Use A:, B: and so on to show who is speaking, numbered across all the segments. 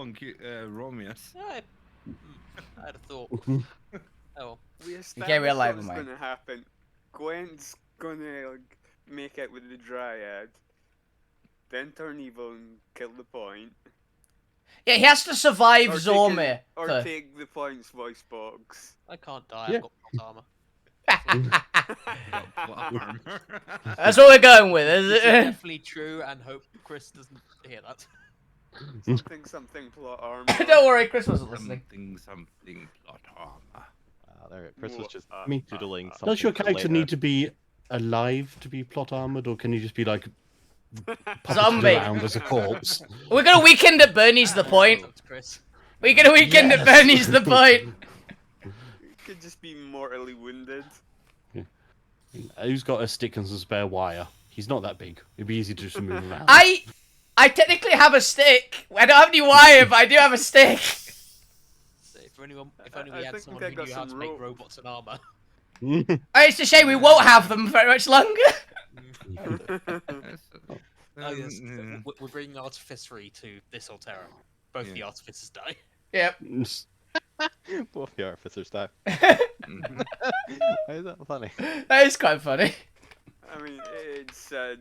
A: along, Romeus.
B: I'd have thought. Oh.
C: We
D: Okay,
C: established
D: we're live,
C: what's
D: am I?
C: gonna happen. Gwen's gonna make it with the Dryad, then turn evil and kill the point.
D: Yeah, he has to survive
C: Or
D: Zormir.
C: take the point's voice box.
B: I can't die,
E: Yeah.
B: I've got plot armor.
A: Plot armor.
D: That's what we're going with, is
B: This is
D: it?
B: definitely true, and hope Chris doesn't hear that.
C: Something plot armor.
D: Don't worry, Chris wasn't listening.
A: Something plot armor.
F: There, Chris was just
E: mean,
F: doodling something.
E: Does your
F: for
E: character
F: later.
E: need to be alive to be plot armored, or can you just be like
D: Zombie.
E: around as a corpse?
D: We're gonna weekend at Bernie's the point.
B: Thanks, Chris.
D: We're gonna weekend at Bernie's the point.
C: Could just be mortally wounded.
E: Who's got a stick and some spare wire? He's not that big. It'd be easy to just move around.
D: I technically have a stick. I don't have any wire, but I do have a stick.
B: So if only we
C: I
B: had
C: think
B: someone
C: I
B: who
C: got
B: knew how
C: some
B: to make
C: rope.
B: robots and armor.
D: It's a shame we won't have them very much longer.
B: Oh yes, we're bringing artificery to this Alterra. Both the artificers die.
D: Yep.
F: Both the artificers die. Why is that funny?
D: That is quite funny.
C: I mean, it's a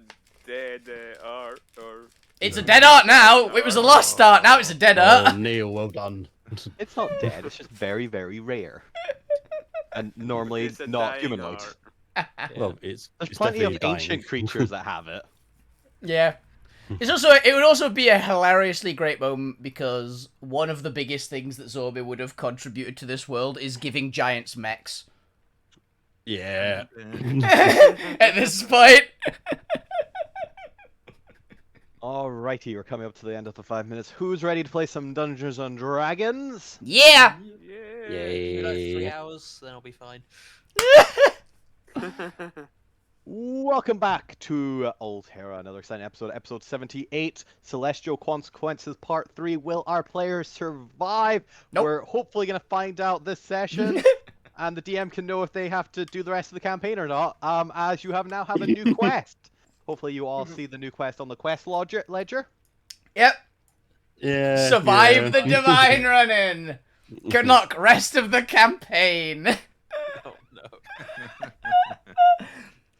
C: dead art, or...
D: It's a dead art now. It was a lost art. Now it's a dead
E: Oh,
D: art.
E: Neil, well done.
F: It's not dead. It's just very, very rare, and normally
C: It's a
F: not
C: dying
F: humanoid.
C: art.
E: Well, it's
F: There's
E: it's
F: plenty of
E: definitely dying.
F: ancient creatures that have it.
D: Yeah. It's also it would also be a hilariously great moment because one of the biggest things that Zorbi would have contributed to this world is giving giants mechs.
E: Yeah.
D: At this point.
F: Alrighty, we're coming up to the end of the 5 minutes. Who's ready to play some Dungeons and Dragons?
D: Yeah.
C: Yeah.
B: Maybe like 3
E: Yay.
B: hours, then I'll be fine.
F: Welcome back to Alterra, another exciting episode, episode 78, Celestial Consequences Part 3. Will our players survive?
D: Nope.
F: We're hopefully going to find out this session, and the DM can know if they have to do the rest of the campaign or not, as you now have a new quest. Hopefully you all see the new quest on the quest ledger.
D: Yep.
E: Yeah.
D: Survive
E: yeah.
D: the divine run-in. Good luck, rest of the campaign.
B: Oh no.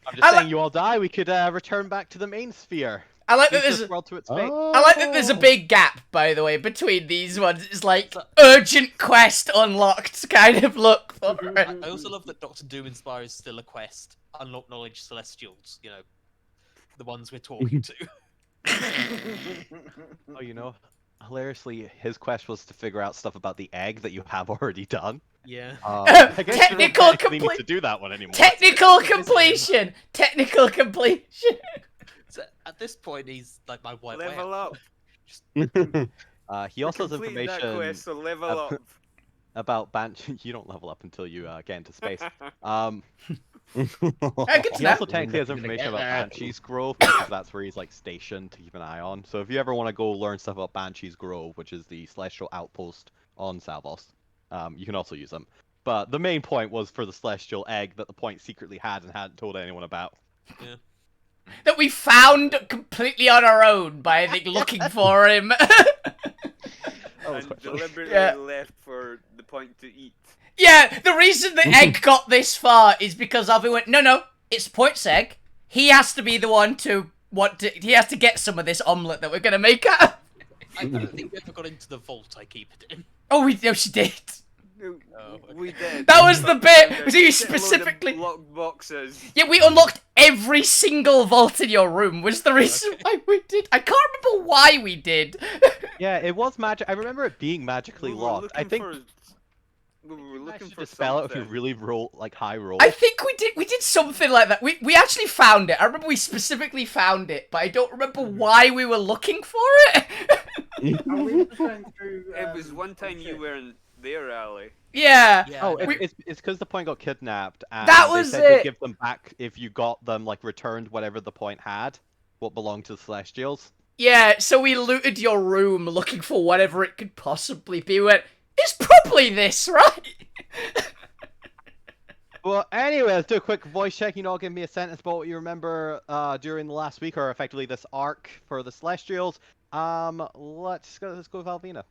F: I'm just saying, you all die, we could return back to the main sphere.
D: I like that
F: Leave
D: there's
F: this world to its fate.
D: I like that there's a big gap, by the way, between these ones. It's like urgent quest unlocked kind of look for it.
B: I also love that Doctor Doom Inspire is still a quest. Unlock knowledge celestials, you know, the ones we're talking to.
F: Oh, you know, hilariously, his quest was to figure out stuff about the egg that you have already done.
B: Yeah.
F: I guess
D: Technical
F: you don't actually need
D: complete-
F: to do that one anymore.
D: Technical completion. Technical completion.
B: So at this point, he's like my white
C: Level
B: whale.
C: up.
F: He also has
C: Complete that
F: information
C: quest, so level
F: ab-
C: up.
F: about Banshee. You don't level up until you get into space.
D: Hey, good to
F: He
D: know.
F: also technically has information about Banshee's Grove, because that's where he's like stationed to keep an eye on. So if you ever want to go learn stuff about Banshee's Grove, which is the celestial outpost on Salvos, you can also use them. But the main point was for the celestial egg that the point secretly had and hadn't told anyone about.
B: Yeah.
D: That we found completely on our own by, I think, looking for him.
C: And deliberately
D: Yeah.
C: left for the point to eat.
D: Yeah, the reason the egg got this far is because Alvin went, no, it's Point's egg. He has to be the one to he has to get some of this omelette that we're gonna make out.
B: I don't think we ever got into the vault I keep it in.
D: Oh, she did.
C: No,
B: Oh, okay.
C: we did.
D: That was the bit, was you
C: Shitload of
D: specifically-
C: locked boxes.
D: Yeah, we unlocked every single vault in your room, was the reason why we did. I can't remember why we did.
F: Yeah, it was magic. I remember it being magically
C: We were
F: locked. I
C: looking
F: think
C: we were
F: I
C: looking
F: should
C: for
F: dispel it if you
C: something.
F: really roll like high roll.
D: I think we did something like that. We actually found it. I remember we specifically found it, but I don't remember why we were looking for it.
G: Are we just going through?
C: It was one time you weren't there, Ali.
D: Yeah.
B: Yeah.
F: Oh,
B: I know.
F: it's because the point got kidnapped, and
D: That
F: they
D: was
F: said they'd
D: it.
F: give them back if you got them, like, returned whatever the point had, what belonged to the Celestials.
D: Yeah, so we looted your room looking for whatever it could possibly be. We went, it's probably this, right?
F: Well, anyway, let's do a quick voice check. You know, give me a sentence about what you remember during the last week, or effectively this arc for the Celestials. Let's go with Alvina.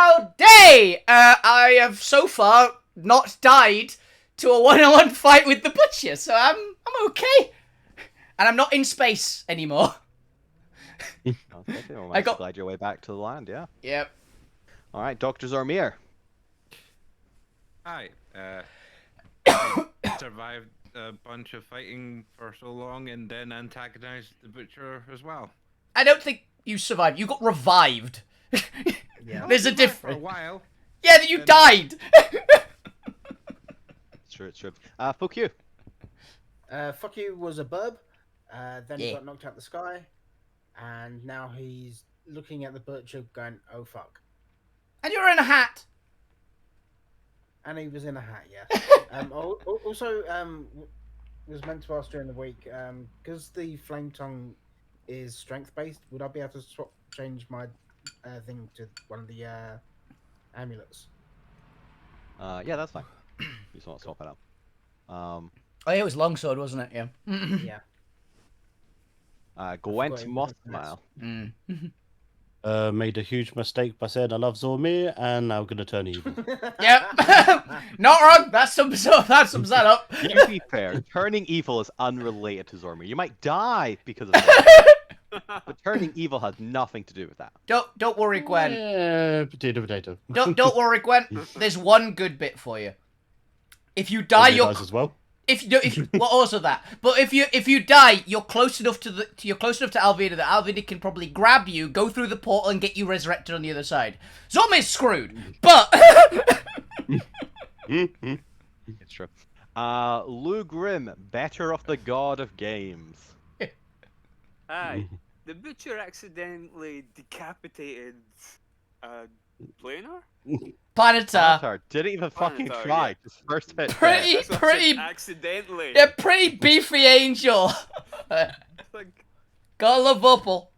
D: Howdy! I have so far not died to a one-on-one fight with the butcher, so I'm okay. And I'm not in space anymore.
F: Okay, well,
D: I
F: I'm
D: got-
F: glad your way back to the land, yeah.
D: Yep.
F: All right, Dr. Zormir.
A: Hi. I survived a bunch of fighting for so long and then antagonized the butcher as well.
D: I don't think you survived. You got revived.
G: Yeah.
D: There's a
A: For a
D: difference.
A: while.
D: Yeah, that you died.
F: It's true, it's true. Fuck you.
G: Fuck you was a burb. Then he
D: Yeah.
G: got knocked out the sky, and now he's looking at the butcher, going, "Oh fuck!"
D: And you're in a hat.
G: And he was in a hat, yeah. Also, was meant to ask during the week, because the flame tongue is strength based. Would I be able to change my thing to one of the amulets?
F: Yeah, that's fine. You just want to swap it up.
D: Oh, yeah, it was longsword, wasn't it? Yeah.
G: Yeah.
F: Gwent
G: it.
F: Mothmail.
D: Mm.
E: Made a huge mistake by saying I love Zormir, and now gonna turn evil.
D: Yep. Not wrong. That sums that up.
F: To be fair, turning evil is unrelated to Zormir. You might die because of that. But turning evil has nothing to do with that.
D: Don't worry, Gwen.
E: Yeah, potato.
D: Don't worry, Gwen. There's one good bit for you. If you die,
E: Zormir
D: you're
E: dies as well.
D: well, also that. But if you die, you're close enough to Alvida that Alvida can probably grab you, go through the portal, and get you resurrected on the other side. Zombie's screwed, but
F: It's true. Lou Grim, better of the god of games.
C: Aye. The butcher accidentally decapitated a planar?
D: Planetar,
F: Avatar didn't even fucking
C: Avatar,
F: try.
C: yeah.
F: Just first hit.
D: Pretty-
C: That's what I said,
D: pretty-
C: accidentally.
D: yeah, pretty beefy angel.
C: Like,
D: Gotta love Opal.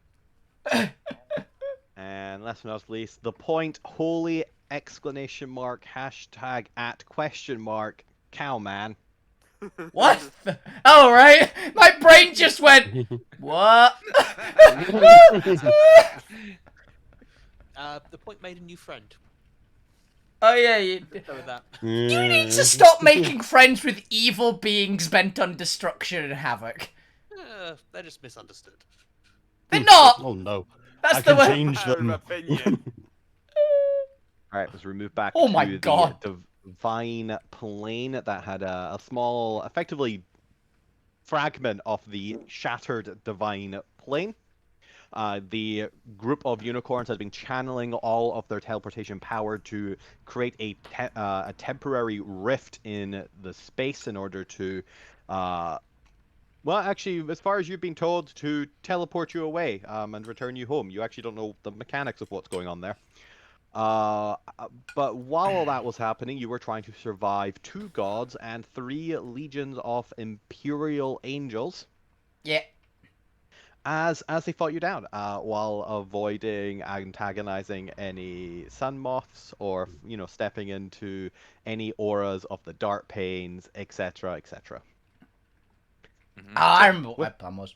F: And last but not least, the point holy exclamation mark hashtag at question mark cowman.
D: What? Oh right, my brain just went. What?
B: The point made a new friend.
D: Oh yeah, you
B: Go with that.
D: need to stop making friends with evil beings bent on destruction and havoc.
B: They're just misunderstood.
D: They're not.
E: Oh no.
D: That's
E: I
D: the
E: can
D: way.
E: change
C: matter of
E: them.
C: opinion.
F: Alright, let's remove back
D: Oh my
F: to
D: God.
F: the divine plane that had a small, effectively, fragment of the shattered divine plane. The group of unicorns has been channeling all of their teleportation power to create a temporary rift in the space in order to, well, actually, as far as you've been told, to teleport you away and return you home. You actually don't know the mechanics of what's going on there. But while all that was happening, you were trying to survive 2 gods and 3 legions of imperial angels.
D: Yeah.
F: As they fought you down, while avoiding antagonizing any sun moths or stepping into any auras of the dark pains, etc., etc.
D: I remember what my plan was.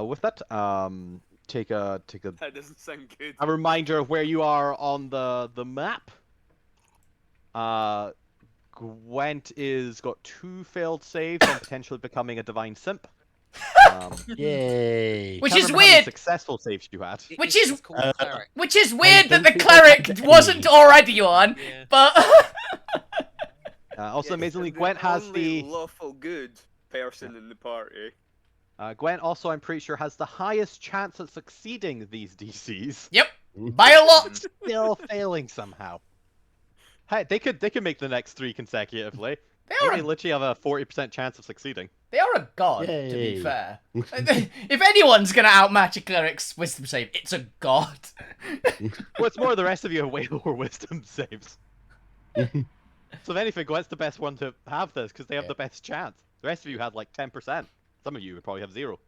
F: With that, take a
C: That doesn't sound good.
F: reminder of where you are on the map. Gwent is got 2 failed saves on potentially becoming a divine simp.
E: Yay.
D: Which
F: Can't
D: is
F: remember how many
D: weird.
F: successful saves you had.
D: Which
B: It's
D: is-
B: called cleric.
D: Which is weird that
E: don't
D: the
E: think I
D: cleric
E: had any.
D: wasn't already on,
B: Yeah.
D: but
F: Also,
C: Yes,
F: amazingly,
C: the
F: Gwent has
C: only
F: the
C: lawful good person in the party.
F: Gwent also, I'm pretty sure, has the highest chance at succeeding these DCs.
D: yep, by a lot.
F: Still failing somehow. Hey, they could make the next 3 consecutively.
D: They
F: They
D: are
F: literally have a 40% chance of succeeding.
D: they are a god, to be
E: Yay.
D: fair. If anyone's gonna outmatch a cleric's wisdom save, it's a god.
F: What's more, the rest of you have way lower wisdom saves. So if anything, Gwent's the best one to have this because they have
D: Yeah.
F: the best chance. The rest of you had like 10%. Some of you would probably have 0.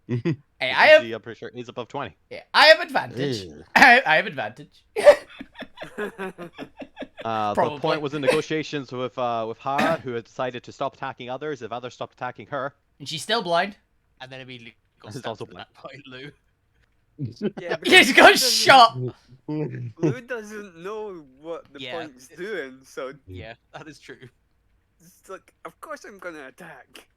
D: Hey, I have
F: I'm pretty sure is above 20.
D: yeah, I have advantage.
E: Ew.
D: I have advantage.
F: The
D: Probably.
F: point was in negotiations with Hara, who had decided to stop attacking others if others stopped attacking her.
D: And she's still blind.
B: And then immediately got
F: It's
B: stabbed
F: also
B: at that point, Lou.
C: Yeah,
D: He's got shot.
C: Lou doesn't know what the
B: Yeah,
C: point's doing, so
B: Yeah, that is true.
C: it's like, of course I'm gonna attack.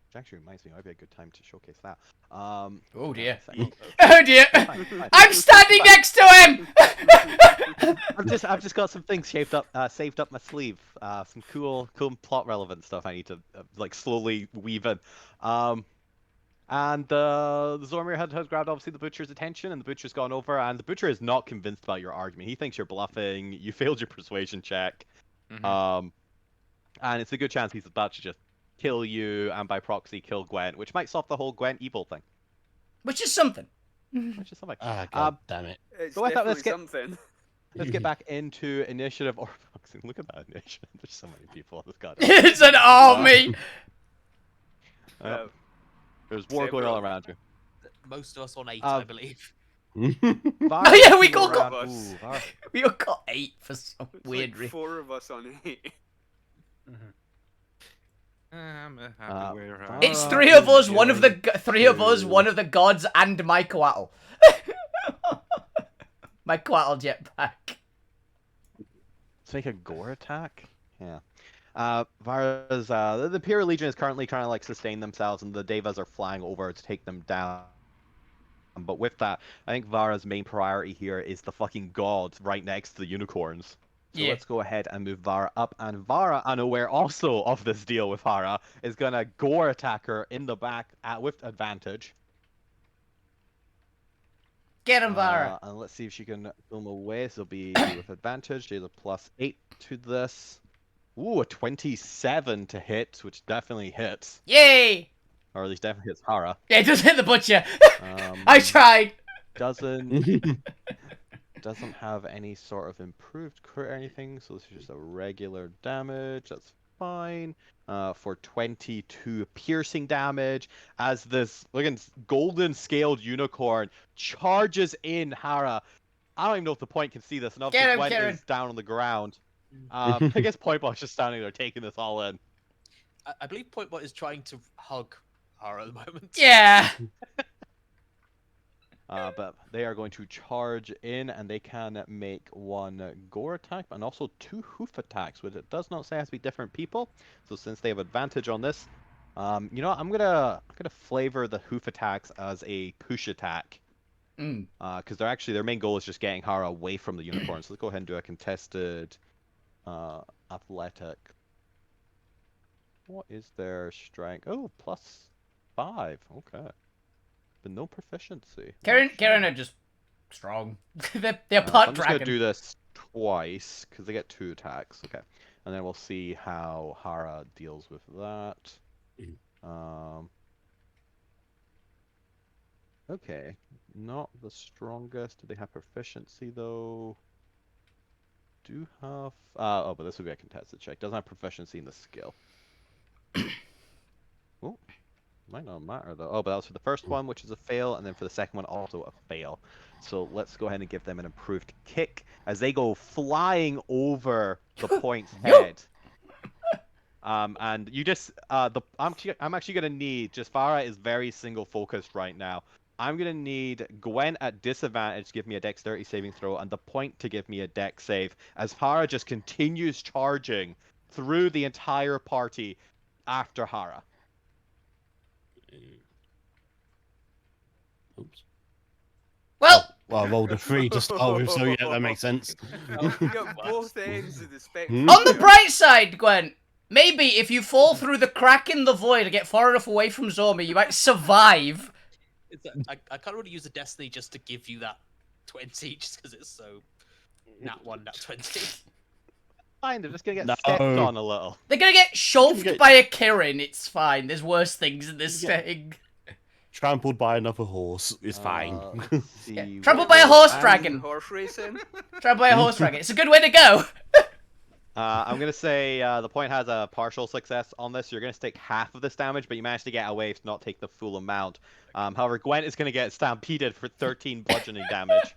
F: Which actually reminds me, might be a good time to showcase that.
D: Oh
F: hang on a
D: dear.
F: second.
D: Oh dear.
F: Fine, fine.
D: I'm standing next to him.
F: I've just got some things saved up my sleeve. Some cool plot relevant stuff I need to like slowly weave in. And the Zormir has grabbed obviously the Butcher's attention, and the Butcher's gone over, and the Butcher is not convinced about your argument. He thinks you're bluffing. You failed your persuasion check.
A: Mhm.
F: And it's a good chance he's about to just kill you, and by proxy kill Gwent, which might solve the whole Gwent evil thing.
D: Which is something.
F: Which is something.
E: Ah, god damn it.
C: It's
F: So I thought, let's
C: definitely
F: get-
C: something.
F: Let's get back into initiative or boxing. Look at that initiative. There's so many people on this goddamn.
D: It's an army.
C: Uh,
F: There's war going all
C: several.
F: around you.
B: Most of us on 8, I
F: Uh,
B: believe.
F: Varus
D: yeah, we
F: is
D: all got-
F: around- Ooh, Varus.
D: We all got 8 for some
C: It's
D: weird
C: like
D: reason.
C: 4 of us on 8.
A: I'm happy where I am.
D: It's
F: Alright,
D: 3 of us,
F: yeah,
D: one of the three of us,
E: two.
D: one of the gods, and my Coatl. My Coatl jetpack.
F: Let's make a gore attack. Yeah. Vara's the Pure Legion is currently trying to like sustain themselves, and the Devas are flying over to take them down. But with that, I think Vara's main priority here is the fucking gods right next to the unicorns. So
D: Yeah.
F: let's go ahead and move Vara up. And Vara, unaware also of this deal with Hara, is gonna gore attack her in the back with advantage.
D: Get him, Vara.
F: And let's see if she can film away. So it'll be with advantage. She's a +8 to this. Ooh, a 27 to hit, which definitely hits.
D: Yay!
F: Or at least definitely hits Hara.
D: Yeah, it does hit the butcher.
F: Um,
D: I tried.
F: Doesn't have any sort of improved crit or anything, so this is just a regular damage. That's fine. For 22 piercing damage, as this looking golden scaled unicorn charges in Hara. I don't even know if the point can see this, and
D: Get
F: obviously
D: him,
F: Gwen
D: Karen.
F: is down on the ground. I guess Point Box just standing there taking this all in.
B: I believe Pointbot is trying to hug Hara at the moment.
D: Yeah.
F: But they are going to charge in, and they can make 1 gore attack and also 2 hoof attacks, which it does not say has to be different people. So since they have advantage on this, you know what, I'm gonna flavor the hoof attacks as a push attack. Because they're actually their main goal is just getting Hara away from the unicorn. So let's go ahead and do a contested athletic. What is their strength? Oh, +5. Okay. But no proficiency.
D: Karen are just strong. they're
F: So
D: part
F: I'm just gonna
D: dragon.
F: do this twice because they get 2 attacks. Okay, and then we'll see how Hara deals with that. Okay, not the strongest. Do they have proficiency though? Do have oh, but this would be a contested check. Doesn't have proficiency in the skill. Oh. Might not matter though. Oh, but that was for the first one, which is a fail, and then for the second one, also a fail. So let's go ahead and give them an improved kick as they go flying over the point's head. And you just I'm actually gonna need, just Farah is very single focused right now. I'm gonna need Gwen at disadvantage to give me a dexterity saving throw, and the point to give me a dex save, as Farah just continues charging through the entire party after Hara.
E: Oops.
D: Well,
E: Well, I rolled a 3 to start with, so yeah, that makes sense.
C: You got both ends of the spectrum.
D: on the
C: here.
D: bright side, Gwen, maybe if you fall through the crack in the void and get far enough away from Zormi, you might survive.
B: I kind of want to use a destiny just to give you that 20, just because it's so. Nat 1, nat 20.
F: Fine, they're just gonna get
E: No.
F: stepped on a little.
D: They're gonna get shoved
E: get-
D: by a Kirin. It's fine. There's worse things in this
E: Yeah.
D: thing.
E: Trampled by another horse is fine.
F: Let's see
D: Yeah.
F: what
D: Trampled by a horse
F: and,
D: dragon.
C: Horse racing.
D: Trampled by a horse dragon. It's a good way to go.
F: I'm gonna say the point has a partial success on this. You're gonna take half of this damage, but you managed to get away to not take the full amount. However, Gwent is gonna get stampeded for 13 bludgeoning damage.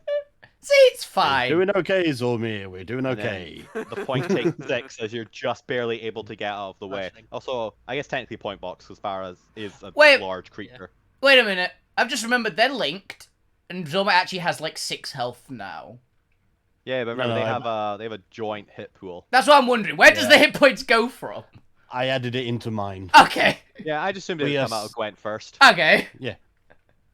D: See, it's fine.
E: Doing okay, Zormir. We're doing
F: And
E: okay.
F: then the point takes 6 as you're just barely able to get out of the way.
B: Bludgeoning.
F: Also, I guess technically point box, as far as is a
D: Wait.
F: large creature.
D: Wait a minute. I've just remembered they're linked. And Zoma actually has like 6 health now.
F: Yeah, but remember
E: No,
F: they have a joint hit pool.
D: That's what I'm wondering. Where does
E: Yeah.
D: the hit points go from?
E: I added it into mine.
D: Okay.
F: Yeah, I just assumed it would
E: We
F: come
E: are
F: out of Gwent first.
D: Okay.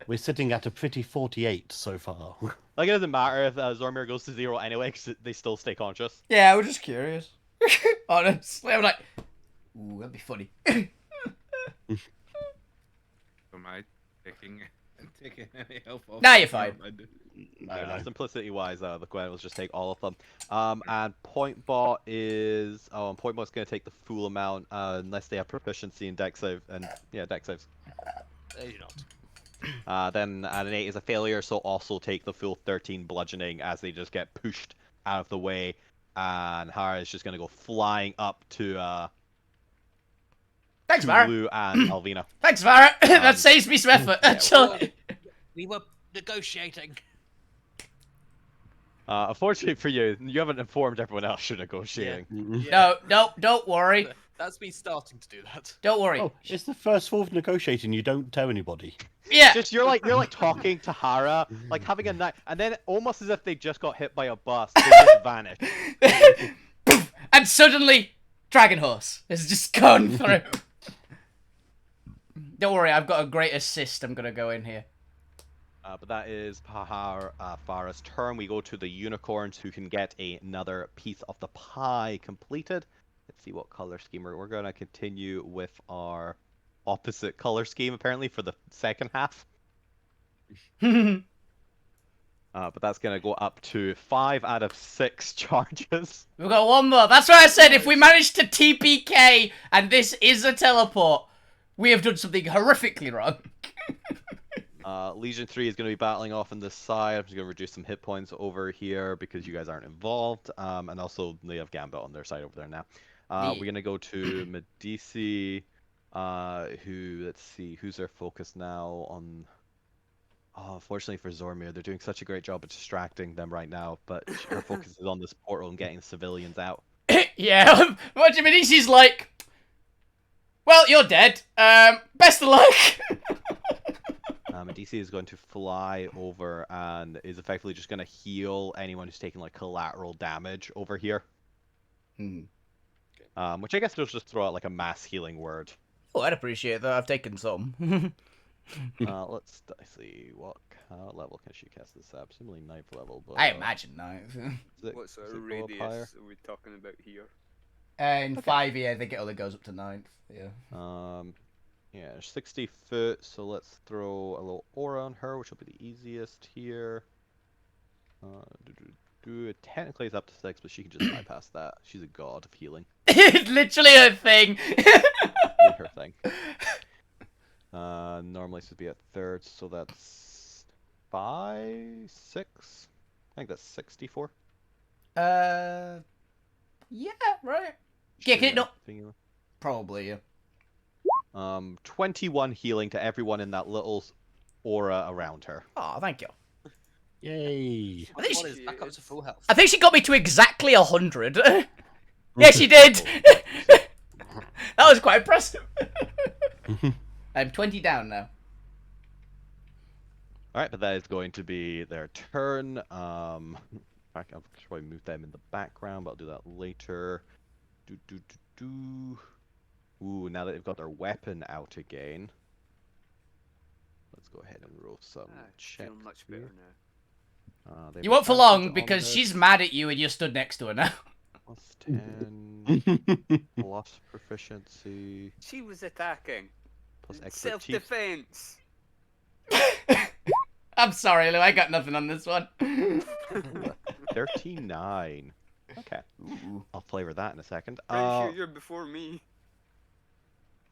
E: We're sitting at a pretty 48 so far.
F: Like it doesn't matter if Zormir goes to 0 anyway, because they still stay conscious.
D: Yeah, I was just curious. Honestly, I'm like, ooh, that'd be funny.
A: Am I taking any help off?
D: Nah, you're fine.
F: No, simplicity-wise, the Gwent will just take all of them. And Point Bot is... Oh, and Point Bot's going to take the full amount, unless they have proficiency in dex save, and yeah, dex saves.
B: They do not.
F: Then an 8 is a failure, so also take the full 13 bludgeoning as they just get pushed out of the way. And Hara is just going to go flying up to
D: Thanks, Vara.
F: Lou and Alvina.
D: Thanks, Vara. That saves me some effort,
F: yeah,
D: actually.
B: We were negotiating.
F: Unfortunately for you, you haven't informed everyone else you're negotiating.
D: No, don't worry.
B: That's me starting to do that.
D: Don't worry.
E: Oh, it's the first fourth negotiating. You don't tell anybody.
D: Yeah.
F: Just you're like talking to Hara, like having a night, and then almost as if they just got hit by a bus, they just vanish.
D: And suddenly, Dragon Horse has just gone through. Don't worry, I've got a great assist. I'm gonna go in here.
F: But that is Farah's turn. We go to the unicorns, who can get another piece of the pie completed. Let's see what color scheme we're going to continue with our opposite color scheme, apparently, for the second half. But that's going to go up to 5 out of 6 charges.
D: We've got one more. That's why I said if we manage to TPK and this is a teleport, we have done something horrifically wrong.
F: Legion 3 is going to be battling off on this side. I'm just going to reduce some hit points over here because you guys aren't involved. And also, they have Gambit on their side over there now. We're going to go to Medici, who, let's see, who's their focus now on... Oh, fortunately for Zormir, they're doing such a great job of distracting them right now, but her focus is on this portal and getting the civilians out.
D: Yeah, what do you mean? She's like, well, you're dead. Best of luck.
F: Medici is going to fly over and is effectively just going to heal anyone who's taking like collateral damage over here. Which I guess they'll just throw out like a mass healing word.
D: Oh, I'd appreciate that. I've taken some.
F: Let's see, what level can she cast this at? Presumably 9th level, but...
D: I imagine ninth.
C: What sort of radius are we talking about here?
D: In 5e, I think it only goes up to 9th. Yeah.
F: Yeah, 60 foot, so let's throw a little aura on her, which will be the easiest here. Technically it's up to 6, but she can just bypass that. She's a god of healing.
D: It's literally her thing.
F: Really her thing. Normally it's to be at 3rd, so that's 5, 6. I think that's 64.
D: Yeah, right. Yeah, can it not? Probably, yeah.
F: 21 healing to everyone in that little aura around her.
D: Oh, thank you.
E: Yay.
D: I think
B: What
D: she-
B: is back up to full health?
D: I think she got me to exactly 100. Yeah, she did. That was quite impressive. I'm 20 down now.
F: Alright, but that is going to be their turn. I'll probably move them in the background, but I'll do that later. Ooh, now that they've got their weapon out again. Let's go ahead and roll some
C: I feel much better now.
F: They've
D: You won't for
F: advantage
D: long
F: on
D: because
F: this.
D: she's mad at you and you're stood next to her now.
F: Plus 10, plus proficiency,
C: She was attacking.
F: plus expertise.
C: Self-defense.
D: I'm sorry, Lou. I got nothing on this one.
F: 39. Okay. I'll flavor that in a second.
C: Pretty sure you're before me.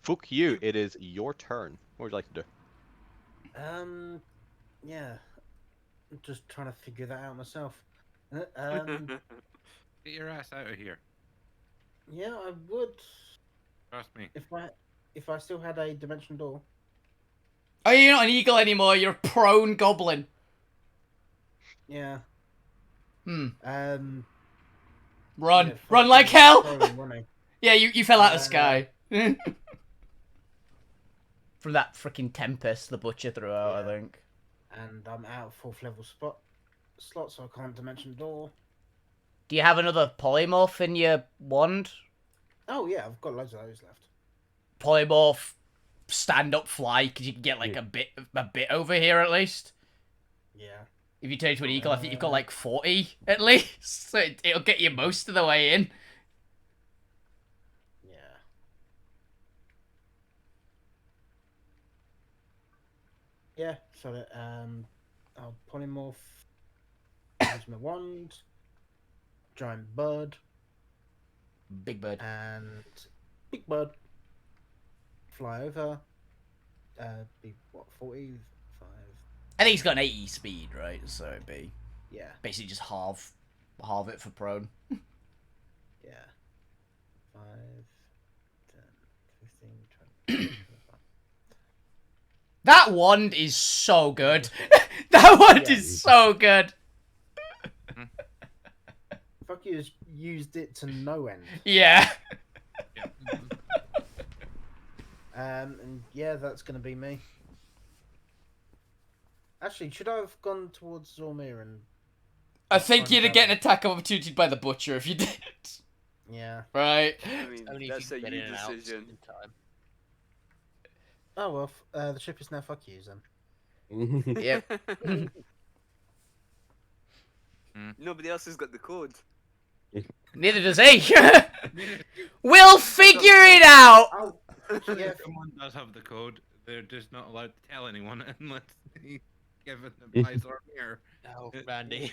F: Fuck you, it is your turn. What would you like to do?
G: Yeah. I'm just trying to figure that out myself.
A: Get your ass out of here.
G: Yeah, I would
A: Trust me.
G: if I still had a dimension door.
D: Oh, you're not an eagle anymore. You're a prone goblin.
G: Yeah.
D: Hmm.
G: Um.
D: Run.
G: yeah,
D: Run like
G: fucking
D: hell.
G: prone running.
D: Yeah, you fell out of the sky. From that freaking tempest the butcher threw out, I think.
G: and I'm out of 4th level slot, so I can't dimension door.
D: Do you have another polymorph in your wand?
G: Oh yeah, I've got loads of those left.
D: Polymorph, stand up, fly, because you can get like
E: Yeah.
D: a bit over here at least.
G: Yeah.
D: If you turn into an eagle, I think you've got like 40 at least, so it'll get you most of the way in.
G: Yeah. Yeah. So that I'll polymorph. Use my wand. Giant bird
D: Big bird.
G: and big bird. Fly over. Be what 45?
D: I think he's got an 80 speed, right? So it'd be
G: Yeah.
D: basically just halve it for prone.
G: Yeah. 5, 10, 15, 20, 25.
D: That wand is so good. That wand
G: Yeah.
D: is so good.
G: Fuck you has used it to no end.
D: Yeah.
G: And yeah, that's gonna be me. Actually, should I have gone towards Zormir and
D: I think
G: Find
D: you'd
G: out.
D: get an attack of opportunity by the butcher if you did.
G: yeah.
D: Right.
C: I mean,
B: Only if
C: that's
B: you
C: a
B: can
C: you
B: get in and out
C: decision.
B: in time.
G: Oh well, the ship is now fuck yous then.
D: Yep.
C: Nobody else has got the code.
D: Neither does he. We'll figure it out.
G: Oh, yeah.
A: Someone does have the code. They're just not allowed to tell anyone unless they give it advice or mirror.
B: Oh, Randy.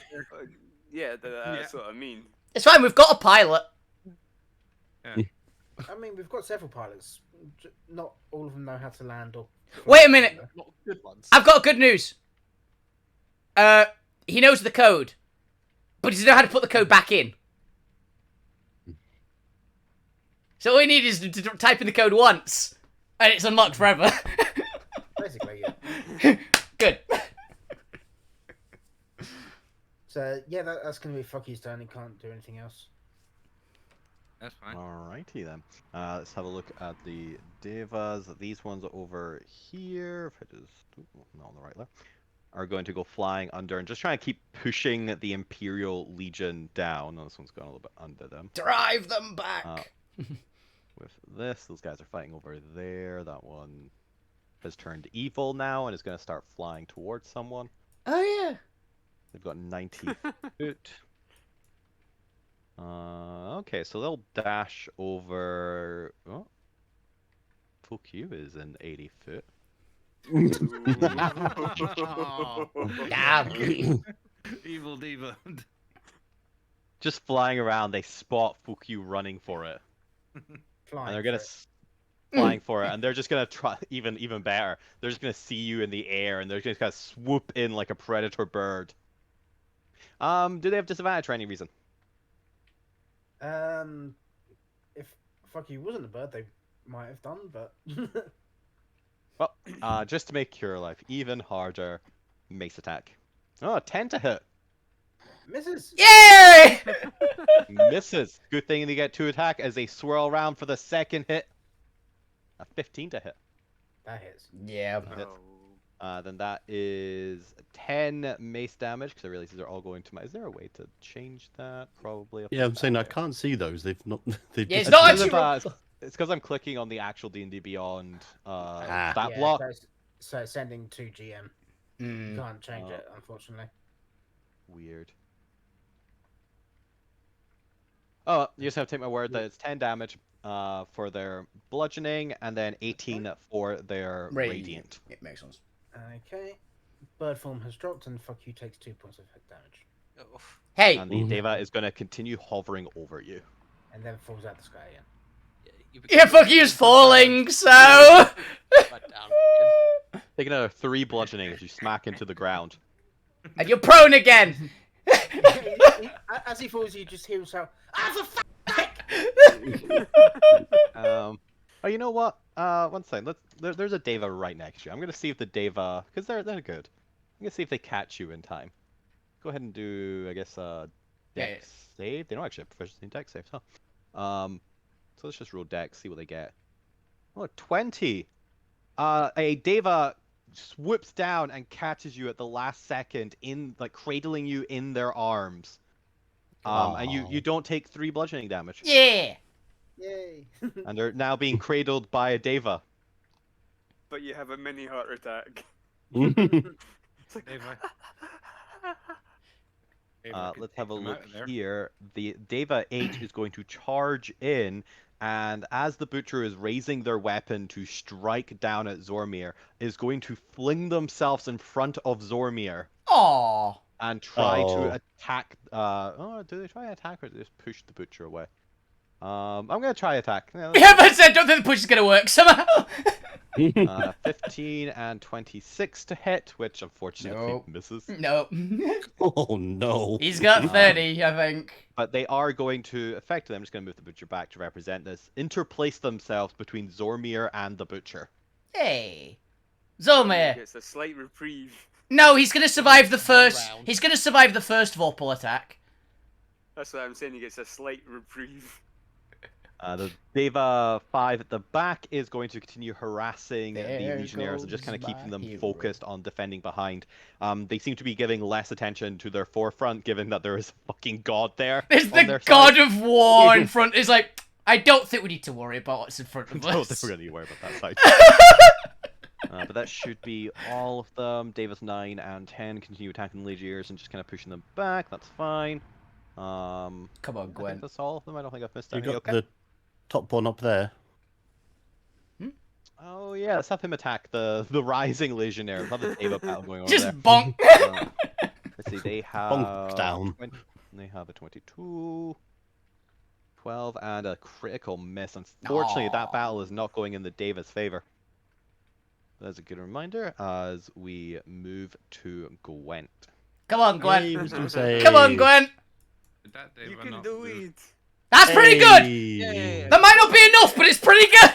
C: Yeah, that's what I mean.
D: It's fine. We've got a pilot.
G: I mean, we've got several pilots. Not all of them know how to land or.
D: Wait a minute.
B: Not good ones.
D: I've got good news. He knows the code, but he doesn't know how to put the code back in. So all we need is to type in the code once, and it's unlocked forever.
G: Basically, yeah.
D: Good.
G: So yeah, that's gonna be fuck yous turn. He can't do anything else.
A: That's fine.
F: Alrighty then. Let's have a look at the Devas. These ones over here, if I just not on the right there, are going to go flying under and just trying to keep pushing the Imperial Legion down. Oh, this one's going a little bit under them.
D: Drive them back.
F: With this, those guys are fighting over there. That one has turned evil now and is going to start flying towards someone.
D: Oh yeah.
F: They've got 90 foot. Okay, so they'll dash over. Oh, fuck you is an 80 foot.
D: Damn.
A: Evil diva.
F: Just flying around, they spot fuck you running for it,
G: Flying.
F: and they're gonna
G: for it.
F: flying for it, and they're just gonna try even better. They're just gonna see you in the air, and they're just gonna swoop in like a predator bird. Do they have disadvantage for any reason?
G: If fuck you wasn't a bird, they might have done, but.
F: Well, just to make your life even harder, mace attack. Oh, 10 to hit.
G: Misses.
D: Yay!
F: Misses. Good thing they get 2 attack as they swirl around for the second hit. A 15 to hit.
G: That hits.
D: Yeah.
F: Then that is 10 mace damage because I realize these are all going to my. Is there a way to change that? Probably.
E: Yeah, I'm saying I can't see those. They've not. They've
D: Yeah, it's
E: just-
D: not
F: It's
D: actually-
F: because I'm clicking on the actual D&D Beyond
E: Ah.
F: stat
G: Yeah,
F: block.
G: so it's sending to GM. You can't change it, unfortunately.
F: Weird. Oh, you just have to take my word that it's 10 damage for their bludgeoning and then 18 for their radiant.
D: It makes sense.
G: Okay. Bird form has dropped, and fuck you takes 2 points of hit damage,
B: Oh,
D: Hey,
F: And the Deva is going to continue hovering over you.
G: and then falls out the sky again.
D: yeah, fuck you's falling, so.
B: Back down again.
F: Take another 3 bludgeoning as you smack into the ground.
D: And you're prone again.
G: As he falls, you just hear him shout, "Ah, for fuck!"
F: Oh, you know what? One second. There's a Deva right next to you. I'm gonna see if the Deva, because they're good. I'm gonna see if they catch you in time. Go ahead and do, I guess, Dex save. They don't actually have proficiency in Dex saves, huh? So let's just roll Dex, see what they get. Oh, 20. A Deva swoops down and catches you at the last second, in like cradling you in their arms. And you don't take 3 bludgeoning damage.
D: Yeah.
G: Yay!
F: And they're now being cradled by a Deva.
C: But you have a mini heart attack. It's like,
A: Deva.
F: Let's have a look here. The Deva 8 is going to charge in, and as the Butcher is raising their weapon to strike down at Zormir, is going to fling themselves in front of Zormir
D: Aw.
F: and try
E: Oh.
F: to attack. Do they try to attack or do they just push the Butcher away? I'm gonna try attack. Yeah, let's
D: Yeah, but I don't think the push is gonna work somehow.
F: 15 and 26 to hit, which unfortunately
D: Nope.
F: misses.
D: No.
E: Oh no.
D: He's got 30, I think.
F: But they are going to, effectively, I'm just going to move the Butcher back to represent this, interplace themselves between Zormir and the Butcher.
D: Hey.
C: He
D: Zolmir.
C: gets a slight reprieve.
D: No, he's gonna survive the
B: One
D: first.
B: round.
D: He's gonna survive the first Vorpal attack.
C: That's what I'm saying. He gets a slight reprieve.
F: The Deva 5 at the back is going to continue harassing the
D: There
F: Legionnaires and just kind of
D: goes
F: keeping
D: my
F: them
D: hero.
F: focused on defending behind. They seem to be giving less attention to their forefront, given that there is a fucking god there.
D: There's
F: on
D: the
F: their
D: God
F: side.
D: of War in front. It's like, I don't think we need to worry about what's in front of
F: Don't
D: us.
F: think we're going to worry about that side. But that should be all of them. Davis 9 and 10 continue attacking the Legionnaires and just kind of pushing them back. That's fine.
D: Come on,
F: I think
D: Gwen.
F: that's all of them. I don't think I've missed
E: You
F: any.
E: got
F: Okay.
E: the top one up there.
F: Oh yeah, let's have him attack the rising Legionnaire. We'll have a Deva battle going on
D: Just
F: there.
D: bonk.
F: Let's see, they have
E: Bonk down.
F: They have a 22, 12, and a critical miss. Unfortunately, that
D: Aw.
F: battle is not going in the Deva's favor. That's a good reminder as we move to Gwent.
D: Come on, Gwen.
E: Hey, wisdom save.
D: Come on, Gwen.
A: Did that
C: You
A: Deva
C: can
A: not
C: do
A: move?
C: it.
D: That's pretty good.
E: Hey.
D: That might not be enough, but it's pretty good.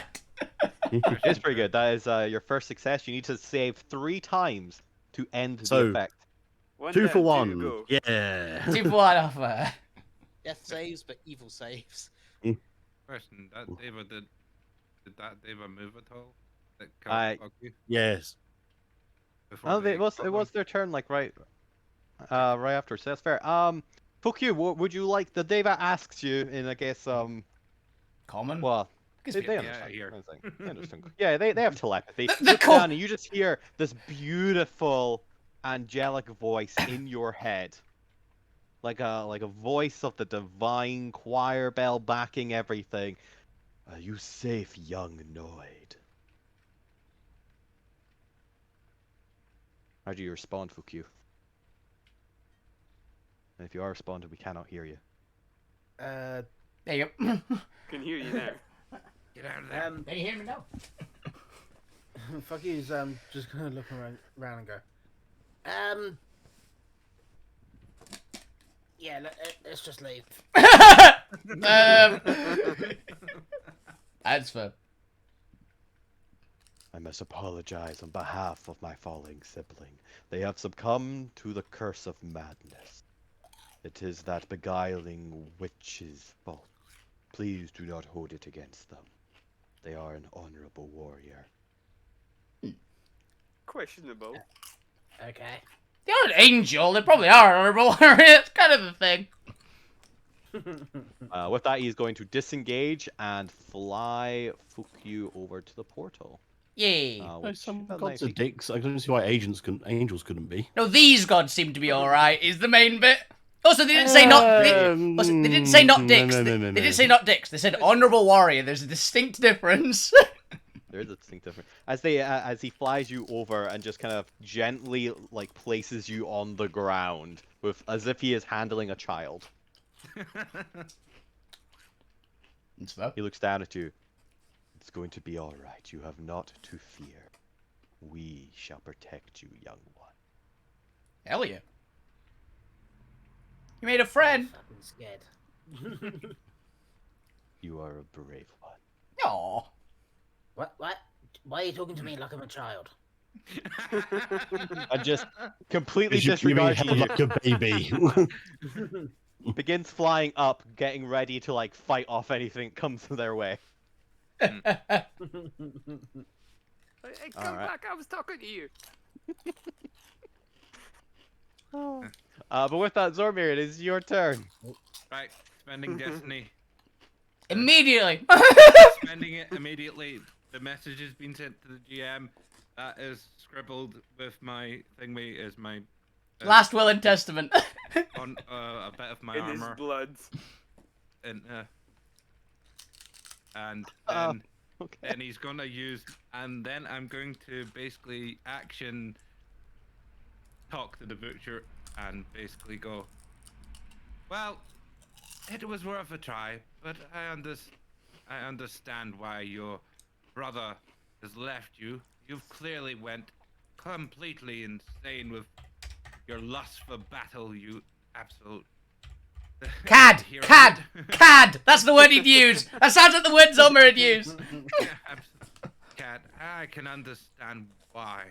F: It's pretty good. That is your first success. You need to save 3 times to end
E: So-
F: the effect.
E: 2 for
C: down,
E: 1.
C: go.
E: Yeah.
D: 2 for 1 offer.
B: Death saves, but evil saves.
A: Question: that Deva did that Deva move at all? That
F: I-
A: fuck you
E: Yes.
A: before
F: Oh,
A: they
F: it was
A: got
F: their turn like right after. So that's fair. Fuck you. Would you like the Deva asks you in I guess
D: Common.
F: well.
D: Gives
F: They
D: me a-
F: understand.
A: here.
F: that's the thing. They understand. Yeah, they have telepathy.
D: The
F: You look
D: co-
F: down and you just hear this beautiful angelic voice in your head, like a voice of the divine choir bell backing everything. Are you safe, young Noid? How do you respond, Fukyu? And if you are responding, we cannot hear you.
D: There you go.
C: Can hear you now.
A: Get out of there.
D: Can you hear me now?
G: Fuck you's just gonna look around and go. Yeah, let's just leave.
D: Altsphere.
F: I must apologize on behalf of my falling sibling. They have succumbed to the curse of madness. It is that beguiling witch's fault. Please do not hold it against them. They are an honorable warrior.
C: Questionable.
G: Okay.
D: They're an angel. They probably are honorable. It's kind of the thing.
F: With that, he's going to disengage and fly Fukyu over to the portal.
D: Yay.
F: Which
E: Some
F: felt
E: gods are
F: nicely.
E: dicks. I don't see why angels couldn't be.
D: No, these gods seem to be alright, is the main bit. Also, they didn't say not. They didn't say not dicks.
E: No,
D: They didn't say not dicks. They said honorable warrior. There's a distinct difference.
F: There is a distinct difference. As he flies you over and just kind of gently like places you on the ground with as if he is handling a child. He looks down at you. It's going to be all right. You have not to fear. We shall protect you, young one.
D: Hell yeah. You made a friend.
G: Fucking scared.
F: You are a brave one.
D: Aw.
G: What? Why are you talking to me like I'm a child?
F: And just completely
E: You mean
F: disregards
E: held
F: you.
E: like a baby.
F: Begins flying up, getting ready to like fight off anything that comes their way.
C: Hey, come
F: Alright.
C: back! I was talking to you.
F: But with that, Zormir, it is your turn.
A: Right, spending destiny.
D: Immediately.
A: Spending it immediately. The message has been sent to the GM. That is scribbled with my thingy as my
D: Last will and testament.
A: on a bit of my
C: In his
A: armor,
C: blood.
A: and then
F: Okay.
A: then he's gonna use, and then I'm going to basically action talk to the butcher and basically go, well, it was worth a try, but I understand why your brother has left you. You've clearly went completely insane with your lust for battle, you absolute
D: Cad!
A: hero.
D: Cad! That's the word he'd use. That sounds like the word Zomer would use.
A: Cad, I can understand why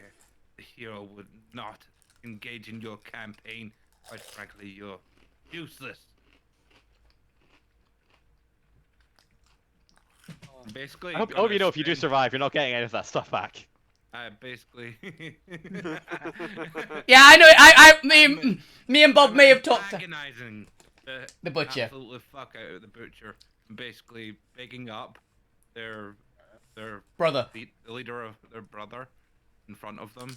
A: the hero would not engage in your campaign. Quite frankly, you're useless. Basically,
F: I hope you know if you do
A: spend-
F: survive, you're not getting any of that stuff back.
A: basically.
D: Yeah, I know. Me and Bob may have talked to
A: Antagonizing
D: the butcher.
A: absolutely fuck out of the butcher, and basically bigging up their
D: Brother.
A: the leader of their brother in front of them.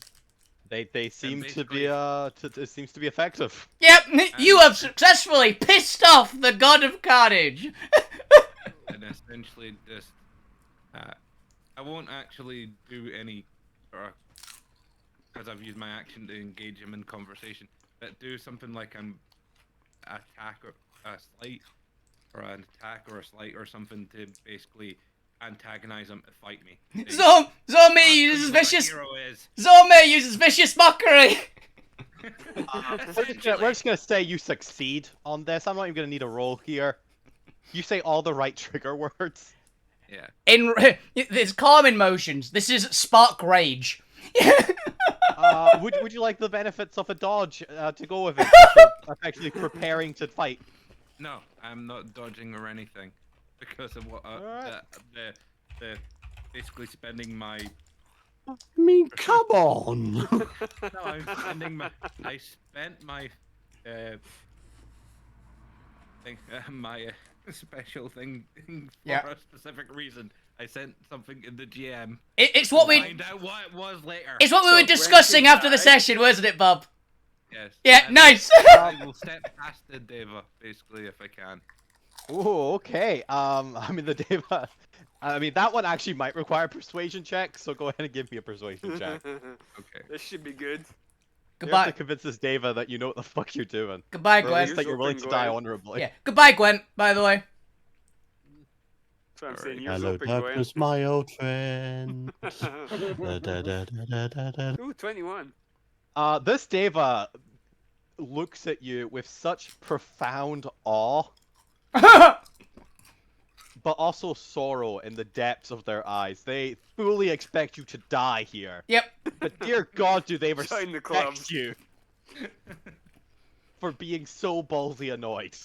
F: They seem to
A: basically-
F: be it seems to be effective.
D: Yep, you have successfully pissed off the god of carnage.
A: And essentially just I won't actually do any because I've used my action to engage him in conversation, but do something like an attack or a slight or an attack or a slight or something to basically antagonize him to fight me.
D: Zomer
A: That's
D: uses
A: what a
D: vicious.
A: hero is.
D: Zomer uses vicious mockery.
F: We're just gonna say you succeed on this. I'm not even gonna need a roll here. You say all the right trigger words.
A: Yeah.
D: There's calm emotions. This is spark rage.
F: Would you like the benefits of a dodge to go with it? Since you're actually preparing to fight.
A: No, I'm not dodging or anything because of what
F: Alright.
A: the basically spending my
E: I mean, come on.
A: no, I'm spending my I spent my thing my special thing for
D: Yeah.
A: a specific reason. I sent something in the GM.
D: It's what we.
A: Find out what it was later.
D: It's what we
C: So
D: were discussing
C: Brendan
D: after the
C: died.
D: session, wasn't it, Bob?
A: Yes.
D: Yeah,
A: and
D: nice.
A: I will step past the Deva basically if I can.
F: Ooh, okay. I mean the Deva. I mean that one actually might require a persuasion check, so go ahead and give me a persuasion check.
A: Okay.
C: This should be good.
F: You have to
D: Goodbye,
F: convince this Deva that you know what the fuck you're doing.
D: goodbye,
F: Or at
D: Gwen.
F: least that you're willing to
C: Gwen.
F: die honorably.
D: Yeah, goodbye, Gwen. By the way.
C: So I'm saying
A: Alright.
C: you're
E: Hello,
C: open, Gwen.
E: darkness, my old friend. Da, da, da, da, da, da.
C: Ooh, 21.
F: This Deva looks at you with such profound awe, but also sorrow in the depths of their eyes. They fully expect you to die here.
D: Yep.
F: But dear God, do they
C: Join the club.
F: respect you for being so ballsy annoyed.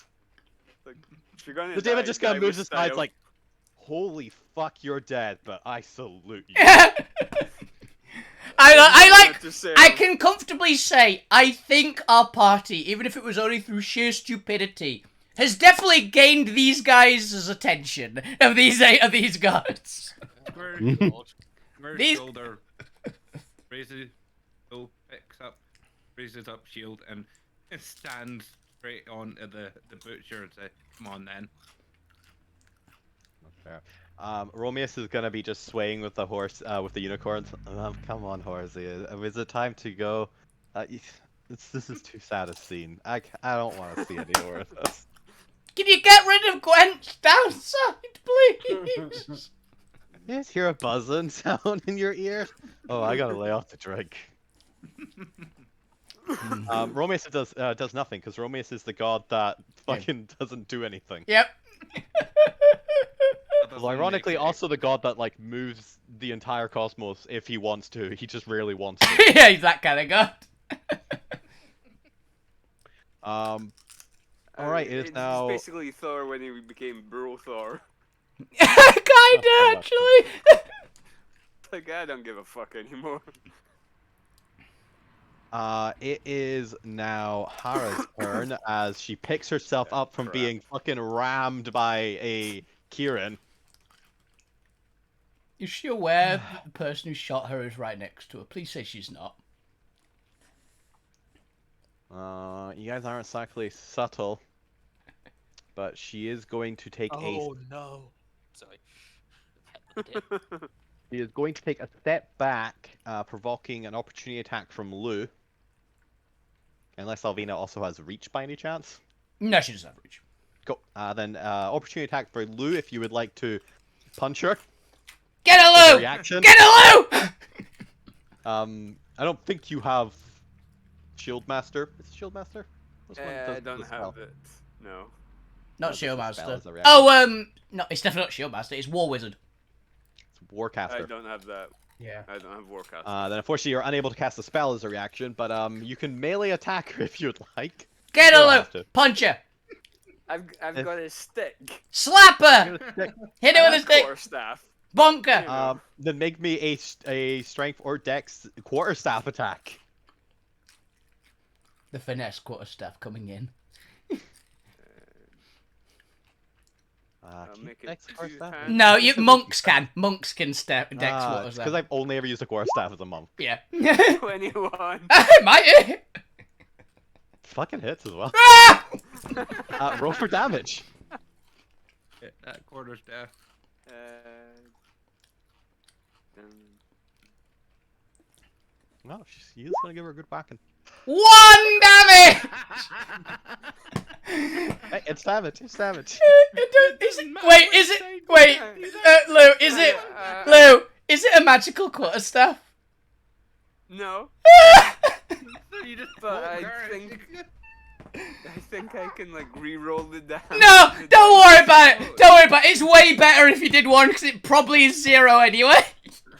C: If you're gonna
F: The Deva
C: die,
F: just kind
C: die
F: of moves
C: with
F: his sides
C: style.
F: like, holy fuck, you're dead, but I salute you.
D: I like.
C: To say,
D: I can comfortably say I think our party, even if it was only through sheer stupidity, has definitely gained these guys' attention of these guards.
A: Where where's
D: These-
A: shoulder raises raises up shield and stands straight on the butcher and say, come on then.
F: Fair. Romeus is gonna be just swaying with the horse, with the unicorns. Come on, horsey. Is it time to go? This is too sad a scene. I don't want to see any more of this.
D: Can you get rid of Gwen's downside, please?
F: You guys hear a buzzing sound in your ear? Oh, I gotta lay off the drink. Romeus does nothing because Romeus is the god that fucking doesn't do anything.
D: Yep.
A: That doesn't
F: Well, ironically,
A: make
F: also the god that like moves the entire cosmos if he wants to. He just rarely wants to.
D: Yeah, he's that kind of god.
F: All right, it is
C: it's
F: now.
C: basically Thor when he became Bro Thor.
D: Kinda, actually.
C: Like, I don't give a fuck anymore.
F: It is now Hara's turn as she picks herself up from
C: crap.
F: being fucking rammed by a Kieran.
D: Is she aware that the person who shot her is right next to her? Please say she's not.
F: You guys aren't exactly subtle, but she is going to take
B: Oh no. Sorry.
F: She is going to take a step back, provoking an opportunity attack from Lou. Unless Alvina also has reach by any chance.
D: No, she doesn't have reach.
F: Go. Then opportunity attack for Lou if you would like to punch her.
D: Get
F: As
D: a
F: a
D: Lou!
F: reaction.
D: Get a Lou!
F: I don't think you have Shield Master. Is it Shield Master? Which one
C: I
F: does
C: don't
F: the spell?
C: have it. No.
D: Not
F: Does
D: Shield
F: the spell
D: Master.
F: as a reaction?
D: Oh, no, it's definitely not Shield Master. It's War Wizard.
F: It's Warcaster.
C: I don't have that.
G: Yeah.
C: I don't have Warcast.
F: Then unfortunately you're unable to cast the spell as a reaction, but you can melee attack her if you'd like.
D: Get
F: You
D: a
F: don't
D: Lou!
F: have to.
D: Punch her!
C: I've got a stick.
D: Slap her! Hit her
C: And
D: with a stick!
C: quarterstaff.
D: Bonk her!
F: Then make me a strength or dex quarterstaff attack.
D: The finesse quarterstaff coming in.
F: Can you
C: make it
F: dex
C: two
F: quarterstaff?
C: times.
D: No, monks can. Monks can step dex
F: Because
D: quarterstaff.
F: I've only ever used a quarterstaff as a monk.
D: Yeah.
C: 21.
D: Might.
F: Fucking hits as well.
D: Ah!
F: Roll for damage.
A: Hit that quarterstaff.
F: No, she's gonna give her a good whacking.
D: 1 damage!
F: Hey, it's damage. It's damage.
D: Wait, is it? Wait, Lou, is it? Lou, is it a magical quarterstaff?
C: No,
A: You just
C: but
A: poke
C: I
A: her and
C: think I can like re-roll the damage.
D: No, don't worry about it. Don't worry about it. It's way better if you did one because it probably is 0 anyway.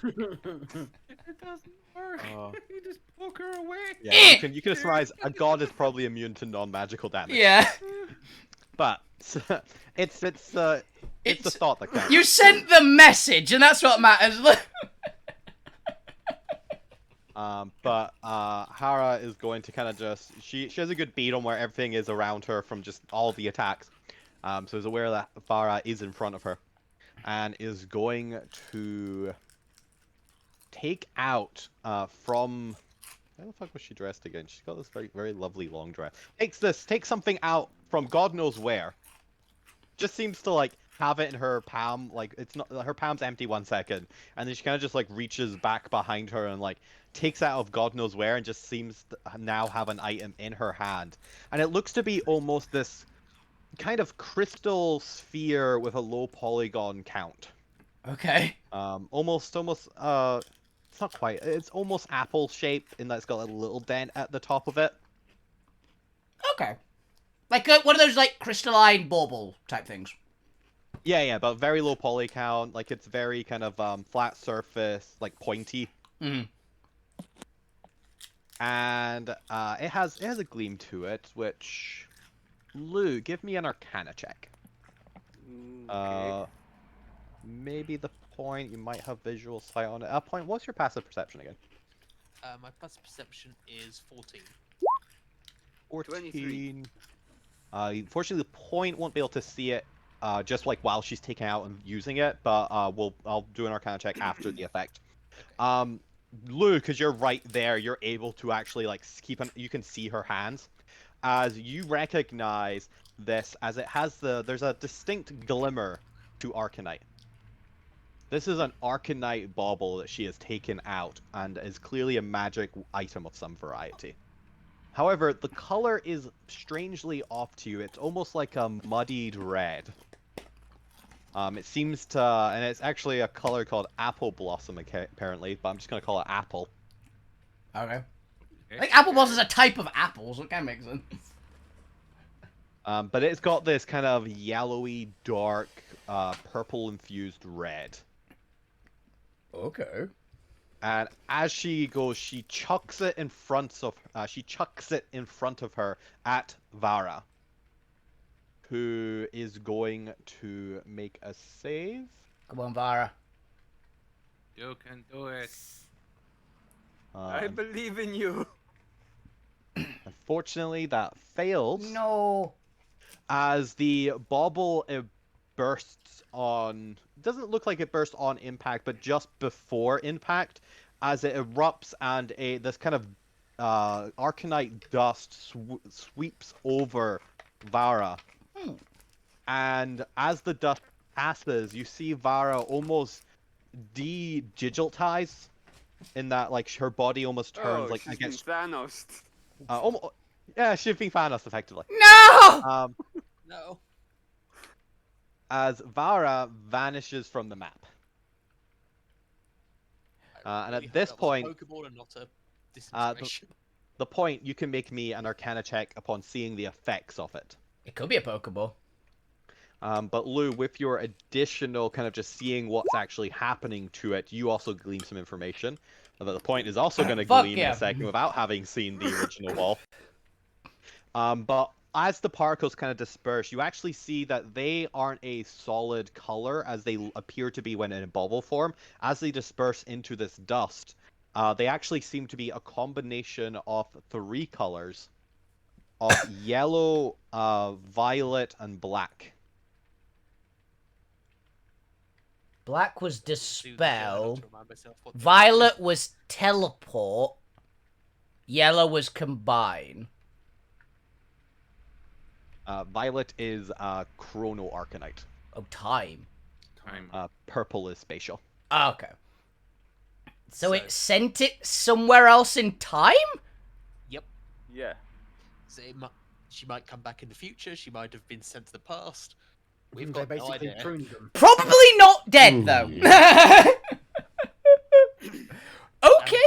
A: it doesn't work. You just poke her away.
F: Yeah, you can surmise a god is probably immune to non-magical damage.
D: Yeah.
F: But it's the thought that counts.
D: You sent the message, and that's what matters.
F: But Hara is going to kind of just she has a good beat on where everything is around her from just all the attacks. So is aware that Farah is in front of her, and is going to take out from. How the fuck was she dressed again? She's got this very very lovely long dress. Takes something out from God knows where. Just seems to like have it in her palm, like it's not her palm's empty 1 second, and then she kind of just like reaches back behind her and like takes out of God knows where and just seems to now have an item in her hand, and it looks to be almost this kind of crystal sphere with a low polygon count.
D: Okay.
F: Almost it's not quite. It's almost apple shaped in that it's got a little dent at the top of it.
D: Okay. Like one of those like crystalline bauble type things.
F: Yeah, but very low poly count. Like it's very kind of flat surface, like pointy.
D: Mm.
F: And it has a gleam to it, which Lou, give me an Arcana check.
C: Okay.
F: Maybe the point you might have visual sight on it. Point. What's your passive perception again?
B: My passive perception is 14.
F: 14. Unfortunately, the point won't be able to see it. Just like while she's taking out and using it, but I'll do an Arcana check after the effect. Lou, because you're right there, you're able to actually like you can see her hands, as you recognize this as it has there's a distinct glimmer to Arcanite. This is an Arcanite bauble that she has taken out and is clearly a magic item of some variety. However, the color is strangely off to you. It's almost like a muddied red. It seems to, and it's actually a color called apple blossom apparently, but I'm just gonna call it apple.
D: Okay. I think apple blossom is a type of apple, so it kind of makes sense.
F: But it's got this kind of yellowy, dark, purple-infused red.
D: Okay.
F: And as she goes, she chucks it in front of her at Vara, who is going to make a save.
D: Come on, Vara.
A: You can do it.
C: I believe in you.
F: Unfortunately, that fails.
D: No.
F: As the bauble bursts on, doesn't look like it burst on impact, but just before impact, as it erupts and this kind of arcanite dust sweeps over Vara. And as the dust passes, you see Vara almost de-digitize, in that like her body almost turns like
C: she's
F: against
C: been Thanos.
F: almost, yeah, she's being Thanos effectively.
D: No.
B: No.
F: As Vara vanishes from the map.
B: I
F: And
B: really
F: at
B: hope
F: this
B: that was a
F: point,
B: Pokeball and not a disintegration.
F: the point you can make me an Arcana check upon seeing the effects of it.
D: It could be a Pokeball.
F: But Lou, with your additional kind of just seeing what's actually happening to it, you also glean some information. That the point is also going to
D: Fuck
F: glean in
D: yeah.
F: a second without having seen the original wall. But as the particles kind of disperse, you actually see that they aren't a solid color as they appear to be when in a bubble form. As they disperse into this dust, they actually seem to be a combination of 3 colors of yellow, violet, and black.
D: Black was
B: Do the journal
D: dispel.
B: to remind myself what they-
D: Violet was teleport. Yellow was combine.
F: Violet is chrono arcanite.
D: Oh, time.
A: Time.
F: Purple is spatial.
D: Okay. So
B: So-
D: it sent it somewhere else in time?
B: Yep.
C: Yeah.
B: So she might come back in the future. She might have been sent to the past. We've
G: They
B: got no
G: basically
B: idea.
G: pruned them.
D: Probably not dead,
E: Hmm.
D: though. Okay.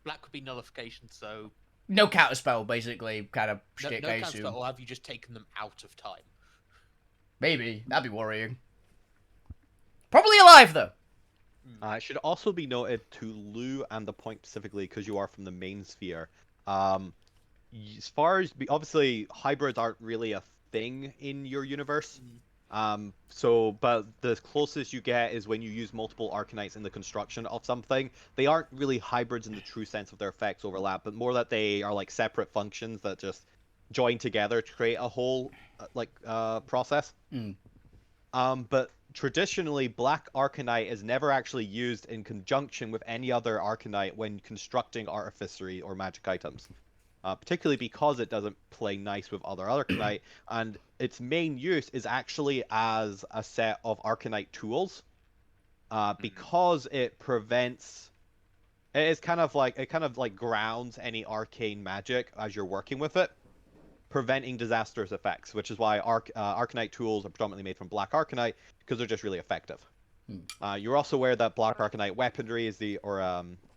B: Black would be nullification, so
D: No counterspell, basically, kind of
B: no,
D: shtick,
B: no
D: I
B: counterspell,
D: assume.
B: or have you just taken them out of time?
D: Maybe. That'd be worrying. Probably alive, though.
F: It should also be noted to Lou and the point specifically, because you are from the main sphere. As far as obviously hybrids aren't really a thing in your universe. But the closest you get is when you use multiple Arcanites in the construction of something. They aren't really hybrids in the true sense of their effects overlap, but more that they are like separate functions that just join together to create a whole process. But traditionally, Black Arcanite is never actually used in conjunction with any other Arcanite when constructing artificery or magic items. Particularly because it doesn't play nice with other Arcanite, and its main use is actually as a set of Arcanite tools, because it prevents. It kind of like grounds any arcane magic as you're working with it, preventing disastrous effects. Which is why Arcanite tools are predominantly made from Black Arcanite, because they're just really effective. You're also aware that Black Arcanite weaponry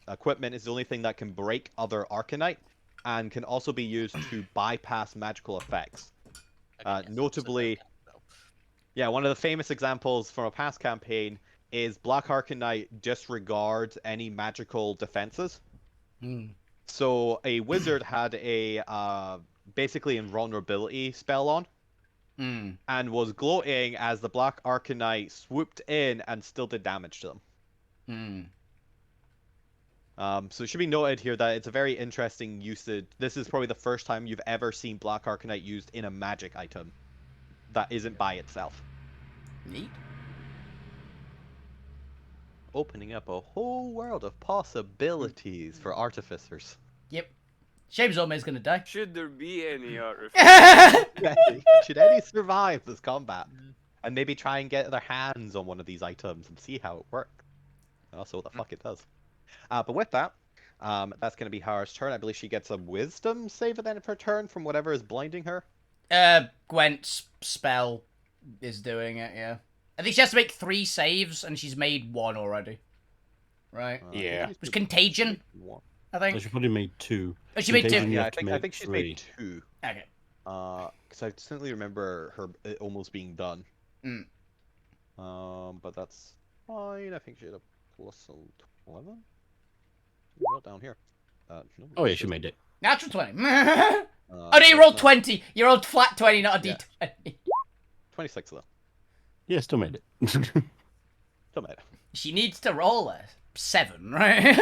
F: equipment is the only thing that can break other Arcanite, and can also be used to bypass magical effects.
B: Okay, yes,
F: Notably,
B: so no counterspell.
F: yeah, one of the famous examples from a past campaign is Black Arcanite disregards any magical defenses. So a wizard had a basically invulnerability spell on, and was gloating as the Black Arcanite swooped in and still did damage to them. So it should be noted here that it's a very interesting usage. This is probably the first time you've ever seen Black Arcanite used in a magic item that isn't by itself.
D: Neat.
F: Opening up a whole world of possibilities for artificers.
D: Yep. Shame Zoma's gonna die.
C: Should there be any artifice?
F: Should any survive this combat? And maybe try and get their hands on one of these items and see how it works. And also what the fuck it does. But with that, that's going to be Hara's turn. I believe she gets a wisdom save at the end of her turn from whatever is blinding her.
D: Gwent's spell is doing it, yeah. I think she has to make 3 saves, and she's made 1 already. Right?
E: Yeah.
D: It was Contagion, I think.
E: She probably made 2.
D: Oh, she made 2.
E: Contagion, you
F: Yeah,
E: have to
F: I
E: make
F: think she's
E: 3.
F: made 2.
D: Okay.
F: Because I distinctly remember it almost being done. But that's fine. I think she had a plus 11. Not down here. No,
E: Oh yeah, she made it.
D: Natural 20. Oh no, you rolled 20. You rolled flat 20, not a d20.
F: 26 though.
E: Yeah, still made it.
F: Still made it.
D: She needs to roll a 7, right?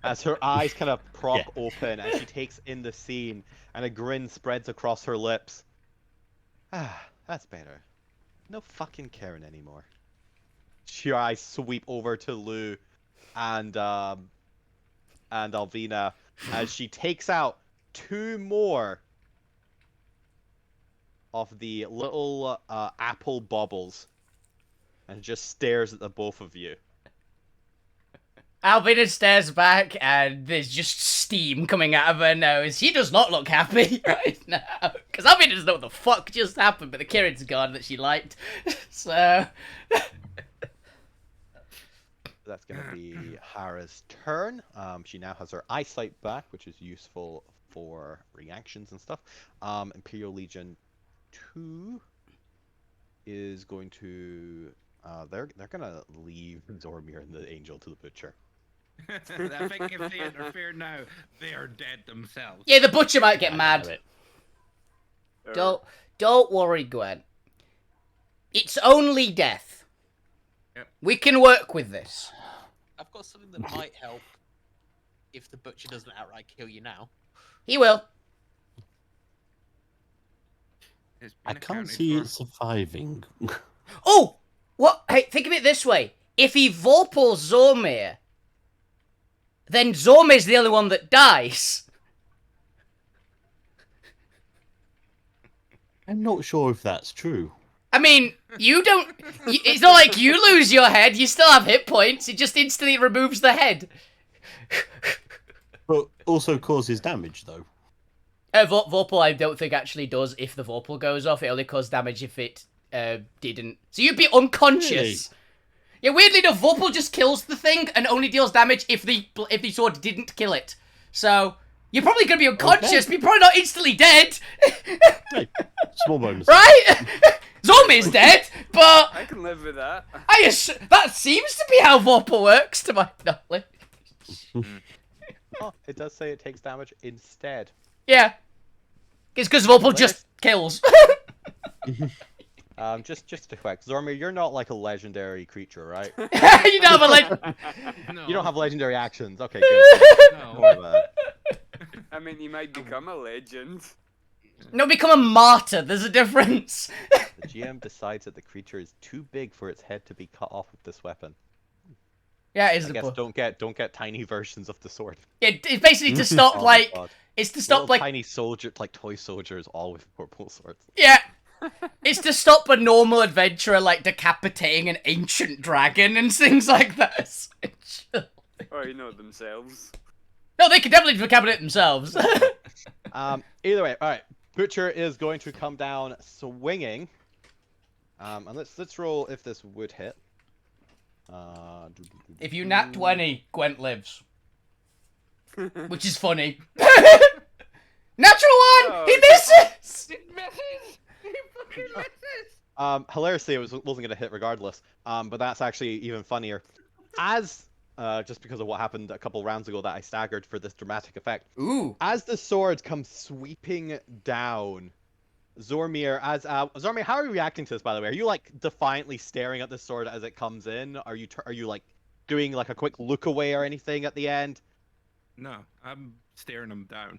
F: As her eyes kind of prop open and she takes in the scene and a grin spreads across her lips. Ah, that's better. No fucking caring anymore. Her eyes sweep over to Lou and Alvina as she takes out 2 more of the little apple baubles and just stares at the both of you.
D: Alvina stares back, and there's just steam coming out of her nose. She does not look happy right now. Because Alvina doesn't know what the fuck just happened, but the Kirin's gone that she liked. So...
F: That's going to be Hara's turn. She now has her eyesight back, which is useful for reactions and stuff. Imperial Legion 2 is going to... they're going to leave Zormir and the Angel to the Butcher.
A: I think if they interfere now, they are dead themselves.
D: Yeah, the Butcher might get mad. Don't worry, Gwen. It's only death.
A: Yep.
D: We can work with this.
B: I've got something that might help if the Butcher doesn't outright kill you now.
D: He will.
A: It's been
E: I can't
A: accounted
E: see
A: for.
E: it surviving.
D: Oh! What? Hey, think of it this way. If he Vorpals Zormir, then Zormir's the only one that dies.
E: I'm not sure if that's true.
D: I mean, you don't... It's not like you lose your head. You still have hit points. It just instantly removes the head.
E: But also causes damage, though.
D: Vorpal, I don't think actually does if the Vorpal goes off. It only causes damage if it didn't. So you'd be unconscious.
E: Really?
D: Yeah, weirdly enough, Vorpal just kills the thing and only deals damage if the sword didn't kill it. So you're probably gonna be unconscious, but you're probably not instantly dead.
E: Hey, small bonus.
D: Right? Zormir's dead, but
C: I can live with that.
D: that seems to be how Vorpal works, to my knowledge.
F: Oh, it does say it takes damage instead.
D: Yeah. It's because Vorpal just kills.
F: Just to correct, Zormir, you're not like a legendary creature, right?
D: You don't have a
A: No.
F: You don't have legendary actions. Okay, good.
A: No.
F: More of that.
C: I mean, he might become a legend.
D: No, become a martyr. There's a difference.
F: The GM decides that the creature is too big for its head to be cut off with this weapon.
D: Yeah, it is
F: I
D: the
F: guess
D: point.
F: don't get tiny versions of the sword.
D: It's basically to stop
F: Oh my
D: like
F: God.
D: it's to stop
F: Little
D: like
F: tiny soldier, like toy soldiers, all with purple swords.
D: yeah. It's to stop a normal adventurer like decapitating an ancient dragon and things like that.
C: Or, themselves.
D: No, they can definitely decapitate themselves.
F: Either way, all right. Butcher is going to come down swinging. And let's roll if this would hit.
D: If you nat 20, Gwent lives. Which is funny. Natural 1!
C: Oh,
D: He misses!
A: It misses! He fucking misses!
F: Hilariously, it wasn't going to hit regardless. But that's actually even funnier. As just because of what happened a couple rounds ago that I staggered for this dramatic effect.
D: Ooh.
F: As the sword comes sweeping down, Zormir, Zormir, how are you reacting to this? By the way, are you like defiantly staring at the sword as it comes in? Are you like doing like a quick look away or anything at the end?
A: No, I'm staring him down.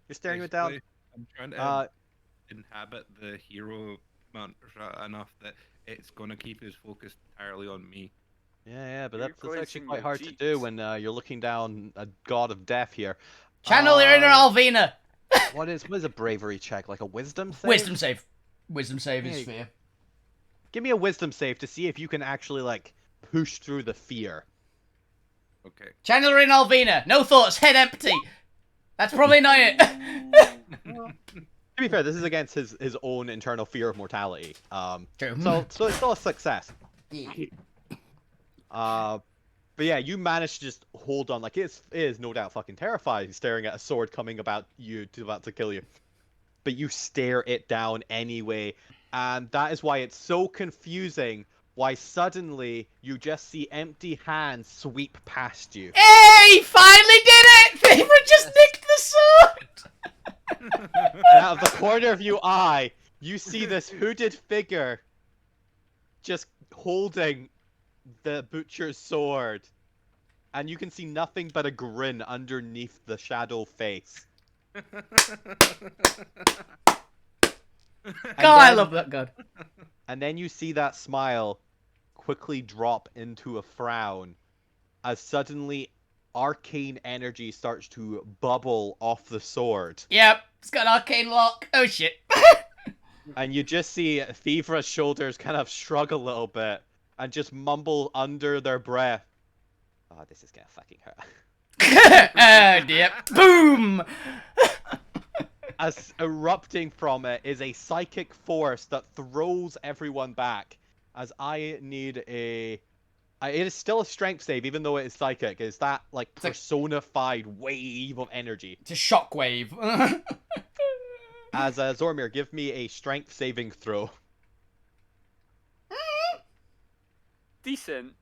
F: You're staring it down.
A: Basically, I'm trying to inhabit the hero mantra enough that it's going to keep his focus entirely on me.
F: Yeah, but
C: You're
F: that's actually
C: clenching
F: quite
C: your
F: hard to
C: cheeks.
F: do when you're looking down a god of death here.
D: Channel your inner Alvina.
F: What is a bravery check? Like a wisdom save?
D: Wisdom save. Wisdom save is
F: Hey.
D: fear.
F: Give me a wisdom save to see if you can actually like push through the fear.
A: Okay.
D: Channel your inner Alvina. No thoughts, head empty. That's probably not it.
F: To be fair, this is against his own internal fear of mortality.
D: True.
F: So it's still a success. But yeah, you managed to just hold on. Like it is no doubt fucking terrifying staring at a sword coming about to kill you. But you stare it down anyway, and that is why it's so confusing. Why suddenly you just see empty hands sweep past you.
D: Hey, finally did it! Favorite just nicked the sword!
F: And out of the corner of your eye, you see this hooded figure just holding the butcher's sword and you can see nothing but a grin underneath the shadow face.
D: God, I love that god.
F: And then you see that smile quickly drop into a frown as suddenly arcane energy starts to bubble off the sword.
D: Yep, it's got an arcane lock. Oh shit.
F: And you just see Thivra's shoulders kind of shrug a little bit and just mumble under their breath. Oh, this is gonna fucking hurt.
D: Oh dear. Boom!
F: As erupting from it is a psychic force that throws everyone back. As I need a... it is still a strength save, even though it is psychic. It's that, like, personified wave of energy.
D: It's a shockwave.
F: As Zormir, give me a strength saving throw.
C: Decent.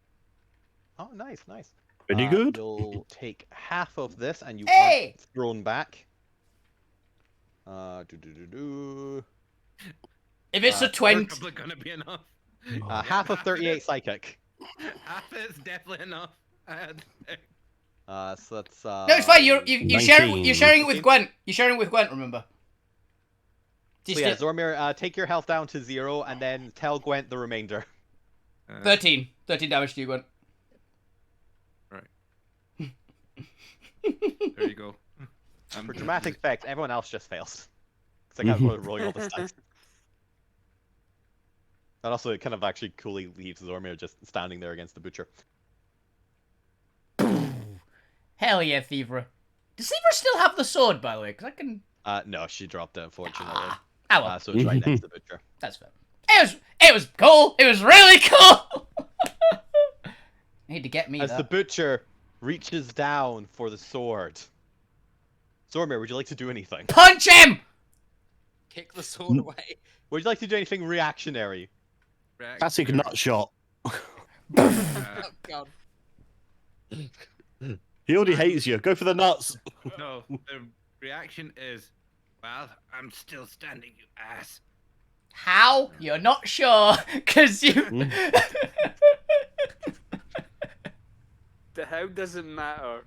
F: Oh, nice, nice.
E: Pretty good.
F: You'll take half of this, and you
D: Hey!
F: aren't thrown back.
D: If it's a 20...
A: Probably gonna be enough.
F: Half of 38 psychic.
A: Half is definitely enough.
F: So that's
D: No, it's fine. You're sharing.
E: 19.
D: You're sharing it with Gwent. You're sharing it with Gwent. Remember.
F: So yeah, Zormir, take your health down to 0, and then tell Gwent the remainder.
D: 13 damage to you, Gwent.
A: There you go.
F: For dramatic effect, everyone else just fails. Because I got rolling all this dice. And also, it kind of actually coolly leaves Zormir just standing there against the butcher.
D: Hell yeah, Thivra. Does Thivra still have the sword, by the way? Because I can.
F: No, she dropped it, unfortunately.
D: Ah, well,
F: So it's right next to the butcher.
D: that's fair. It was cool. It was really cool. Need to get me
F: As
D: that.
F: the butcher reaches down for the sword. Zormir, would you like to do anything?
D: Punch him!
B: Kick the sword away.
F: Would you like to do anything reactionary?
E: Classic nut shot.
B: Oh god.
E: He already hates you. Go for the nuts.
A: No, the reaction is, well, I'm still standing, you ass.
D: How? You're not sure, because you.
C: The how doesn't matter.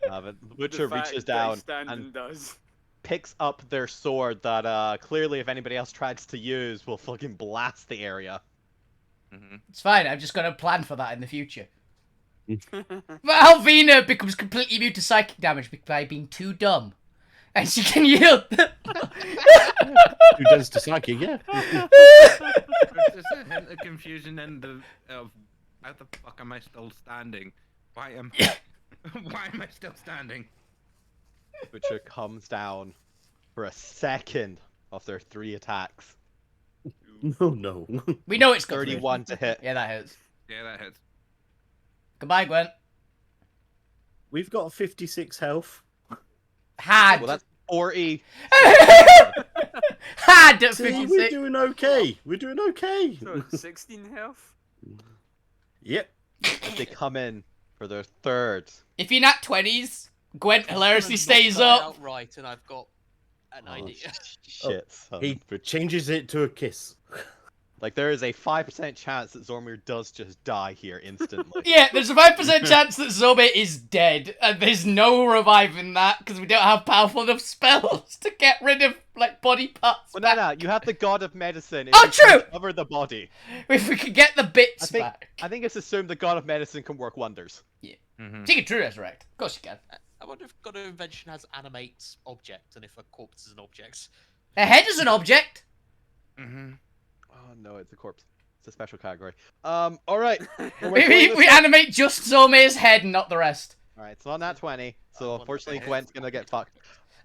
F: But the butcher
C: The fact
F: reaches
C: that
F: down
C: standing
F: and
C: does.
F: picks up their sword that clearly if anybody else tries to use will fucking blast the area.
D: It's fine. I'm just gonna plan for that in the future. But Alvina becomes completely immune to psychic damage by being too dumb, and she can yield.
E: Who does to psychic? Yeah.
A: There's just a hint of confusion in the of how the fuck am I still standing? Why am I still standing?
F: Butcher comes down for a second of their 3 attacks.
E: No.
D: We know it's got
F: 31 to hit.
D: Yeah, that hurts.
A: Yeah, that hits.
D: Goodbye, Gwen.
E: We've got 56 health.
D: Had.
F: Well, that's 40.
D: Had at
E: See, we're
D: 56.
E: doing okay. We're doing okay.
C: So 16 health.
E: Yep.
F: As they come in for their 3rd.
D: If you're not 20s, Gwent hilariously
B: Knock
D: stays
B: that
D: up.
B: outright, and I've got an idea.
F: Shit, son.
E: He changes it to a kiss.
F: Like, there is a 5% chance that Zormir does just die here instantly.
D: Yeah, there's a 5% chance that Zobe is dead, and there's no reviving that because we don't have powerful enough spells to get rid of like body parts.
F: Well,
D: back.
F: no, you have the God of Medicine.
D: Oh, true!
F: Cover the body.
D: If we could get the bits back.
F: I think it's assumed the God of Medicine can work wonders.
D: She can true resurrect. Of course you can.
B: I wonder if God of Invention has animates object, and if a corpse is an object.
D: A head is an object.
F: Oh no, it's a corpse. It's a special category. Alright.
D: We animate just Zome's head and not the rest.
F: Alright, it's not nat 20, so unfortunately Gwent's gonna get fucked.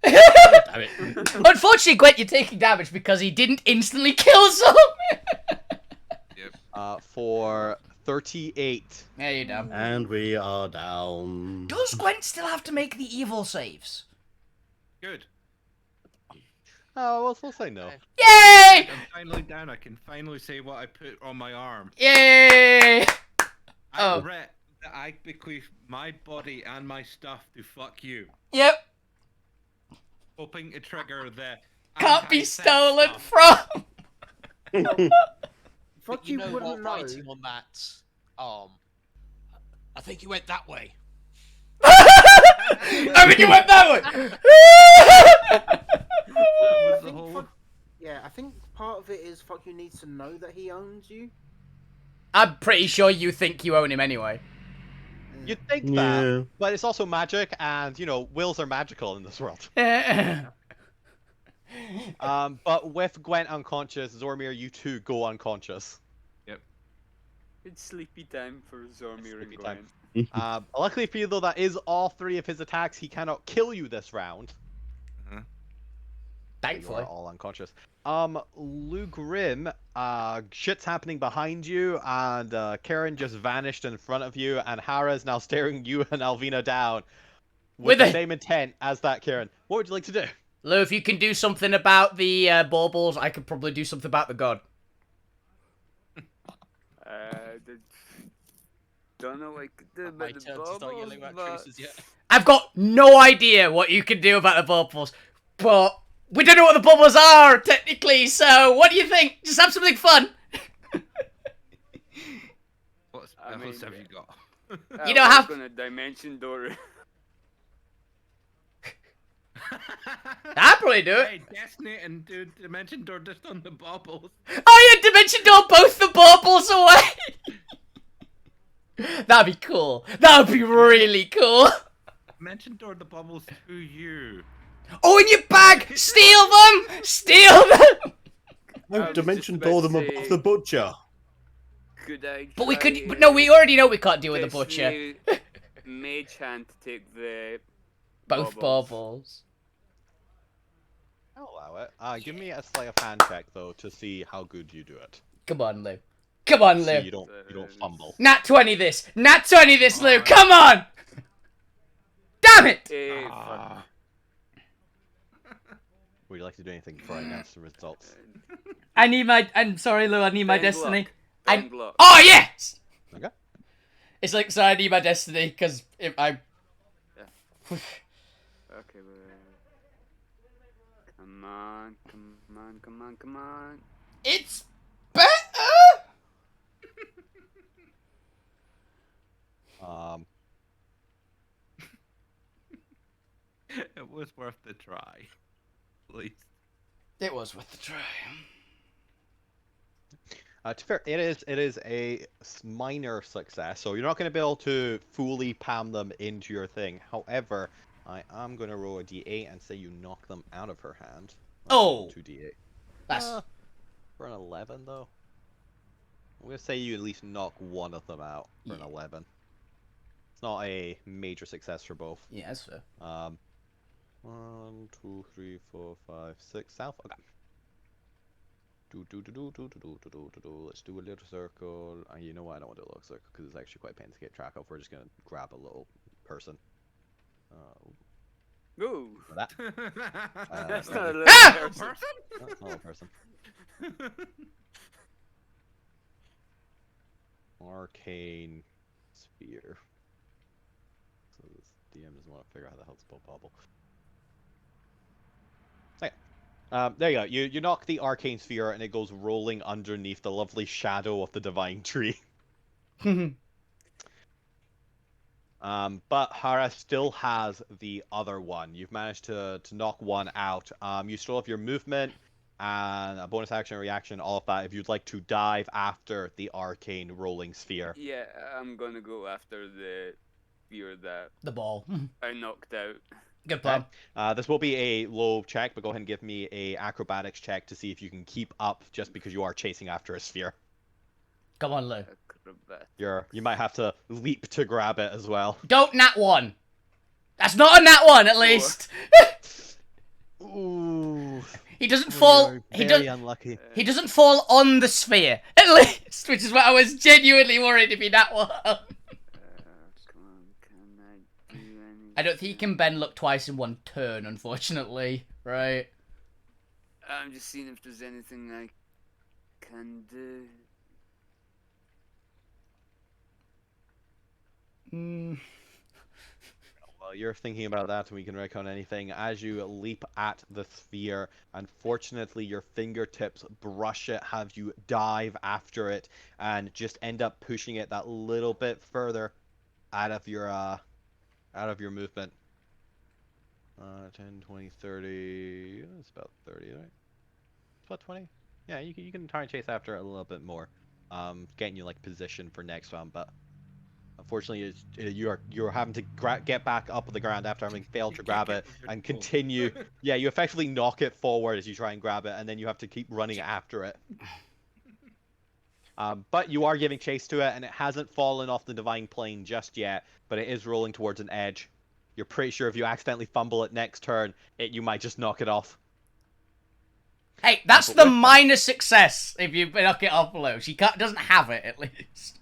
E: Damn it.
D: Unfortunately, Gwent, you're taking damage because he didn't instantly kill Zome.
F: For 38.
D: There you go.
E: And we are down.
D: Does Gwent still have to make the evil saves?
A: Good.
F: Oh, we'll say no.
D: Yay!
A: I'm finally down. I can finally say what I put on my arm.
D: Yay!
A: I
D: Oh.
A: read that I bequeath my body and my stuff to fuck you,
D: Yep.
A: hoping to trigger the
D: Can't be
A: anti-sex
D: stolen
A: stuff.
D: from.
G: Fuck
B: But you know
G: wouldn't
B: what
G: know.
B: writing on that arm I think you went that way.
D: I think you went that way.
A: That was the
G: think
A: whole.
G: fuck- Yeah, I think part of it is fuck you needs to know that he owns you.
D: I'm pretty sure you think you own him anyway.
F: You'd think
E: Yeah.
F: that, but it's also magic, and you know, wills are magical in this world. But with Gwent unconscious, Zormir, you too go unconscious.
C: It's sleepy time for Zormir and
F: Sleepy
C: Gwen.
F: time. Luckily for you, though, that is all 3 of his attacks. He cannot kill you this round.
A: Uh-huh.
F: You
D: Thankfully.
F: are all unconscious. Lou Grim, shit's happening behind you, and Karen just vanished in front of you, and Hara is now staring you and Alvina down with the same intent as that, Karen. What would you like to do?
D: Lou, if you can do something about the baubles, I could probably do something about the god.
C: Don't know what I could do
B: My
C: about the
B: turn to start
C: bubbles,
B: yelling about
C: but...
B: truces yet.
D: I've got no idea what you can do about the baubles, but we don't know what the bubbles are, technically, so what do you think? Just have something fun.
A: What
C: I mean,
A: spells have you got?
D: You don't have-
C: gonna dimension door.
D: I'll probably do it.
A: Hey, Destiny and do Dimension Door just on the baubles.
D: Oh yeah, Dimension Door both the baubles away! That'd be cool. That would be really cool.
A: Dimension Door the baubles to you.
D: Oh, in your bag! Steal them! Steal them!
E: No,
C: was
E: Dimension
C: just about
E: Door
C: to
E: them above
C: say-
E: the butcher.
C: Could I?
D: But we could.
C: try,
D: But no, we already know we can't deal with the butcher.
C: Destiny Mage Hand to take the
D: Both
C: baubles.
D: baubles.
F: I'll allow it. Give me a sleight of hand check, though, to see how good you do it.
D: Come on, Lou. Come on,
F: See
D: Lou.
F: you don't fumble.
D: Nat 20 this. Nat 20 this, Lou. Come on! Damn it!
C: Eh,
A: Ah.
F: Would you like to do anything before I announce the results?
D: I need my. I'm sorry, Lou. I need my
C: Bang
D: destiny.
C: block.
D: I-
C: Bang block.
D: Oh yes!
F: Okay.
D: It's like, so I need my destiny because if I.
C: Okay, but... Come on, come on, come on, come on.
D: It's better.
A: It was worth the try. At least.
D: It was worth the try.
F: To be fair, it is a minor success, so you're not going to be able to fully palm them into your thing. However, I am going to roll a d8 and say you knock them out of her hand.
D: Oh.
F: 2d8.
D: That's
F: For an 11, though. I'm going to say you at least knock one of them out for an 11. It's not a major success for both.
D: yeah, that's fair.
F: 1, 2, 3, 4, 5, 6. South. Okay. Let's do a little circle. And you know what? I don't want to do a little circle because it's actually quite a pain to keep track of. We're just gonna grab a little person.
C: Ooh,
F: For that.
C: that's
F: let
C: not a
F: me-
C: little
D: Ah!
C: person.
F: That's not a person. Arcane sphere. So this DM doesn't want to figure out how the hell to spell bubble. Okay. There you go. You knock the arcane sphere and it goes rolling underneath the lovely shadow of the divine tree. But Hara still has the other one. You've managed to knock one out. You still have your movement and a bonus action, reaction, all of that. If you'd like to dive after the arcane rolling sphere.
C: Yeah, I'm gonna go after the sphere that
D: The ball.
C: I knocked out.
D: Good plan.
F: This will be a low check, but go ahead and give me a acrobatics check to see if you can keep up, just because you are chasing after a sphere.
D: Come on, Lou.
C: Acrobat.
F: You might have to leap to grab it as well.
D: Don't nat one. That's not a nat one, at least.
F: Ooh.
D: He doesn't fall. He
F: Very
D: does.
F: unlucky.
D: He doesn't fall on the sphere, at least, which is what I was genuinely worried if he nat one.
C: Come on, can I do anything?
D: I don't think you can bend luck twice in one turn, unfortunately. Right?
C: I'm just seeing if there's anything I can do.
F: Well, you're thinking about that, and we can recon anything. As you leap at the sphere, unfortunately, your fingertips brush it, have you dive after it, and just end up pushing it that little bit further. out of your movement. 10, 20, 30. It's about 30, right? It's about 20. Yeah, you can try and chase after it a little bit more. Getting you like position for next round, but unfortunately, you're having to get back up on the ground after having failed to grab it and continue. Yeah, you effectively knock it forward as you try and grab it, and then you have to keep running after it. But you are giving chase to it, and it hasn't fallen off the divine plane just yet, but it is rolling towards an edge. You're pretty sure if you accidentally fumble it next turn, you might just knock it off.
D: Hey, that's the minor success if you knock it off below. She doesn't have it, at least.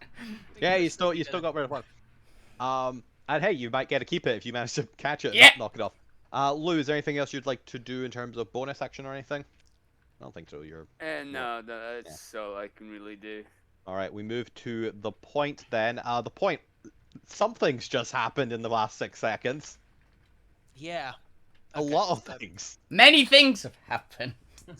F: Yeah, you still got rid of one. And hey, you might get to keep it if you manage to catch it and
D: Yeah.
F: knock it off. Lou, is there anything else you'd like to do in terms of bonus action or anything? I don't think so.
C: No, that's all I can really do.
F: All right. We move to the point then. The point. Something's just happened in the last 6 seconds.
B: Yeah.
F: A lot of things.
D: Many things have happened.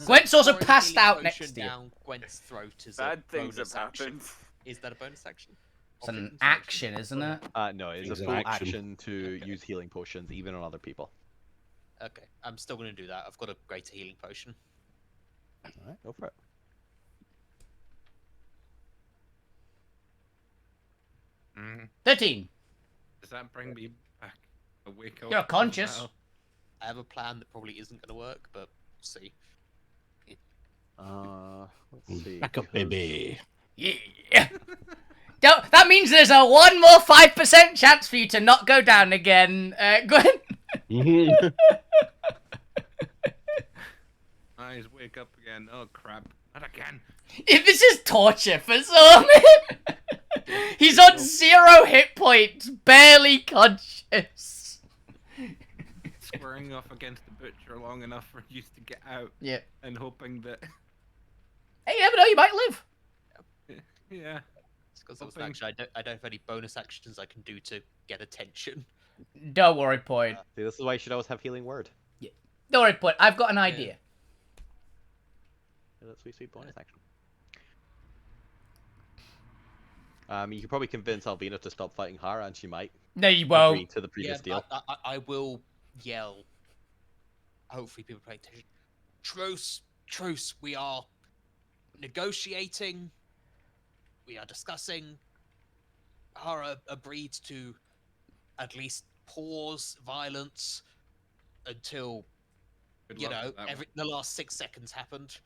D: Gwent's also
B: Pouring
D: passed
B: healing
D: out
B: potion
D: next to you.
B: down Gwent's throat is
C: Bad
B: a
C: things
B: bonus
C: have
B: action.
C: happened.
B: Is that a bonus action?
D: It's
B: Or
D: an
B: fitness
D: action, isn't it?
F: No, it's a
E: Things in
F: full
E: action.
F: action to
B: Okay.
F: use healing potions, even on other people.
B: Okay, I'm still going to do that. I've got a greater healing potion.
F: All right, go for it.
A: Mm,
D: 13.
A: does that bring me back awake?
D: You're conscious.
A: Well,
B: I have a plan that probably isn't going to work, but we'll see.
F: Let's see.
E: Back up, baby.
D: Yeah. That means there's a 1 more 5% chance for you to not go down again, Gwen.
A: Eyes wake up again. Oh crap! Not again.
D: This is torture for Zorman. He's on 0 hit points, barely conscious.
A: Squaring off against the butcher long enough for you to get out.
D: Yeah.
A: And hoping that.
D: Hey, you never know, you might live.
A: Yeah.
B: It's because
A: Hoping-
B: actually I don't have any bonus actions I can do to get attention.
D: Don't worry, Point.
F: See, this is why you should always have healing word.
D: Don't worry, Point. I've got an idea.
F: Yeah, that's sweet bonus action. You could probably convince Alvina to stop fighting Hara, and she might
D: No, you
F: agree
D: won't.
F: to the previous deal.
B: I will yell. Hopefully people pay attention. Truce, truce. We are negotiating. We are discussing. Hara agreed to at least pause violence until
A: Good
B: you
A: luck
B: know
A: with that one.
B: the last 6 seconds happened.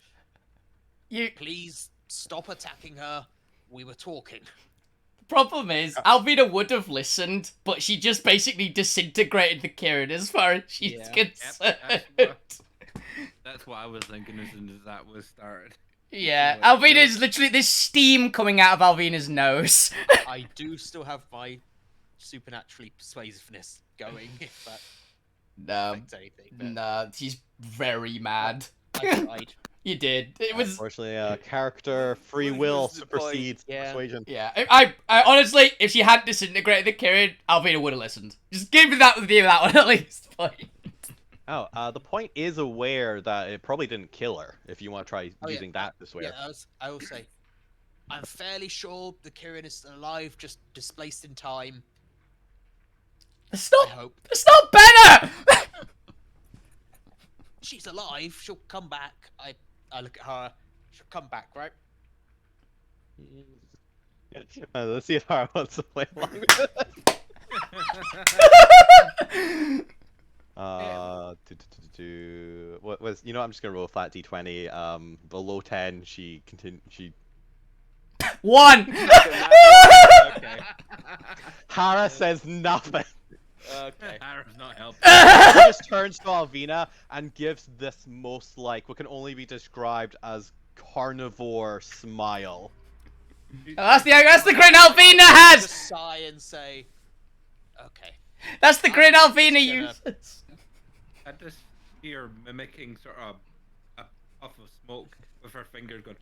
D: You.
B: Please stop attacking her. We were talking.
D: Problem is, Alvina would have listened, but she just basically disintegrated the Kieran as far as she's
B: Yeah.
D: concerned.
A: That's what I was thinking as soon as that was started.
D: Yeah,
A: Like,
D: Alvina's literally this steam coming out of Alvina's nose.
B: I do still have my supernaturally persuasiveness going, if that affects anything. But
D: Nah, she's very mad.
B: I tried.
D: You did. It was.
F: Unfortunately, character free
C: What
F: will
C: was the point?
F: supersedes
B: Yeah.
F: persuasion.
D: Yeah, I honestly, if she hadn't disintegrated the Kieran, Alvina would have listened. Just give me that one at least.
F: Oh, the point is aware that it probably didn't kill her. If you want to try
B: Oh, yeah.
F: using that to swear.
B: Yeah, I will say, I'm fairly sure the Kirin is still alive, just displaced in time.
D: It's
B: I
D: not.
B: hope
D: It's not better.
B: she's alive. She'll come back. I look at her. She'll come back, right?
F: Let's see if Hara wants to play along. What was? You know, I'm just gonna roll a flat d20. Below 10, she
D: 1.
F: Okay. Hara says nothing.
B: Okay.
A: Hara's not helping.
F: She just turns to Alvina and gives this most like what can only be described as carnivore smile.
D: That's the grin Alvina has.
B: Just sigh and say, "Okay."
D: That's the grin
B: I'm
D: Alvina
B: just gonna-
D: uses.
A: I just hear mimicking sort of a puff of smoke with her fingers going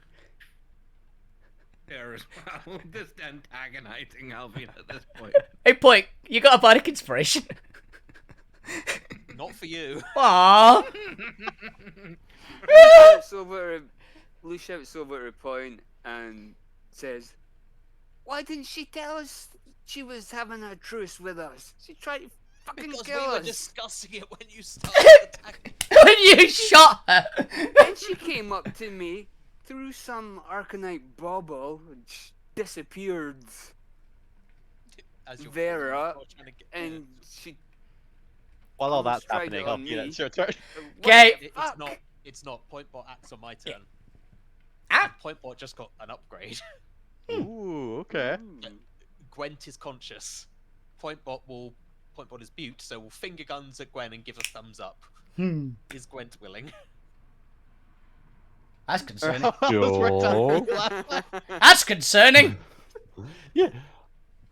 A: there as well. Just antagonizing Alvina at this point.
D: Hey, Point, you got a bardic inspiration?
B: Not for you.
D: Aww.
C: Lou shouts over a point and says, Why didn't she tell us she was having a truce with us? She tried to fucking
B: Because
C: kill
B: we were
C: us.
B: discussing it when you started attacking.
D: When you shot her.
C: Then she came up to me, threw some Arcanite bauble, and disappeared.
B: As you're
C: Vera,
B: trying to get,
C: And she
F: While all
C: almost
F: that's
C: tried
F: happening,
C: it on
F: Alpina,
C: me.
F: it's your turn.
C: What
D: Okay.
C: the
B: It's
C: fuck?
B: not. It's not. Pointbot acts on my turn.
D: Ah.
B: And Pointbot just got an upgrade.
F: Ooh, okay.
C: Ooh.
B: Gwent is conscious. Pointbot is mute, so we'll finger guns at Gwen and give a thumbs up. Is Gwent willing?
D: That's concerning.
F: That's right down.
E: Sure.
D: That's concerning.
E: Yeah.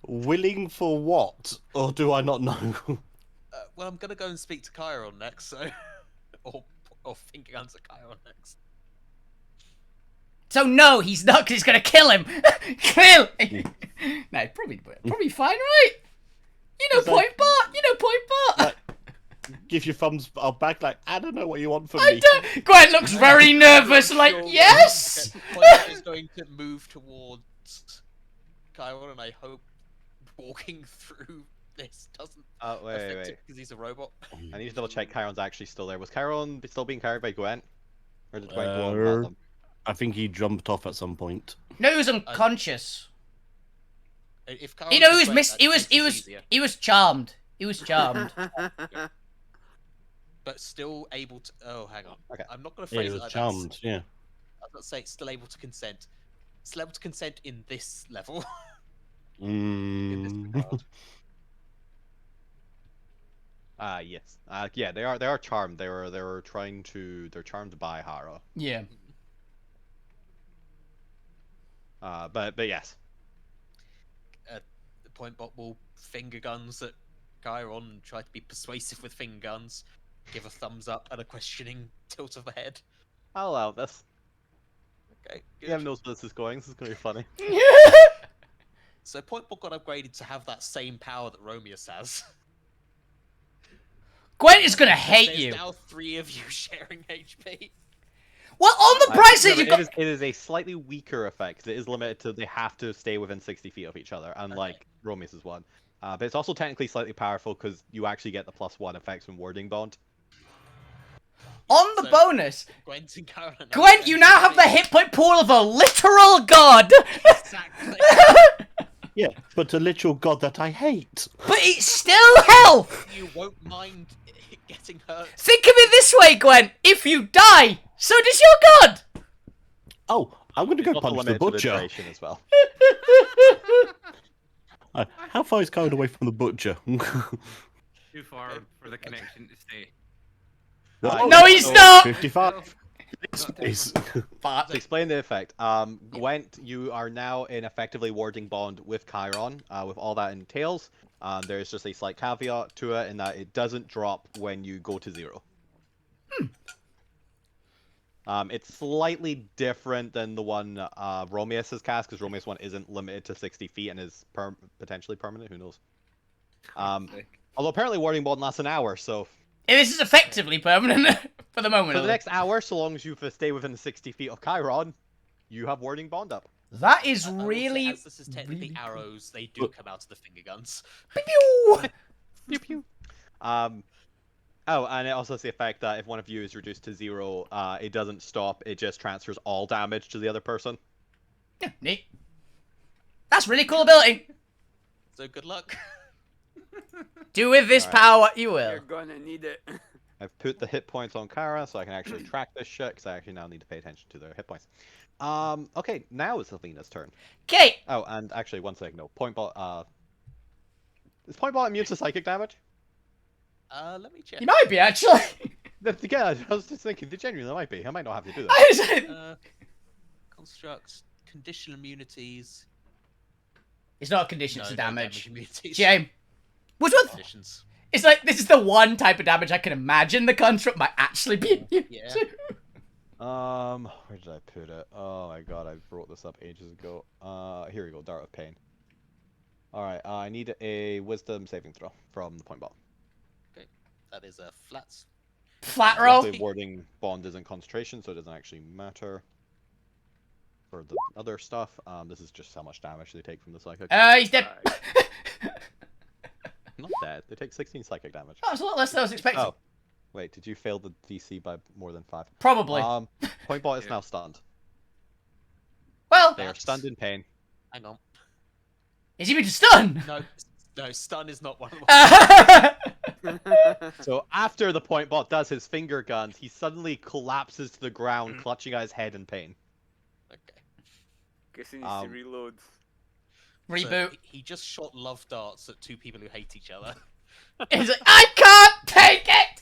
E: Willing for what? Or do I not know?
B: Well, I'm gonna go and speak to Chiron next, so or finger guns at Chiron next.
D: So no, he's not, because he's gonna kill him. Clearly. No, probably fine, right? You know,
E: It's like-
D: Pointbot. You know, Pointbot.
E: Like, give your thumbs up back like, I don't know what you want from
D: I
E: me.
D: don't. Gwen looks very nervous, like, yes.
B: Okay, Pointbot is going to move towards Chiron, and I hope walking through this doesn't
F: Wait,
B: affect
F: wait.
B: him because he's a robot.
F: I need to double check Chiron's actually still there. Was Chiron still being carried by Gwent? Or did Gwent go on without them?
E: I think he jumped off at some point.
D: No, he was unconscious.
B: If
D: You
B: Chiron's
D: know, he
B: with
D: was
B: Gwent,
D: miss.
B: that
D: He was.
B: makes
D: He
B: this
D: was.
B: easier.
D: He was charmed. He was charmed.
B: But still able to. Oh, hang on.
F: Okay.
B: I'm not going to
E: Yeah,
B: phrase
E: he
B: it
E: was
B: like
E: charmed,
B: that.
E: yeah.
B: I was going to say it's still able to consent. Still able to consent in this level. in this
E: Mm.
B: regard.
F: Yes. Yeah, they are charmed. They're charmed by Hara.
D: Yeah.
F: But yes.
B: The Pointbot will finger guns at Chiron and try to be persuasive with finger guns. Give a thumbs up and a questioning tilt of the head.
F: I'll allow this.
B: Okay,
F: Yeah,
B: good.
F: knows where this is going. This is gonna be funny.
B: So Pointbot got upgraded to have that same power that Romeus has.
D: Gwen is gonna hate
B: There's
D: you.
B: now 3 of you sharing HP.
D: Well, on the prices
F: No,
D: you
F: but
D: got.
F: it is a slightly weaker effect. It is limited to they have to stay within 60 feet of each other, unlike Romeus's one. But it's also technically slightly powerful because you actually get the +1 effects from Warding Bond.
D: On the
B: So-
D: bonus,
B: Gwent and Chiron. are
D: Gwen, you now have the
B: sharing
D: hit point pool of a literal god.
B: HP. Exactly.
E: Yeah, but a literal god that I hate.
D: But it's still health.
B: You won't mind it getting hurt.
D: Think of it this way, Gwen. If you die, so does your god.
E: Oh, I'm going to go
F: Also
E: punch the
F: limited to the
E: butcher.
F: duration as well.
E: How far is Kyle away from the butcher?
A: Too far for the connection to stay.
D: No, he's not.
E: 55.
A: Not too
E: Is
F: To explain the effect, Gwent, you are now in effectively Warding Bond with Chiron, with all that entails. There's just a slight caveat to it in that it doesn't drop when you go to 0. It's slightly different than the one Romeus has cast, because Romeus one isn't limited to 60 feet and is potentially permanent, who knows. Although apparently Warding Bond lasts an hour, so...
D: This is effectively permanent for the moment.
F: For the next hour, so long as you stay within 60 feet of Chiron, you have Warding Bond up.
D: That is
B: I will say,
D: really.
B: as this is technically
D: really cool.
B: arrows, they do come out of the finger guns.
D: Pew!
F: Pew pew. Oh, and it also has the effect that if one of you is reduced to 0, it doesn't stop, it just transfers all damage to the other person.
D: Yeah, neat. That's really cool ability.
B: So good luck.
D: Do with this
F: Alright.
D: power what you will.
C: You're gonna need it.
F: I've put the hit points on Kara so I can actually track this shit, because I actually now need to pay attention to their hit points. Okay, now it's Alina's turn.
D: Okay.
F: Oh, and actually, one second, no. Pointbot, is Pointbot immune to psychic damage?
B: Let me check.
D: You might be actually.
F: Yeah, I was just thinking, they genuinely might be. I might not have to do that.
B: Constructs, conditional immunities.
D: It's not a condition, it's
B: No,
D: a
B: no
D: damage.
B: immunities.
D: Shame. Which one?
B: Conditions.
D: It's like this is the one type of damage I can imagine the construct might actually be immune
B: Yeah.
D: to.
F: Where did I put it? Oh my god, I wrote this up ages ago. Here we go, Dart of Pain. Alright, I need a Wisdom saving throw from the Pointbot.
B: That is a flat.
D: Flat roll.
F: The Warding Bond isn't concentration, so it doesn't actually matter. for the other stuff. This is just how much damage they take from the psychic.
D: He's dead.
F: Not dead. They take 16 psychic damage.
D: Oh, it's a lot less than I was expecting.
F: Oh, wait, did you fail the DC by more than 5?
D: Probably.
F: Pointbot is now stunned.
D: Well,
F: They are stunned in pain.
B: Hang on.
D: is he even stunned?
B: No, stun is not one of the.
F: So after the Pointbot does his finger guns, he suddenly collapses to the ground, clutching at his head in pain.
B: Okay.
C: Guess he needs to reload.
D: Reboot.
B: So he just shot love darts at 2 people who hate each other.
D: He's like, I can't take it!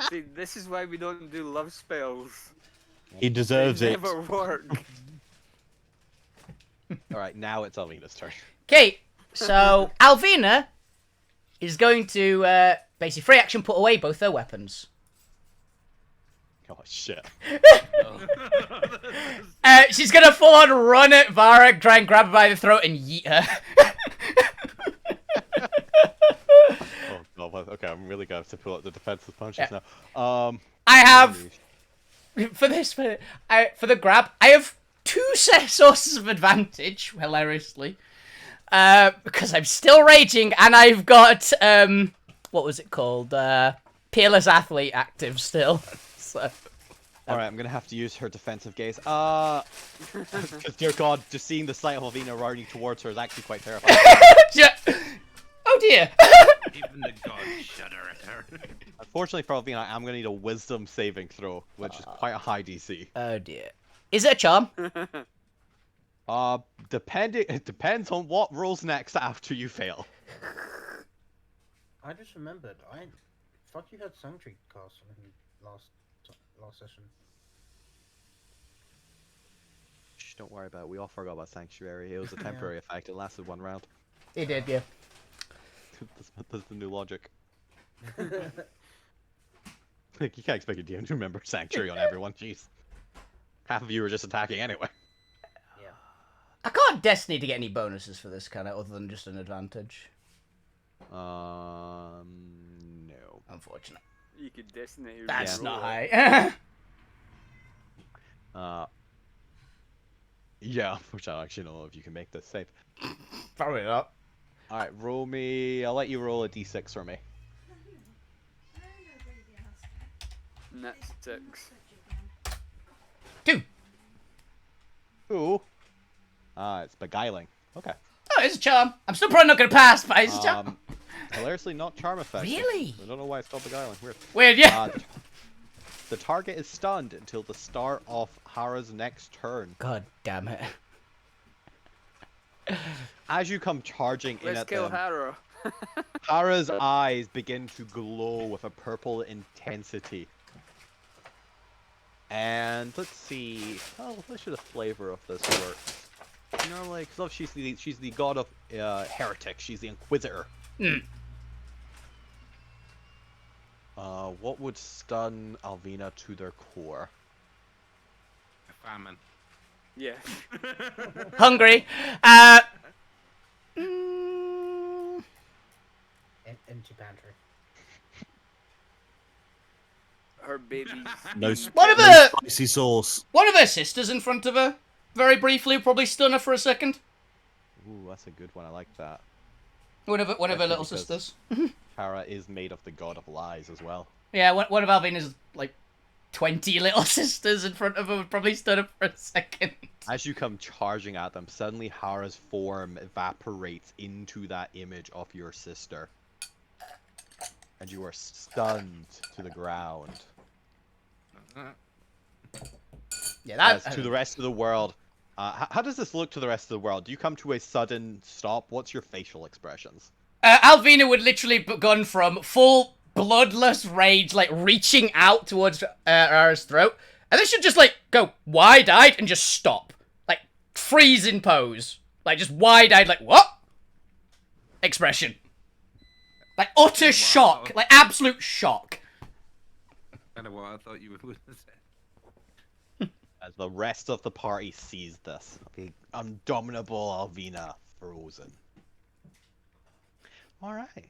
C: See, this is why we don't do love spells.
E: He deserves
C: They
E: it.
C: never work.
F: Alright, now it's Alvina's turn.
D: Okay, so Alvina is going to basically free action put away both their weapons.
F: Oh shit.
D: She's gonna full on run at Vara, try and grab her by the throat and yeet her.
F: Oh god, okay, I'm really gonna have to pull out the defensive punches now.
D: I have for the grab, I have 2 sources of advantage, hilariously. Because I'm still raging and I've got what was it called? Peerless Athlete active still. So
F: Alright, I'm gonna have to use her defensive gaze. Because dear god, just seeing the sight of Alvina running towards her is actually quite terrifying.
D: oh dear.
A: Even the gods shudder at her.
F: Unfortunately for Alvina, I'm gonna need a wisdom saving throw, which is quite a high DC.
D: Oh dear. Is it a charm?
F: It depends on what rolls next after you fail.
G: I just remembered. I thought you had Sanctuary cast on him last session.
F: Shh, don't worry about it. We all forgot about Sanctuary. It was a temporary effect. It lasted 1 round.
D: It did, yeah.
F: That's the new logic. Like, you can't expect a DM to remember Sanctuary on everyone. Jeez. Half of you were just attacking anyway.
G: Yeah.
D: I can't Destiny to get any bonuses for this kind of other than just an advantage.
F: No.
D: Unfortunate.
C: You could designate your
D: That's
C: roll.
D: not high.
F: Yeah, which I don't actually know if you can make this save.
D: Probably not.
F: Alright, roll me. I'll let you roll a d6 for me.
C: And that's 6.
D: 2.
F: Ooh. It's beguiling. Okay.
D: Oh, it's a charm. I'm still probably not gonna pass, but it's a charm.
F: Hilariously not charm effective.
D: Really?
F: I don't know why it's called beguiling. Weird.
D: Weird, yeah.
F: The target is stunned until the start of Hara's next turn.
D: God damn it.
F: As you come charging in
C: Let's
F: at
C: kill
F: them,
C: Hara.
F: Hara's eyes begin to glow with a purple intensity. And let's see. Oh, let's show the flavor of this works. Normally, because she's the god of heretics. She's the Inquisitor. What would stun Alvina to their core?
A: Famine.
C: Yeah.
D: Hungry.
G: Empty pantry.
C: Her baby's
E: No,
C: being
D: What
C: killed.
D: about
E: spicy sauce.
D: one of her sisters in front of her? Very briefly, probably stun her for a second.
F: Ooh, that's a good one. I like that.
D: One of her
F: Especially
D: little
F: because
D: sisters.
F: Hara is made of the god of lies as well.
D: Yeah, one of Alvina's like 20 little sisters in front of her would probably stun her for a second.
F: As you come charging at them, suddenly Hara's form evaporates into that image of your sister. And you are stunned to the ground.
D: Yeah,
F: As to the rest of the world. How does this look to the rest of the world? Do you come to a sudden stop? What's your facial expressions?
D: Alvina would literally gone from full bloodless rage, like reaching out towards Ara's throat, and then she'd just like go wide-eyed and just stop, like freeze in pose, like just wide-eyed, like what? Expression, like utter shock, like absolute shock.
A: Kind of what I thought you would have said.
F: As the rest of the party sees this, the indomitable Alvina frozen. Alright.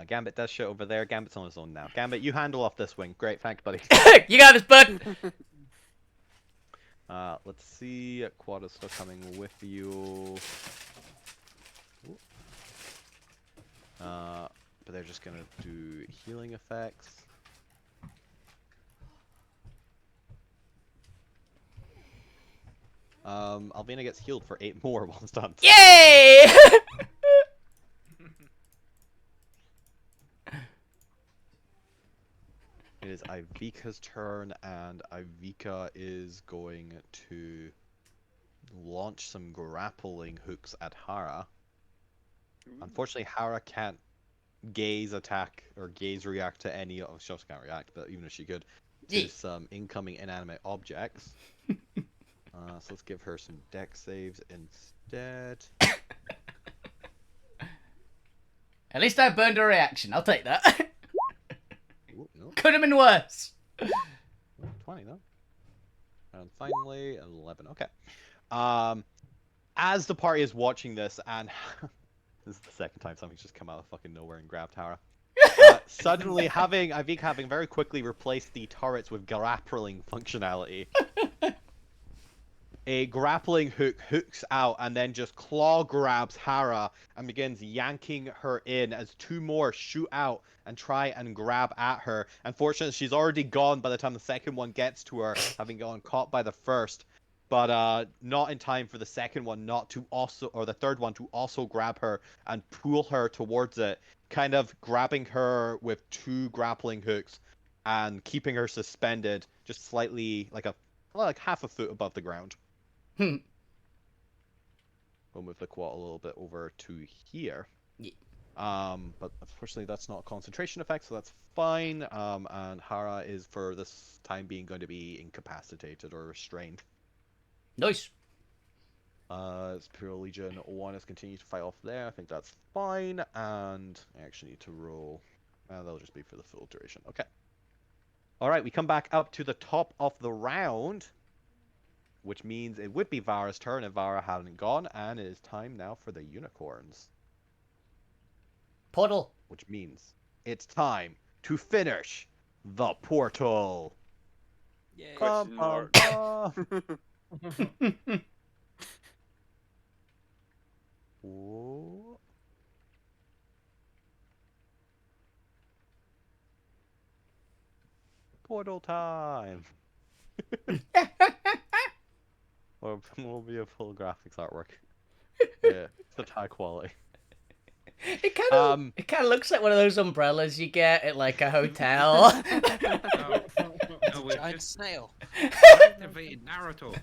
F: Gambit does shit over there. Gambit's on his own now. Gambit, you handle off this wing. Great, thanks, buddy.
D: You got this, bud.
F: Let's see. Quad is still coming with you. Ooh. But they're just gonna do healing effects. Alvina gets healed for 8 more while stunned.
D: Yay!
F: It is Ivika's turn, and Ivika is going to launch some grappling hooks at Hara. Unfortunately, Hara can't gaze attack or gaze react to any of. She also can't react, but even if she could, to some incoming inanimate objects. So let's give her some dex saves instead.
D: At least I burned a reaction. I'll take that.
F: Ooh, no.
D: Could have been worse.
F: 20 though. And finally, 11. Okay. As the party is watching this, and this is the second time something's just come out of fucking nowhere and grabbed Tara. Suddenly, Ivika having very quickly replaced the turrets with grappling functionality. A grappling hook hooks out and then just claw grabs Hara and begins yanking her in as 2 more shoot out and try and grab at her. Unfortunately, she's already gone by the time the second one gets to her, having gone caught by the first. But not in time for the second one not to also, or the third one to also grab her and pull her towards it, kind of grabbing her with 2 grappling hooks and keeping her suspended just slightly, like half a foot above the ground. We'll move the quad a little bit over to here.
D: Yeah.
F: But unfortunately that's not a concentration effect, so that's fine. And Hara is for this time being going to be incapacitated or restrained.
D: Nice.
F: Imperial Legion 1 is continuing to fight off there. I think that's fine. And I actually need to roll. That'll just be for the full duration. Okay. Alright, we come back up to the top of the round, which means it would be Vara's turn if Vara hadn't gone, and it is time now for the unicorns.
D: Portal.
F: Which means it's time to finish the portal.
B: Yay.
C: Question mark.
F: Whoa. Portal time. Or will be a full graphics artwork. Yeah, such high quality.
D: It kind of looks like one of those umbrellas you get at like a hotel.
A: No, we've
B: Giant
A: just
B: snail.
A: activated Naruto.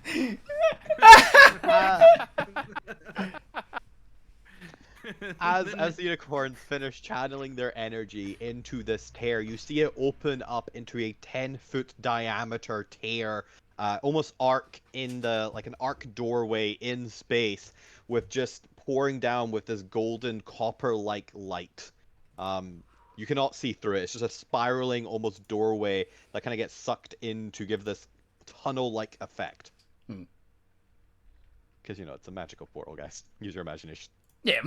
F: As the unicorns finish channeling their energy into this tear, you see it open up into a 10-foot diameter tear, almost arc in like an arc doorway in space, with just pouring down with this golden copper-like light. You cannot see through it. It's just a spiraling, almost doorway that kind of gets sucked in to give this tunnel-like effect. Because, you know, it's a magical portal, guys. Use your imagination.
D: Yeah.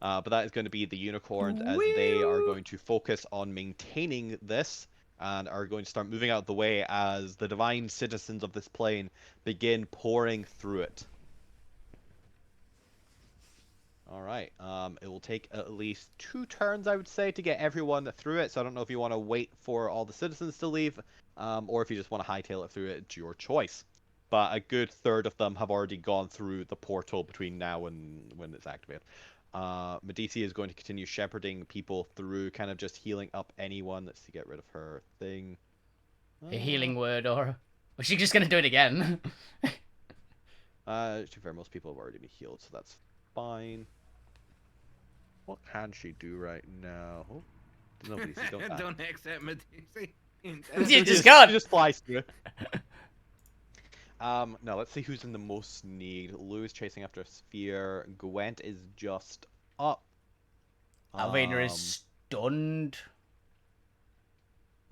F: But that is going to be the unicorns, as they are going to focus on maintaining this and are going to start moving out of the way as the divine citizens of this plane begin pouring through it. Alright, it will take at least 2 turns, I would say, to get everyone through it, so I don't know if you want to wait for all the citizens to leave, or if you just want to hightail it through it, it's your choice. But a good third of them have already gone through the portal between now and when it's activated. Medici is going to continue shepherding people through, kind of just healing up anyone. Let's see, get rid of her thing.
D: A healing word, or was she just gonna do it again?
F: To be fair, most people have already been healed, so that's fine. What can she do right now? Oh, nobody see, don't
A: Don't accept Medici.
D: You just gone.
F: She just flies through it. No, let's see who's in the most need. Lou is chasing after a sphere. Gwent is just up.
D: Alvina is stunned.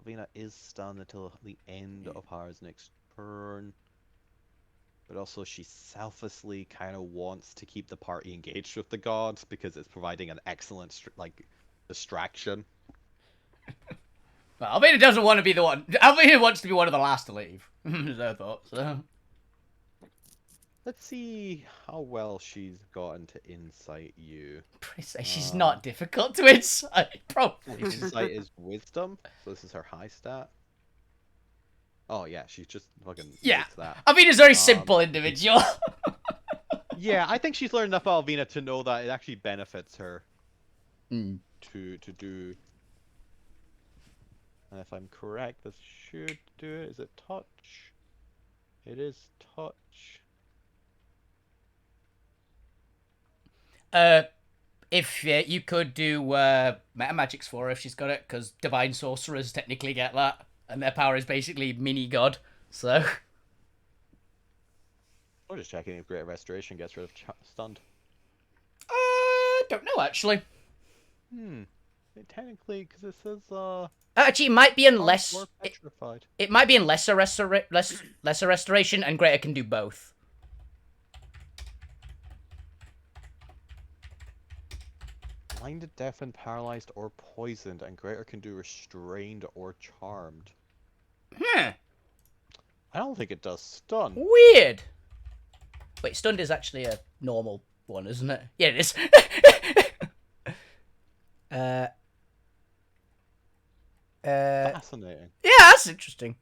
F: Alvina is stunned until the end of Hara's next turn. But also she selflessly kind of wants to keep the party engaged with the gods because it's providing an excellent distraction.
D: Well, Alvina doesn't want to be the one. Alvina wants to be one of the last to leave. Is her thought, so.
F: Let's see how well she's gotten to insight you.
D: Pretty say she's not difficult to insight, probably.
F: Insight is wisdom, so this is her high stat. Oh yeah, she just fucking
D: Yeah.
F: makes that.
D: I mean, it's a very simple individual.
F: Yeah, I think she's learned enough about Alvina to know that it actually benefits her
D: Mm.
F: to do. And if I'm correct, this should do it. Is it touch? It is touch.
D: If you could do meta magics for her if she's got it, because divine sorcerers technically get that, and their power is basically mini god. So
F: I'm just checking if Greater Restoration gets rid of stunned.
D: don't know actually.
F: Technically, because it says
D: Actually, it might be in less.
F: more petrified.
D: It might be in lesser restoration, and greater can do both.
F: Blinded, deafened, paralyzed, or poisoned, and Greater can do restrained or charmed.
D: Hmm.
F: I don't think it does stun.
D: Weird. Wait, stunned is actually a normal one, isn't it? Yeah, it is.
F: Fascinating.
D: Yeah, that's interesting.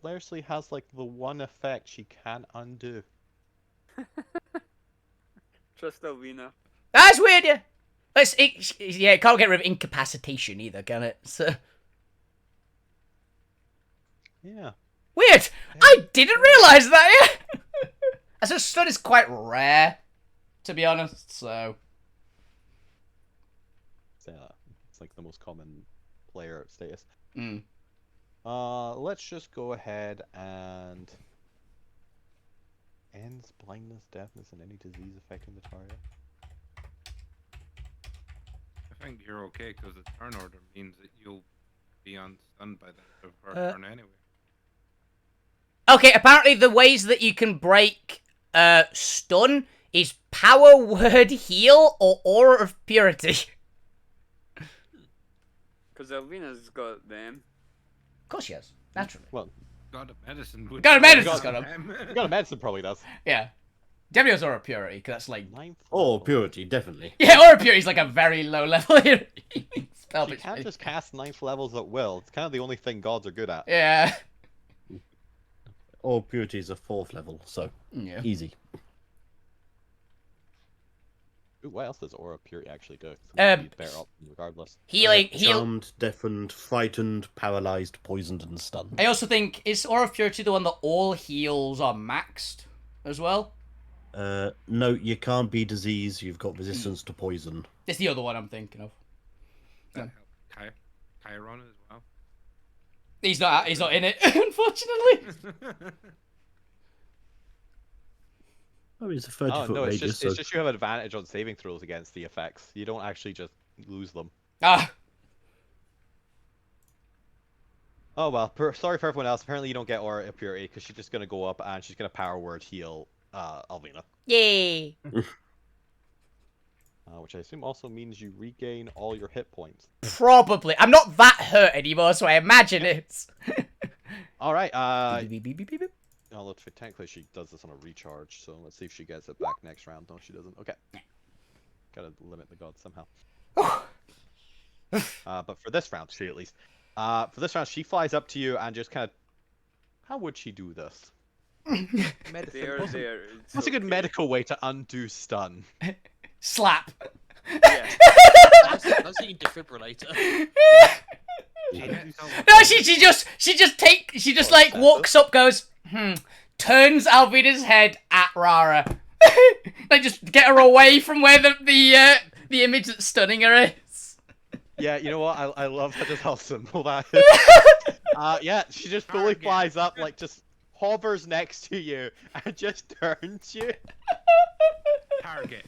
F: Lersley has like the one effect she can't undo.
C: Trust Alvina.
D: That's weird, yeah. It can't get rid of incapacitation either, can it? So
F: Yeah.
D: weird. I didn't realize that. Yeah. As a stun is quite rare, to be honest. So
F: It's like the most common player status.
D: Mm.
F: Let's just go ahead and ends blindness, deafness, and any disease affecting the target.
A: I think you're okay because the turn order means that you'll be unstunned by the end of her turn anyway.
D: okay. Apparently, the ways that you can break stun is power, word, heal, or aura of purity.
C: Because Alvina's got them.
D: Of course, she has. Naturally.
F: Well,
A: God of medicine. Would
D: God of medicine's got him.
F: God of medicine probably does.
D: Yeah. Demio's aura of purity, because that's like.
F: Ninth
E: Oh,
F: level.
E: purity, definitely.
D: Yeah, aura of purity is like a very low level spell.
F: You can't just cast ninth levels at will. It's kind of the only thing gods are good at.
D: Yeah.
E: Or purity is a 4th level, so
D: Yeah.
E: easy.
F: Ooh, what else does Aura of Purity actually do?
D: Um,
F: Bear up regardless.
D: Heal.
E: Charmed, deafened, frightened, paralyzed, poisoned, and stunned.
D: I also think, is Aura of Purity the one that all heals are maxed as well?
E: No, you can't be disease. You've got resistance to poison.
D: It's the other one I'm thinking of.
A: That helped Chiron as well.
D: He's not in it, unfortunately.
E: Oh, it's a 30-foot
F: Oh no, it's
E: radius.
F: just you have advantage on saving throws against the effects. You don't actually just lose them.
D: Ah.
F: Oh well, sorry for everyone else. Apparently you don't get Aura of Purity because she's just gonna go up and she's gonna power word heal Alvina.
D: Yay.
F: Which I assume also means you regain all your hit points.
D: Probably. I'm not that hurt anymore, so I imagine it's.
F: All right.
D: Beep, beep, beep, beep, beep.
F: No, let's technically she does this on a recharge, so let's see if she gets it back next round. No, she doesn't. Okay. Gotta limit the gods somehow. But for this round, she at least. For this round, she flies up to you and just kind of. How would she do this?
C: There.
F: What's a good medical way to undo stun?
D: Slap.
C: Yeah.
B: I was thinking defibrillator.
D: No, she just like walks up, goes, turns Alvina's head at Rara. Like just get her away from where the image that's stunning her is.
F: Yeah, you know what? I love how simple that is. Yeah, she just fully flies up, like just hovers next to you and just turns you,
A: Target.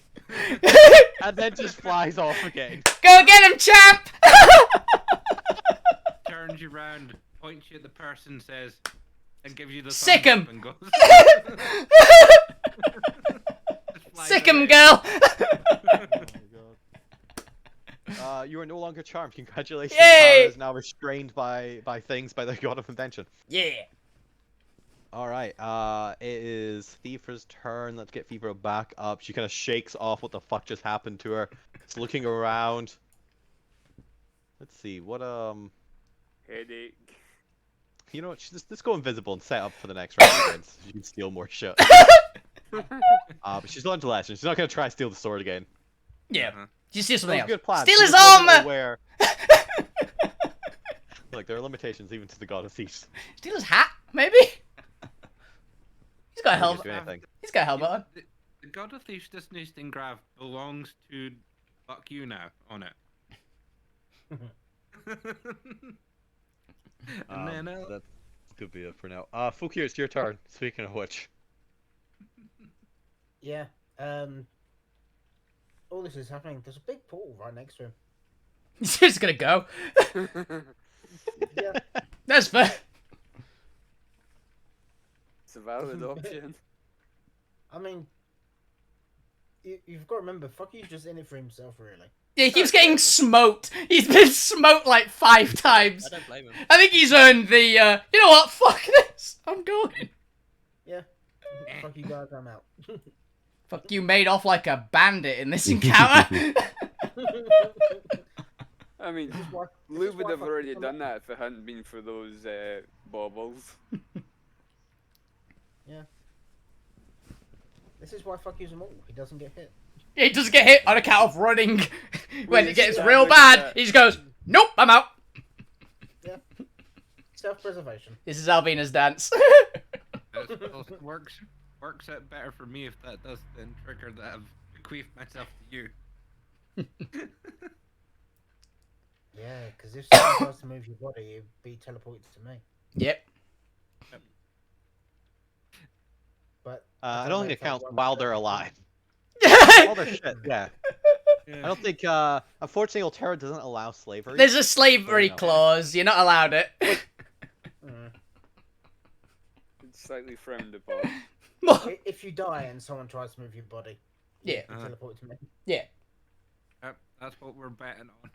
F: and then just flies off again.
D: Go get him, champ!
A: Turns you round, points you at the person, says, and gives you the
D: Sick
A: thumbs
D: 'em.
A: up and goes. Just flies
D: Sick him,
A: away.
D: girl!
F: You are no longer charmed. Congratulations.
D: Yay!
F: Tara is now restrained by the god of invention.
D: Yeah.
F: All right. It is Thiefra's turn. Let's get Thiefra back up. She kind of shakes off what the fuck just happened to her. It's looking around. Let's see what
C: Headache.
F: You know what? Let's go invisible and set up for the next round again, so she can steal more shit. But she's not into legend. She's not gonna try to steal the sword again.
D: Yeah.
A: Uh-huh.
D: You steal something
F: That was
D: else.
F: a good plan.
D: Steal
F: She
D: his
F: just wasn't
D: armor!
F: aware. Look, there are limitations even to the god of thieves.
D: Steal his hat, maybe? He's got a
F: Doesn't
D: helmet.
F: do anything.
D: He's got a helmet on.
A: The God of Thieves Disney Stingrav belongs to fuck you now on it. And then
F: That's could be it for now. Fukir, it's your turn. Speaking of which.
G: Yeah. All this is happening. There's a big pool right next to him.
D: He's just gonna go.
G: Yeah.
D: That's fair.
C: It's a valid option.
G: I mean, you've got to remember, Fucky's just in it for himself, really.
D: Yeah, he keeps getting smoked. He's been smoked like 5 times.
B: I don't blame him.
D: I think he's earned the, you know what, fuck this. I'm going.
G: Yeah. Fuck you guys, I'm out.
D: Fuck you, made off like a bandit in this encounter.
C: I mean,
G: why-
C: Lou
G: this is
C: would
G: why
C: have
G: Fucky's
C: already
G: come
C: done
G: up.
C: that if it hadn't been for those baubles.
G: This is why Fucky's a mole. He doesn't get hit.
D: He doesn't get hit on account of running. When
C: We
D: it gets
C: established
D: real bad,
C: that.
D: he just goes, nope, I'm out.
G: Yeah. Self-preservation.
D: This is Albina's dance.
A: it works out better for me if that does then trigger that I've bequeathed myself to you.
G: Yeah, because if someone tries to move your body, you'd be teleported to me.
D: Yep.
G: But
F: I
G: don't
F: don't
G: know
F: think it
G: if that
F: counts
G: one-
F: while they're alive. All their shit, yeah. I don't think, unfortunately, Alterra doesn't allow slavery.
D: There's a slavery
F: No.
D: clause. You're not allowed it.
G: Mm.
C: It's slightly frowned upon.
G: If you die and someone tries to move your body,
D: Yeah.
G: you teleport to me.
A: Yep, that's what we're betting on.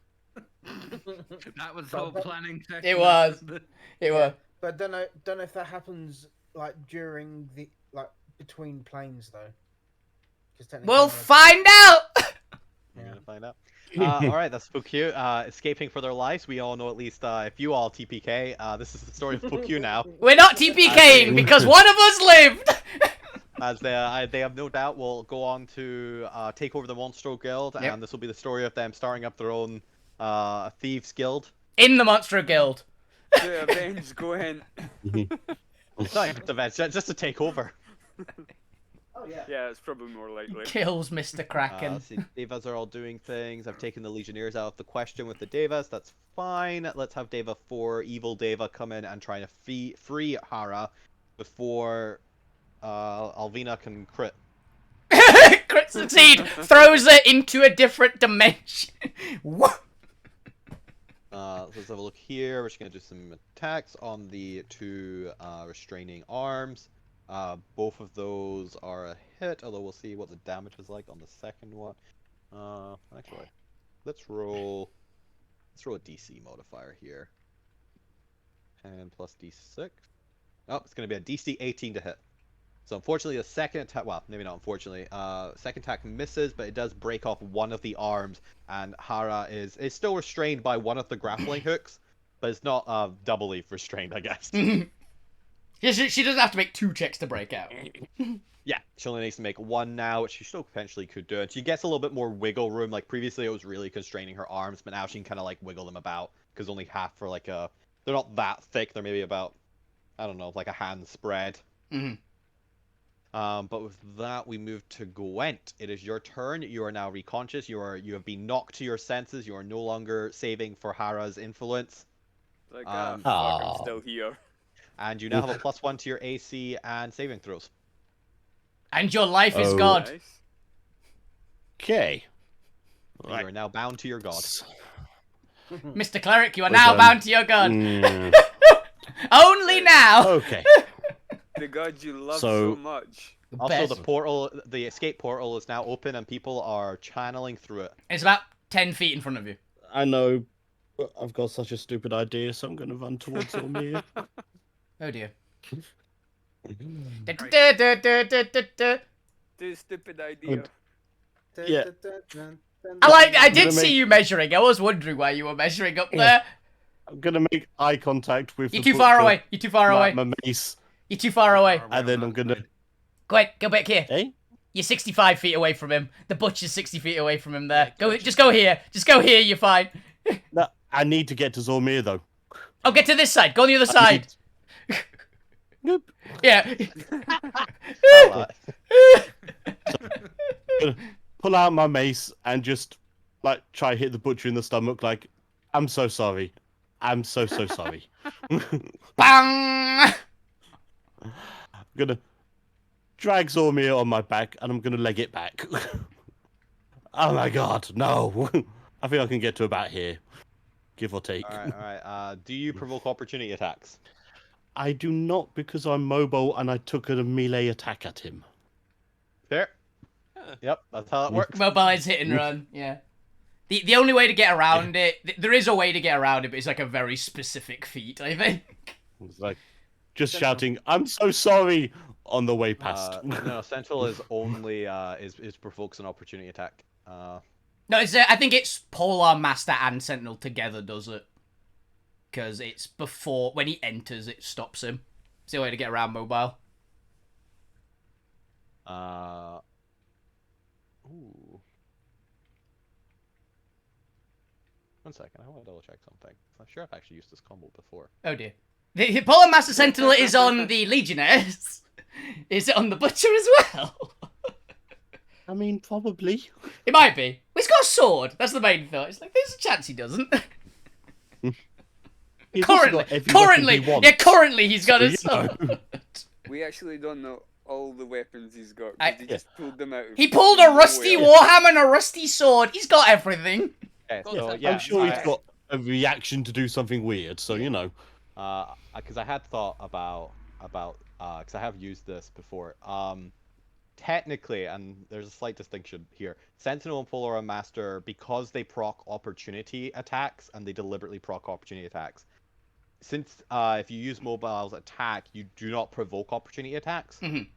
A: That was the whole planning session.
D: It was. It was.
G: But don't know if that happens like during the between planes though. 'Cause technically
D: We'll
G: they're-
D: find out.
F: We're
G: Yeah.
F: gonna find out. All right, that's Fukyu. Escaping for their lives. We all know at least if you all TPK. This is the story of Fukyu now,
D: We're not TPKing because one of us lived.
F: as they have no doubt will go on to take over the Monstro Guild,
D: Yep.
F: and this will be the story of them starting up their own thieves guild.
D: In the Monstro Guild.
C: To avenge Gwen.
F: It's not even to avenge, just to take over.
G: Oh yeah.
C: Yeah, it's probably more likely.
D: Kills Mr. Kraken.
F: Let's see, Devas are all doing things. I've taken the Legionnaires out of the question with the Devas. That's fine. Let's have Deva 4, Evil Deva, come in and try to free Hara before Alvina can crit.
D: Crit succeed. Throws it into a different dimension. What?
F: So let's have a look here. We're just going to do some attacks on the 2 restraining arms. Both of those are a hit, although we'll see what the damage is like on the second one. Actually, let's roll a DC modifier here. 10 plus D6. Oh, it's going to be a DC 18 to hit. So unfortunately, the second attack, well, maybe not unfortunately, second attack misses, but it does break off one of the arms, and Hara is still restrained by one of the grappling hooks, but it's not doubly restrained, I guess.
D: She doesn't have to make 2 checks to break out.
F: Yeah, she only needs to make 1 now, which she still potentially could do. And she gets a little bit more wiggle room. Like previously, it was really constraining her arms, but now she can kind of like wiggle them about because only half are like they're not that thick. They're maybe about, I don't know, like a hand spread.
D: Mhm.
F: But with that, we move to Gwent. It is your turn. You are now reconscious. You have been knocked to your senses. You are no longer saving for Hara's influence,
C: Like,
F: Um,
C: fuck,
E: Aw.
C: I'm still here.
F: and you now have a +1 to your AC and saving throws.
D: And your life is
E: Oh.
D: God.
C: Nice.
E: Okay.
F: You are now bound to your god.
D: Mr. Cleric, you are
E: Well
D: now
E: done.
D: bound to your God.
E: Mm,
D: Only now.
E: okay.
C: The god you love
E: So-
C: so much.
F: Also,
D: Best.
F: the escape portal is now open, and people are channeling through it.
D: It's about 10 feet in front of you.
E: I know, but I've got such a stupid idea, so I'm going to run towards Elmir.
D: Oh dear.
C: Too stupid idea.
E: Yeah.
D: I did
E: gonna
D: see
E: make-
D: you measuring. I was wondering why you were measuring up
E: Yeah.
D: there.
E: I'm gonna make eye contact with
D: You're
E: the
D: too far
E: butcher,
D: away. You're too far away.
E: my mace,
D: You're too far away.
E: and then I'm gonna.
D: Go ahead, go back here.
E: Eh?
D: You're 65 feet away from him. The butcher's 60 feet away from him there.
B: Yeah,
D: Go,
B: gotcha.
D: just go here. Just go here, you're fine.
E: No, I need to get to Zormir though.
D: Oh, get to this side. Go on the other
E: I
D: side.
E: need- Nope.
D: Yeah.
E: Gonna pull out my mace and just like try hit the butcher in the stomach. Like, I'm so sorry. I'm so sorry.
D: Bang!
E: I'm gonna drag Zormir on my back and I'm gonna leg it back. Oh my god, no. I think I can get to about here. Give or take.
F: All right. Do you provoke opportunity attacks?
E: I do not because I'm mobile and I took a melee attack at him.
F: Fair. Yep, that's how it works.
D: Mobilize hit and run, yeah. The only way to get around it, there is a way to get around it, but it's like a very specific feat, I think.
E: It's like just shouting, "I'm so sorry" on the way past.
F: No, Central is only is provokes an opportunity attack.
D: No, it's I think it's Polar Master and Sentinel together does it. Because it's before, when he enters, it stops him. It's the way to get around mobile.
F: Ooh. One second, I want to double check something. I'm sure I've actually used this combo before.
D: Oh dear. The Polar Master Sentinel is on the Legionnaires. Is it on the Butcher as well?
E: I mean, probably.
D: It might be. He's got a sword. That's the main thought. It's like, there's a chance he doesn't.
E: He's also got every weapon he wants.
D: Currently he's got a
E: So, you know.
D: sword.
C: We actually don't know all the weapons he's got. 'Cause
D: I-
C: he just pulled them out. of
D: He pulled a rusty
C: nowhere.
D: warhammer and a rusty sword. He's got everything.
F: Okay,
B: Go
F: so
B: on,
F: yeah,
E: I'm sure he's
F: I-
E: got a reaction to do something weird, so you know.
F: because I had thought about because I have used this before. Technically, and there's a slight distinction here. Sentinel and Polar Master, because they proc opportunity attacks and they deliberately proc opportunity attacks. Since if you use mobile's attack, you do not provoke opportunity attacks.
D: Mhm.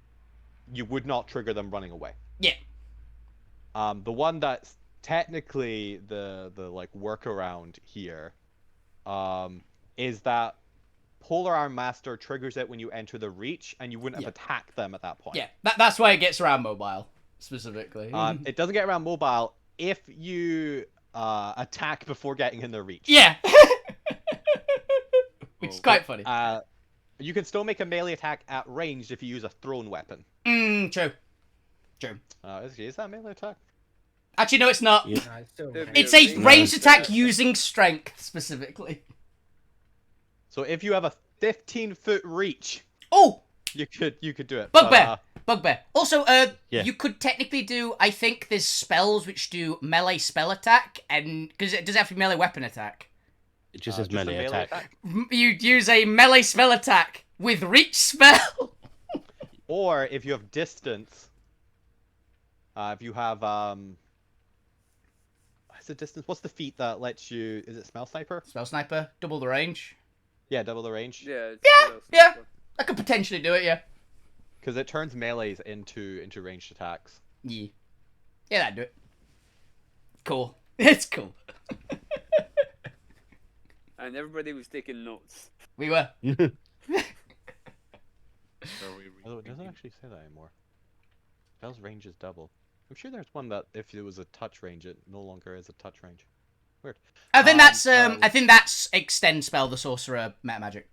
F: You would not trigger them running away.
D: Yeah.
F: The one that's technically the like workaround here, is that Polar Arm Master triggers it when you enter the reach, and you wouldn't have attacked them at that point.
D: Yeah, that's why it gets around mobile, specifically.
F: It doesn't get around mobile if you attack before getting in their reach.
D: Yeah. Which is quite funny.
F: You can still make a melee attack at range if you use a thrown weapon.
D: True. True.
F: Is that a melee attack?
D: Actually, no, it's not.
E: Yeah.
G: No, it's still
C: It'd
D: It's
C: be
D: a
C: range
D: ranged
C: attack.
D: attack using strength, specifically.
F: So if you have a 15-foot reach,
D: Oh!
F: you could do it.
D: Bugbear! Bugbear. Also,
E: Yeah.
D: you could technically do, I think there's spells which do melee spell attack, and, because it does have to be melee weapon attack.
E: It just says
F: just a
E: melee attack.
D: You use a melee spell attack with reach spell.
F: Or if you have distance, if you have what's the distance? What's the feat that lets you? Is it Smell Sniper?
D: Spell sniper, double the range.
F: Yeah, double the range.
C: Yeah.
D: Yeah. I could potentially do it, yeah.
F: Because it turns melees into ranged attacks.
D: Yeah. Yeah, that'd do it. Cool. It's cool.
C: And everybody was taking notes.
D: We were.
F: Although it doesn't actually say that anymore. Spell's range is double. I'm sure there's one that if it was a touch range, it no longer is a touch range. Weird.
D: I think that's extend spell the sorcerer meta magic.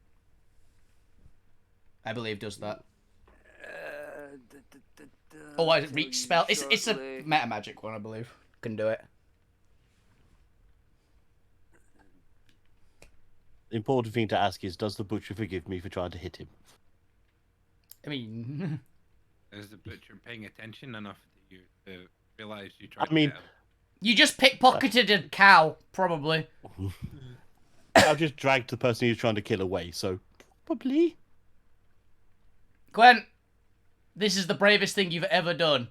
D: I believe does that. Or what is it? Reach spell? It's a meta magic one, I believe. Can do it.
E: The important thing to ask is, does the butcher forgive me for trying to hit him?
D: I mean,
A: Is the butcher paying attention enough to you to realize you tried
E: I mean-
A: to hit him?
D: you just pickpocketed a cow, probably.
E: I've just dragged the person he was trying to kill away, so probably.
D: Gwen, this is the bravest thing you've ever done.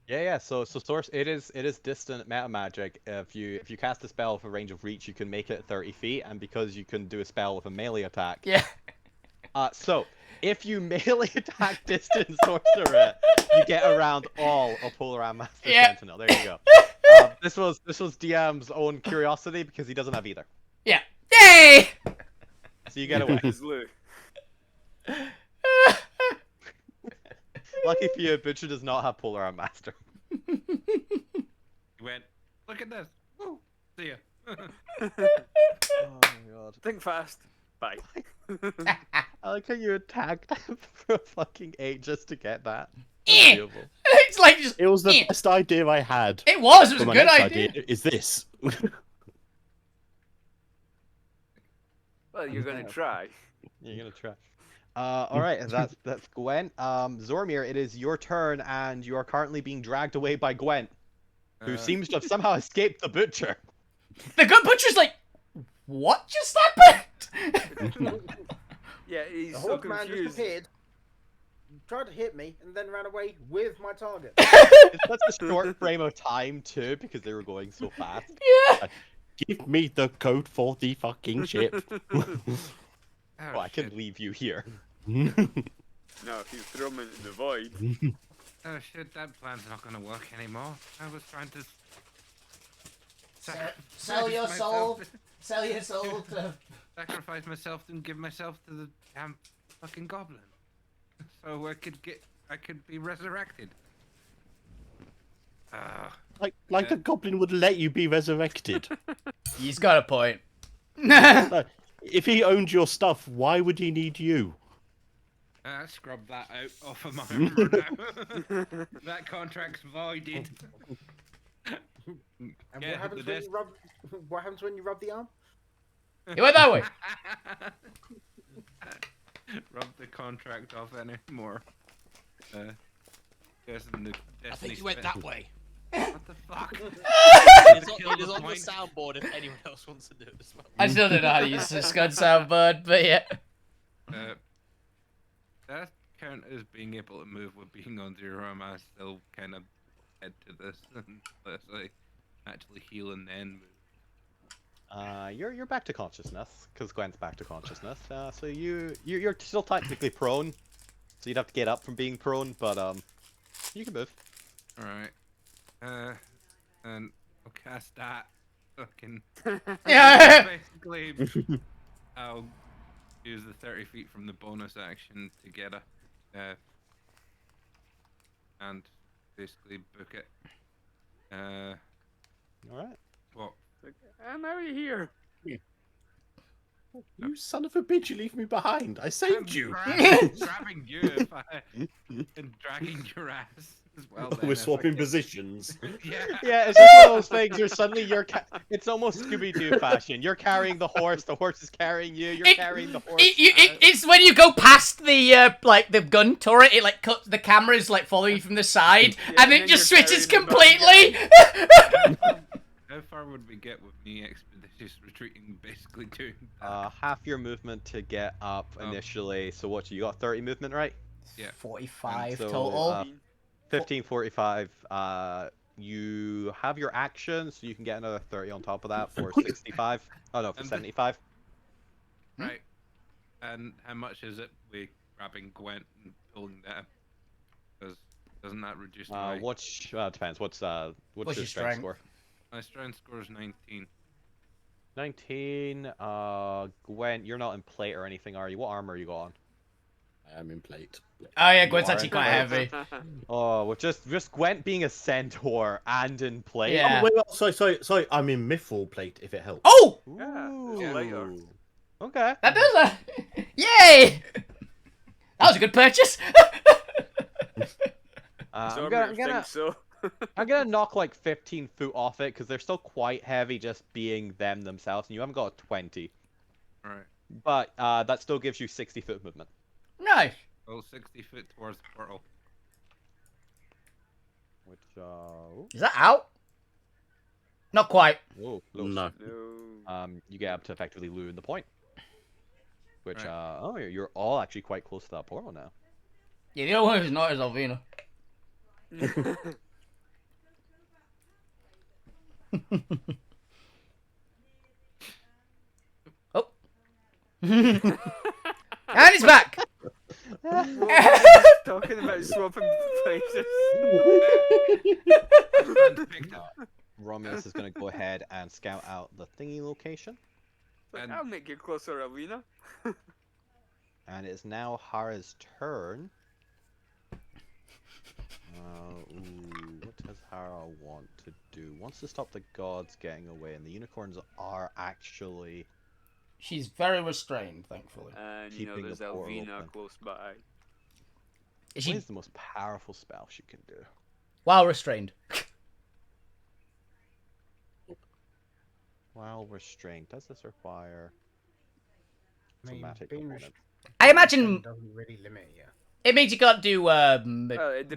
F: Yeah. So source it is distant meta magic. If you cast a spell with a range of reach, you can make it 30 feet, and because you can do a spell with a melee attack.
D: Yeah.
F: So If you melee attack distance sorcerer, you get around all of Polar Master
D: Yeah.
F: Sentinel. There you go. This was DM's own curiosity because he doesn't have either.
D: Yeah. Yay!
F: So you get away.
C: His Lou.
F: Lucky for you, Butcher does not have Polar Master.
A: He went, look at this. Woo. See ya.
F: Oh my god.
C: Think fast. Bye.
F: I like how you attacked him for fucking ages to get that.
D: Eh.
F: Unbelievable.
D: It's like just.
E: It was the
D: eh.
E: best idea I had.
D: It was. It was
E: But
D: a
E: my
D: good
E: next
D: idea.
E: is this.
C: Well, you're gonna try.
F: You're gonna try. Alright, that's Gwent. Zormir, it is your turn, and you are currently being dragged away by Gwent, who seems to have somehow escaped the Butcher.
D: The good butcher's like, what just happened?
C: Yeah, he's
G: The
C: so
G: Hawk man just
C: confused.
G: appeared, tried to hit me, and then ran away with my target.
F: It's such a short frame of time, too, because they were going so fast.
D: Yeah.
E: Give me the code for the fucking ship.
F: Oh, I can leave you here.
C: No, if you throw him into the void.
A: Oh shit, that plan's not gonna work anymore. I was trying to
D: Sell your soul. Sell your soul to.
A: sacrifice myself and give myself to the damn fucking goblin, so I could be resurrected.
E: Like the goblin would let you be resurrected.
D: He's got a point.
E: Like, if he owned your stuff, why would he need you?
A: Scrub that out off of my armor now. That contract's voided.
G: And
A: Yeah,
G: what happens
A: the
G: when you rub? What happens when you rub the arm?
D: He went that way.
A: Rub the contract off anymore.
B: I think you went that way.
A: What the fuck?
B: It is on the
A: point.
B: soundboard if anyone else wants to do it as well.
D: I still don't know how to use this gun soundboard, but yeah.
A: That count as being able to move with being on zero. Am I still kind of head to this unless I actually heal and then move?
F: You're back to consciousness, because Gwen's back to consciousness. So you're still technically prone, so you'd have to get up from being prone, but you can move.
A: All right. And I'll cast that. Fucking.
D: Yeah.
A: Basically, I'll use the 30 feet from the bonus action to get a. And basically book it.
F: All right.
A: What?
C: And now you're here.
E: You son of a bitch, you leave me behind. I saved you.
A: Grabbing you if and dragging your ass as well. Then,
E: We're
A: if I
E: swapping
A: can-
E: positions.
A: Yeah.
F: Yeah, it's just one of those things. You're suddenly it's almost Scooby-Doo fashion. You're carrying the horse is carrying you. You're carrying the horse.
D: It's when you go past the like the gun turret, it like cuts the camera's like following you from the side,
C: Yeah,
D: and
C: and
D: it
C: then
D: just
C: you're
D: switches
C: carrying the bad
D: completely.
A: How far would we get with me expeditious retreating, basically doing that?
F: Half your movement to get up
A: Oh.
F: initially. So what? You got 30 movement, right?
A: Yeah.
D: 45
F: So,
D: total.
F: 15, 45. You have your action, so you can get another 30 on top of that for 65. Oh no, for
A: And the-
F: 75.
A: Right. And how much is it we grabbing Gwent and pulling them? Because doesn't that reduce my...
F: Depends. What's your
D: your
F: strength
D: strength?
F: score?
A: My strength score is 19.
F: 19. Gwen, you're not in plate or anything, are you? What armor you got on?
E: I am in plate.
D: Oh yeah,
F: You
D: Gwen's
F: are
D: actually
F: in
D: quite
F: plate.
D: heavy.
F: Oh, with just Gwent being a centaur and in plate.
D: Yeah.
E: Oh, wait, sorry. I'm in mithril plate, if it helps.
D: Oh,
F: Ooh.
C: Yeah, later.
F: Okay.
D: that does that. Yay! That was a good purchase.
F: I'm
C: Zormir
F: gonna
C: thinks so.
F: I'm gonna knock like 15 foot off it because they're still quite heavy just being them themselves, and you haven't got a 20.
A: Alright.
F: But that still gives you 60 foot movement.
D: Nice.
A: Well, 60 foot towards the portal.
F: Which
D: Is that out? Not quite.
F: oh, close.
E: No.
C: No.
F: You get up to effectively lure the point. Which
A: Right.
F: you're all actually quite close to that portal now.
D: Yeah, the other one who's not is Alvina. Oh. And he's back.
C: What were you talking about swapping places?
A: Picked up.
F: Romulus is going to go ahead and scout out the thingy location.
C: Like,
A: And-
C: I'll make you closer, Alina.
F: And it is now Hara's turn. What does Hara want to do? Wants to stop the gods getting away, and the unicorns are actually...
D: She's very restrained, thankfully.
C: And you know,
F: Keeping the
C: there's
F: portal
C: Alvina
F: open.
C: close by.
D: Is
F: What
D: she
F: is the most powerful spell she can do?
D: while restrained?
F: While restrained, does this require
G: I mean,
F: somatic
G: being
F: component?
D: I imagine
G: doesn't really limit you.
D: it means you can't do
C: Well,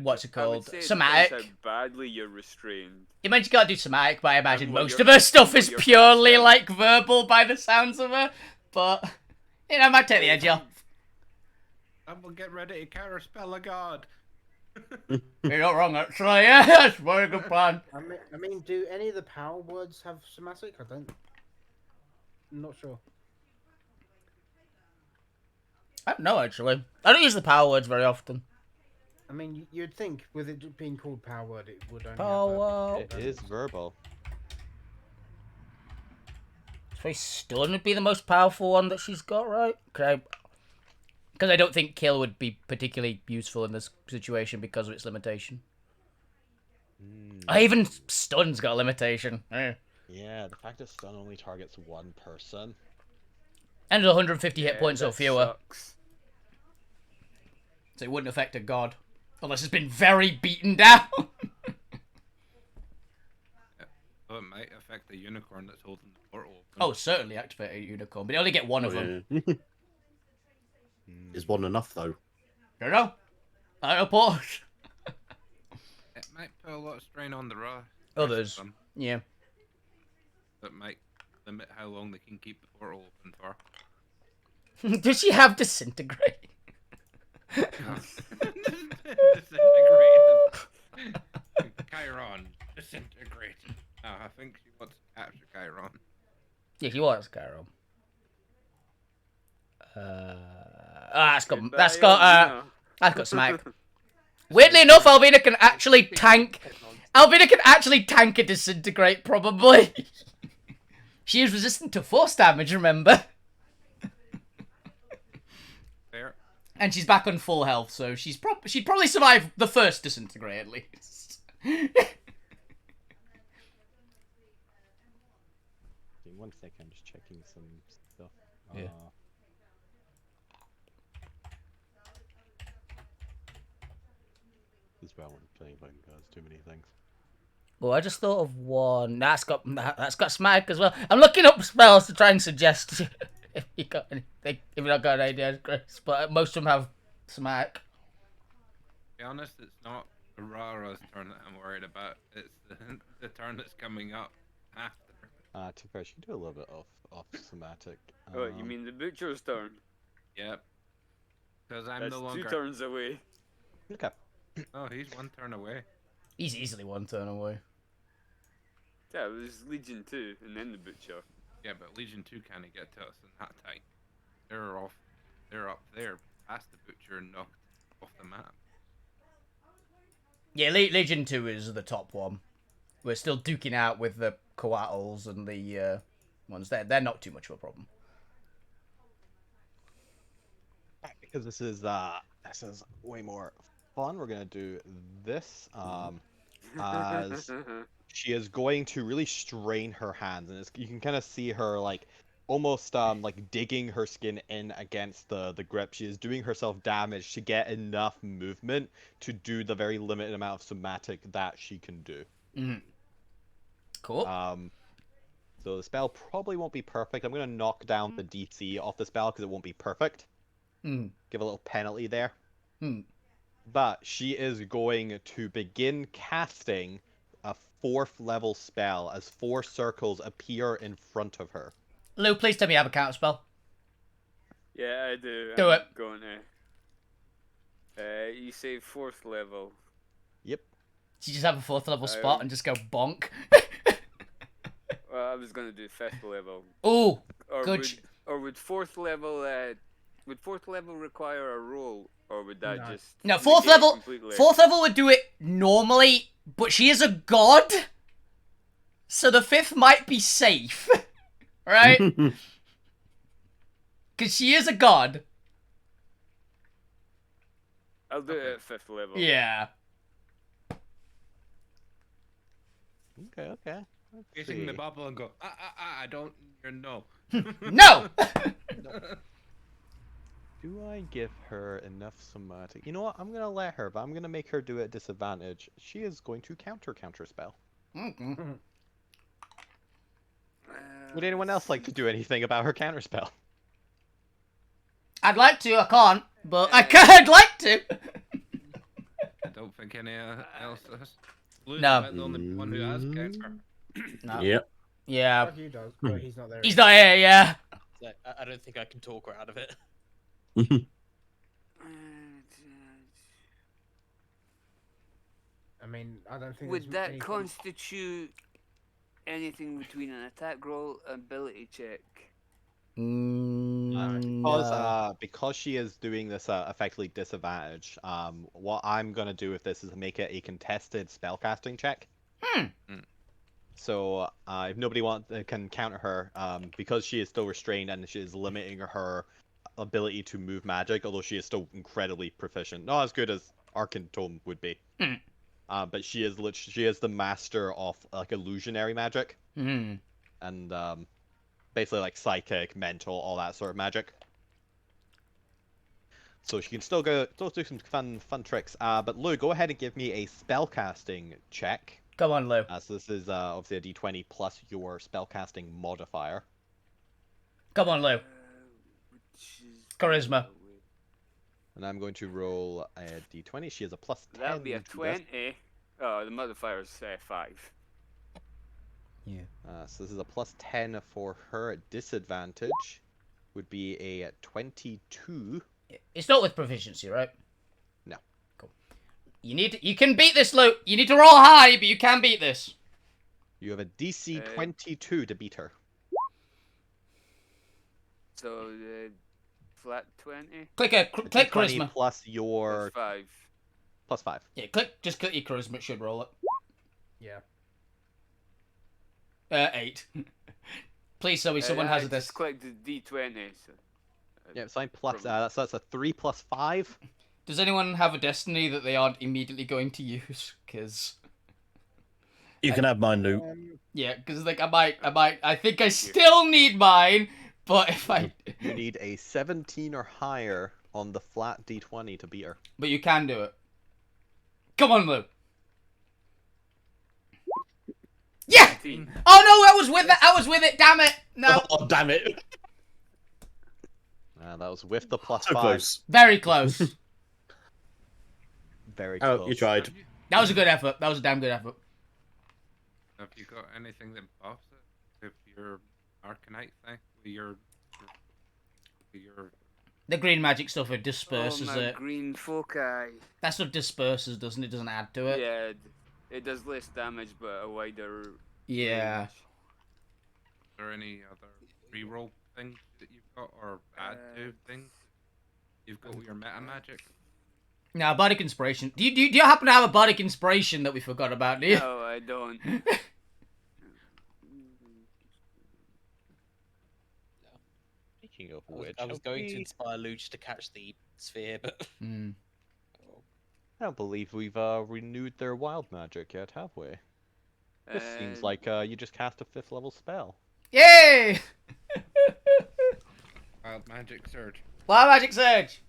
D: what's it
C: I would
D: called?
C: say it
D: Somatic.
C: depends how badly you're restrained.
D: It means you can't do somatic, but I imagine
C: what
D: most
C: your-
D: of her stuff
C: and what
D: is
C: your
D: purely
C: fast
D: like verbal by the sounds of her. But you know, I might take the edge off.
A: I will get ready to counter spell a god.
D: You're not wrong, actually. Yeah, that's a very good plan.
G: I mean, do any of the power words have somatic? I'm not sure.
D: I don't know, actually. I don't use the power words very often.
G: I mean, you'd think with it being called power word, it would only
D: Power.
G: have
F: It is verbal.
D: So stun would be the most powerful one that she's got, right? Because I don't think kill would be particularly useful in this situation because of its limitation. Even stun's got a limitation.
F: Yeah, the fact that stun only targets one person.
D: And 150 hit
C: Yeah,
D: points or
C: that
D: fewer.
C: sucks.
D: So it wouldn't affect a god. Unless it's been very beaten down.
A: So it might affect the unicorn that's holding the portal open.
D: Oh, certainly activate a unicorn, but you only get one of them.
E: Yeah. Is one enough though?
D: I don't know. I don't know.
A: It might put a lot of strain on the raw.
D: Others. Yeah.
A: That might limit how long they can keep the portal open for.
D: Does she have disintegrate?
A: Disintegrated. Chiron. Disintegrated. No, I think she wants to capture Chiron.
D: Yeah, she was Carol. That's got
C: Goodbye,
D: that's got
C: Alvina.
D: that's got smack. Weirdly enough, Alvina can actually tank. Alvina can actually tank a disintegrate, probably. She is resistant to force damage, remember?
A: Fair.
D: And she's back on full health, so she'd probably survive the first disintegrate at least.
F: In 1 second, I'm just checking some stuff.
D: Yeah.
F: This is why I want to play Fighting Cards. Too many things.
D: Well, I just thought of one. That's got smack as well. I'm looking up spells to try and suggest if you got anything, if you not got an idea, Chris. But most of them have smack.
A: To be honest, it's not Aurara's turn that I'm worried about. It's the turn that's coming up after.
F: To be fair, she can do a little bit of somatic.
C: Oh, you mean the butcher's turn?
A: Yep. Because I'm
C: That's
A: no
C: 2
A: longer.
C: turns away.
F: Okay.
A: Oh, he's 1 turn away.
D: He's easily one turn away.
C: Yeah, it was Legion 2, and then the butcher.
A: Yeah, but Legion 2 can't get to us in that time. They're off. They're up there past the butcher and knocked off the map.
D: Yeah, Legion 2 is the top one. We're still duking out with the coatls and the ones. They're not too much of a problem.
F: Because this is way more fun. We're gonna do this. As she is going to really strain her hands, and you can kind of see her like almost like digging her skin in against the grip. She is doing herself damage to get enough movement to do the very limited amount of somatic that she can do.
D: Cool.
F: So the spell probably won't be perfect. I'm gonna knock down the DC off the spell because it won't be perfect. Give a little penalty there. But she is going to begin casting a 4th level spell as 4 circles appear in front of her.
D: Lou, please tell me you have a counter spell.
C: Yeah, I do.
D: Do it.
C: Going to. You say 4th level.
F: Yep.
D: You just have a 4th level spot and just go bonk.
C: Well, I was going to do 5th level.
D: Ooh,
C: Or
D: good.
C: would 4th level would fourth level require a roll, or would that
G: No.
C: just
D: No, fourth
C: negate it
D: level.
C: completely?
D: Fourth level would do it normally, but she is a god, so the fifth might be safe, right? Because she is a god.
C: I'll do it at fifth level.
D: Yeah.
F: Okay. Let's
A: Facing the
F: see.
A: bubble and go, I don't know.
D: No.
F: Do I give her enough somatic? You know what? I'm gonna let her, but I'm gonna make her do it at disadvantage. She is going to counter spell. Would anyone else like to do anything about her counter spell?
D: I'd like to. I can't, but I'd like to.
A: I don't think any else has. Blue's
D: No.
A: about the only one who has counter.
D: No.
E: Yep.
D: Yeah.
G: Like you does, but he's not there.
D: He's not here. Yeah.
B: So I don't think I can talk her out of it.
G: I mean, I don't think.
C: Would
G: there's
C: that
G: anything-
C: constitute anything between an attack roll and ability check?
F: Because she is doing this effectively disadvantage. What I'm gonna do with this is make it a contested spellcasting check. So if nobody can counter her, because she is still restrained and she is limiting her ability to move magic, although she is still incredibly proficient, not as good as Arcantome would be. But she is the master of like illusionary magic, and basically like psychic, mental, all that sort of magic. So she can still do some fun tricks. But Lou, go ahead and give me a spellcasting check.
D: Come on, Lou.
F: So this is obviously a d20 plus your spellcasting modifier.
D: Come on, Lou.
C: Which is
D: Charisma.
F: And I'm going to roll a d20. She has a plus 10.
C: That'd be a
F: to this.
C: 20. Oh, the modifier's 5.
F: So this is a plus 10 for her. Disadvantage would be a 22.
D: It's not with proficiency, right?
F: No.
D: Cool. You can beat this, Lou. You need to roll high, but you can beat this.
F: You have a DC 22 to beat her.
C: So flat 20
D: Click
F: D20
D: charisma.
F: plus your
C: plus 5.
F: plus 5.
D: Yeah, just click your charisma. It should roll it.
G: Yeah.
D: 8. Please, Zoe, someone has a
C: Just
D: disc.
C: click the D20. So,
F: Yeah, it's fine. Plus that's a 3 plus 5.
D: Does anyone have a destiny that they aren't immediately going to use? Because
E: You can have mine, Luke.
D: yeah, because like I think I still need mine, but if I
F: You need a 17 or higher on the flat d20 to beat her.
D: but you can do it. Come on, Lou. Yeah.
C: 18.
D: Oh no, I was with it. I was with it. Damn it. No.
E: Oh, damn it.
F: That was with the plus
E: So
F: 5.
E: close.
D: Very close.
F: Very
E: Oh,
F: close.
E: you tried.
D: That was a good effort. That was a damn good effort.
A: Have you got anything that buffs it? If your Arcanite thing, your
D: The green magic stuff it disperses
C: oh, my
D: it.
C: green foci.
D: That stuff disperses, doesn't it? Doesn't add to it.
C: Yeah, it does less damage, but a wider.
D: Yeah.
C: range.
A: Is there any other reroll things that you've got, or add to things you've got with your meta magic?
D: Now, bardic inspiration. Do you happen to have a bardic inspiration that we forgot about? Do you?
C: No, I don't.
F: Speaking of
B: I was,
F: which,
B: I was
F: have
B: going to
F: we-
B: inspire Luch to catch the sphere, but
D: Hmm.
F: I don't believe we've renewed their wild magic yet, have we? This seems like you just cast a 5th level spell.
D: Yay!
A: Wild magic surge.
D: Wild magic surge.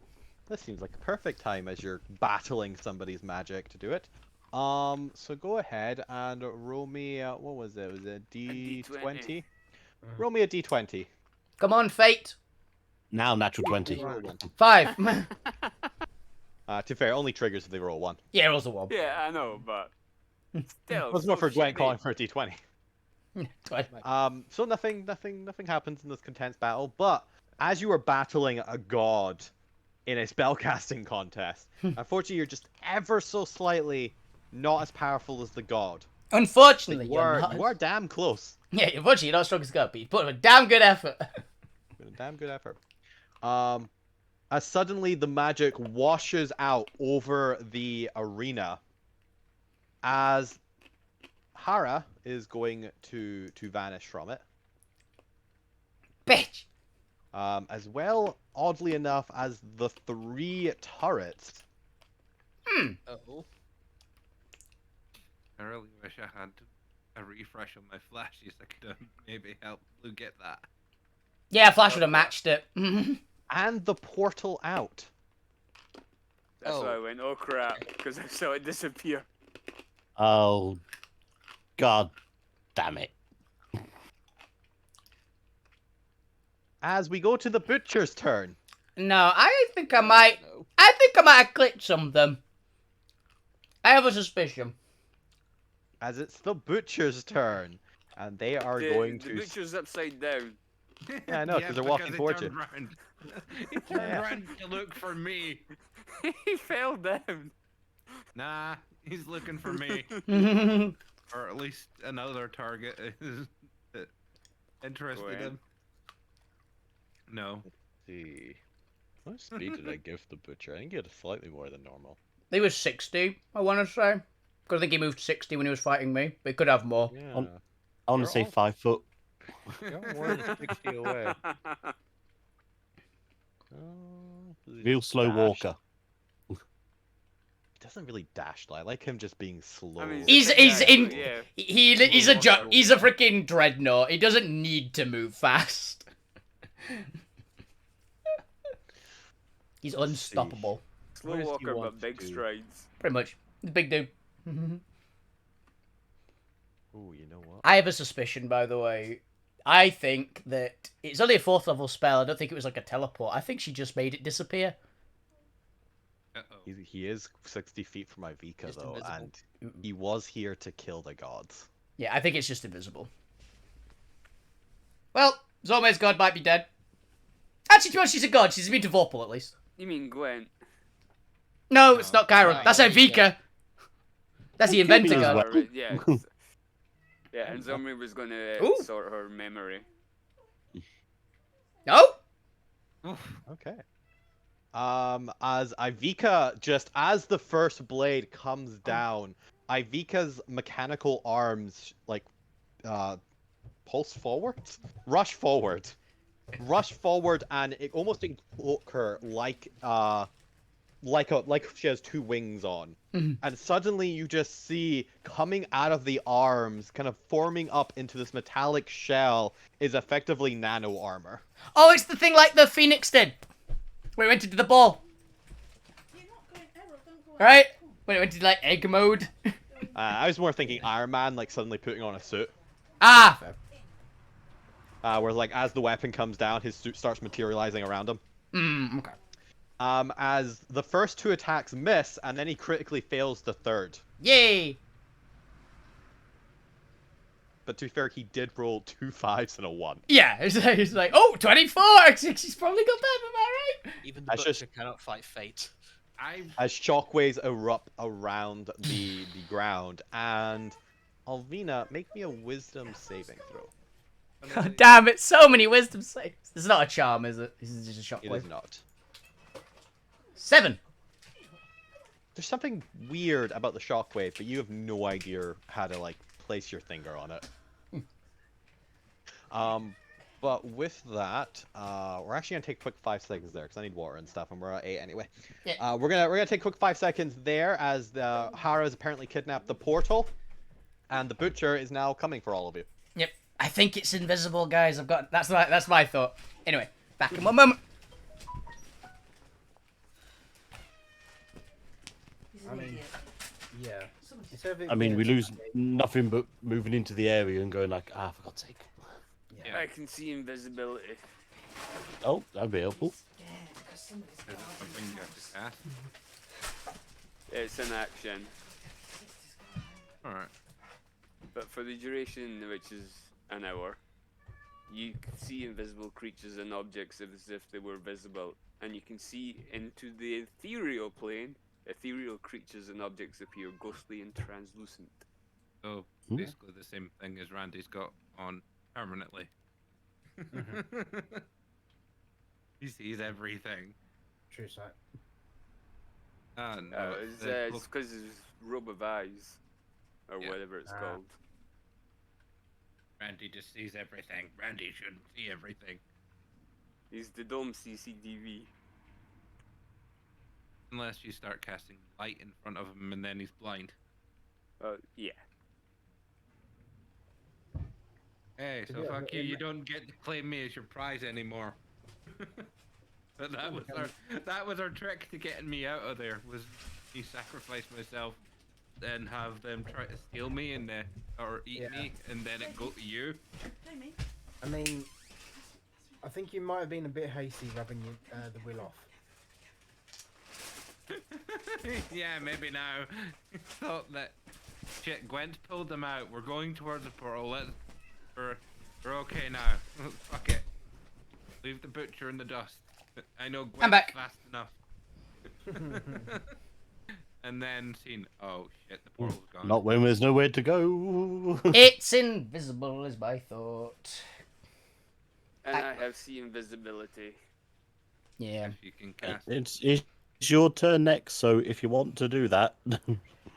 F: This seems like a perfect time as you're battling somebody's magic to do it. So go ahead and roll me. What was it? Was it D20?
C: D20.
F: Roll me a D20.
D: Come on, fate.
E: Now natural 20.
F: Roll one.
D: 5.
F: To be fair, only triggers if they roll 1.
D: Yeah, it was a 1.
C: Yeah, I know, but still.
F: It was more
C: so
F: for Gwen
C: shitty.
F: calling for a D20.
D: 20.
F: So nothing happens in this contense battle. But as you are battling a god in a spellcasting contest, unfortunately, you're just ever so slightly not as powerful as the god. But
D: Unfortunately,
F: you
D: you're not.
F: are damn close.
D: Yeah, unfortunately, you're not strong as God, but you put up a damn good effort.
F: A damn good effort. as suddenly the magic washes out over the arena, as Hara is going to vanish from it.
D: Bitch.
F: As well, oddly enough, as the 3 turrets.
B: Oh.
A: I really wish I had a refresh on my flashes. I could maybe help Blue get that.
D: Yeah, Flash would have matched it.
F: And the portal out.
C: That's why I
B: Oh.
C: went, oh crap, because I saw it disappear.
E: Oh, god damn it.
F: As we go to the butcher's turn.
D: No, I think I might. I think I might have clicked something. I have a suspicion.
F: As it's the butcher's turn. And they are going
C: The
F: to...
C: butcher's upside down.
F: Yeah, I know, because they're walking
A: he
F: towards
A: turned
F: you.
A: round. He turned round to look for me.
C: He fell down.
A: Nah, he's looking for me. Or at least another target that interested
C: Gwen.
A: him. No.
F: See. What speed did I give the butcher? I think he had slightly more than normal.
D: He was 60, I want to say. Because I think he moved 60 when he was fighting me. But he could have more.
F: Yeah.
E: I want
F: You're
E: to say
F: all-
E: 5 foot.
F: You're more than 60 away.
E: Real slow
F: Dash.
E: walker.
F: He doesn't really dash though. I like him just being slow.
C: I mean,
D: He's
C: a big
D: he's
C: guy,
D: in.
C: but yeah.
D: He's a freaking dreadnought. He doesn't need to move fast. He's unstoppable.
C: Slow
F: What does he
C: walker,
F: want
C: but
F: to
C: big
F: do?
C: strides.
D: Pretty much. He's a big dude.
F: Oh, you know what?
D: I have a suspicion, by the way. I think that it's only a 4th level spell. I don't think it was like a teleport. I think she just made it disappear.
A: Uh-oh.
F: He is 60 feet from Ivica
B: Just
F: though,
B: invisible.
F: and he was here to kill the gods.
D: Yeah, I think it's just invisible. Well, Zome's god might be dead. Actually, to be honest, she's a god. She's immune to Vorpal, at least.
C: You mean Gwen?
D: No, it's not Chiron.
B: Right,
D: That's
B: Ivica.
D: Ivica. That's the inventor
E: as
D: god.
E: well.
C: Or, yeah. Yeah, and Zombie was going to
D: Ooh.
C: sort her memory.
D: No?
A: Oof.
F: Okay. As Ivica, just as the first blade comes down, Ivica's mechanical arms, like, pulse forward? Rush forward, and it almost encloak her like she has 2 wings on.
D: Mhm.
F: And suddenly you just see coming out of the arms, kind of forming up into this metallic shell, is effectively nano armor.
D: Oh, it's the thing like the Phoenix did. When it went into the ball. Right? When it went into like egg mode.
F: I was more thinking Iron Man, like suddenly putting on a suit.
D: Ah!
F: Where like as the weapon comes down, his suit starts materializing around him.
D: Okay.
F: As the first 2 attacks miss, and then he critically fails the 3rd.
D: Yay!
F: But to be fair, he did roll 2 5s and a 1.
D: Yeah, it's like, oh, 24! She's probably got that, am I right?
B: Even the
F: That's
B: butcher
F: just-
B: cannot fight fate.
F: As shockwaves erupt around the ground, and Alvina, make me a wisdom saving throw.
D: God damn it, so many wisdom saves. This is not a charm, is it? This is just a
F: It is
D: shockwave.
F: not.
D: 7.
F: There's something weird about the shockwave, but you have no idea how to like place your finger on it. But with that, we're actually gonna take a quick 5 seconds there because I need water and stuff, and we're at 8 anyway.
D: Yeah.
F: We're gonna take a quick 5 seconds there as the Hara has apparently kidnapped the portal, and the butcher is now coming for all of you.
D: Yep. I think it's invisible, guys. That's my thought. Anyway, back in 1 moment.
G: I mean, yeah. Instead of it
E: I mean,
G: being
E: we
G: a
E: lose
G: tactic,
E: nothing but moving into the area and going like, ah, for God's sake.
A: Yeah.
C: I can see invisibility.
E: Oh, that'd be helpful.
A: Is it something you have to cast?
C: It's an action.
A: Alright.
C: But for the duration, which is an hour, you can see invisible creatures and objects as if they were visible. And you can see into the ethereal plane, ethereal creatures and objects appear ghostly and translucent.
A: So
E: Hmm.
A: basically the same thing as Randy's got on permanently. He sees everything.
G: true sight.
A: No,
C: It's because it's Robe of Eyes, or
A: Yeah.
C: whatever it's
G: Ah.
C: called.
A: Randy just sees everything. Randy shouldn't see everything.
C: He's the Dome CCTV.
A: Unless you start casting light in front of him and then he's blind.
C: Yeah.
A: Hey, so
G: Yeah,
A: fuck
G: but
A: you.
G: it
A: You
G: ma-
A: don't get to claim me as your prize anymore. But that was our trick to getting me out of there. Was me sacrifice myself, and have them try to steal me and or eat
G: Yeah.
A: me, and then it go to you.
G: I mean, I think you might have been a bit hasty rubbing the wheel off.
A: Yeah, maybe now. Thought that shit. Gwent pulled them out. We're going towards the portal. We're okay now. Fuck it. Leave the butcher in the dust. I know Gwent's
D: back.
A: fast enough. And then seen. Oh shit, the portal's gone.
E: Not when there's nowhere to go.
D: It's invisible, is my thought.
C: And I have see invisibility.
D: Yeah.
A: If you can cast
E: It's your turn next, so if you want to do that.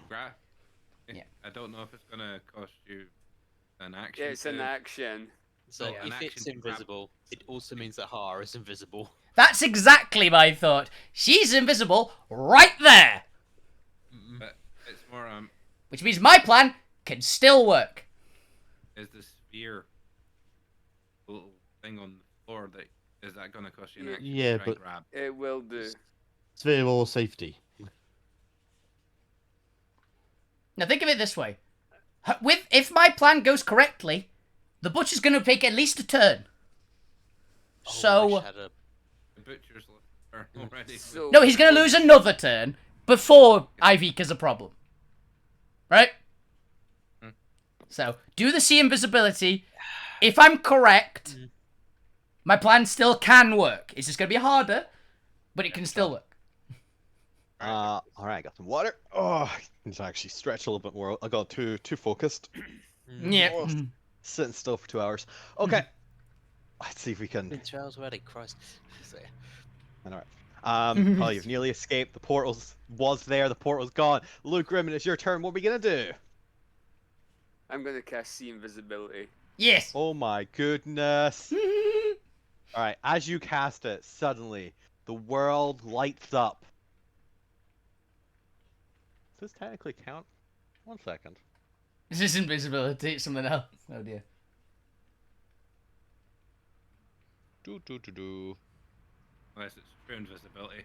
A: grab.
D: Yeah.
A: I don't know if it's gonna cost you an action.
C: Yeah, it's an action.
B: So
A: an
B: if
A: action
B: it's
A: to grab.
B: invisible, it also means that Har is invisible.
D: That's exactly my thought. She's invisible right there.
A: But it's more
D: Which means my plan can still work.
A: is the sphere little thing on the floor that is that gonna cost you an action
E: Yeah,
A: to try and
E: but-
A: grab?
C: It will do.
E: Sphere or safety.
D: Now think of it this way. If my plan goes correctly, the butcher's going to take at least a turn.
B: Oh, I
D: So,
B: had a-
A: The butcher's already.
C: So
D: no, he's going to lose another turn before Ivica's a problem. Right?
A: Hmm.
D: So, do the see invisibility. If I'm correct, my plan still can work. It's just going to be harder, but it can still work.
F: All right, I got some water. Oh, I need to actually stretch a little bit more. I got too focused.
D: Yeah.
F: Oh, sitting still for 2 hours. Okay. Let's see if we can.
B: Been 2 hours already, Christ. So, yeah.
F: All right. Oh, you've nearly escaped. The portal's was there. The portal's gone. Luke Grimmin, it's your turn. What are we gonna do?
C: I'm gonna cast see invisibility.
D: Yes.
F: Oh my goodness. All right. As you cast it, suddenly the world lights up. Does this technically count? 1 second.
D: This is invisibility. It's something else. Oh dear.
A: Unless it's true invisibility.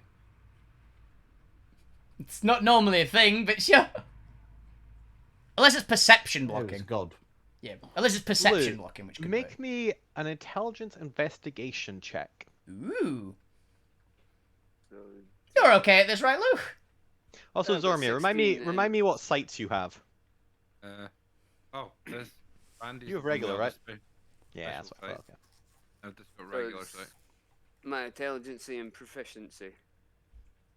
D: It's not normally a thing, but sure. Unless it's perception
E: Oh, it's
D: blocking.
E: God.
D: Yeah. Unless it's perception
F: Luke,
D: blocking, which could
F: Make me an intelligence investigation check.
D: be. Ooh.
C: So
D: You're okay at this, right, Luke?
F: Also,
C: I've got
F: Zormir,
C: 16
F: remind me what sights you have.
A: This Randy's
F: You have
A: the one
F: regular,
A: with
F: right?
A: the
F: Yeah, that's
A: Special
F: what I thought.
A: sight. I've just got
C: So
A: regular
C: it's
A: sight.
C: my intelligence and proficiency.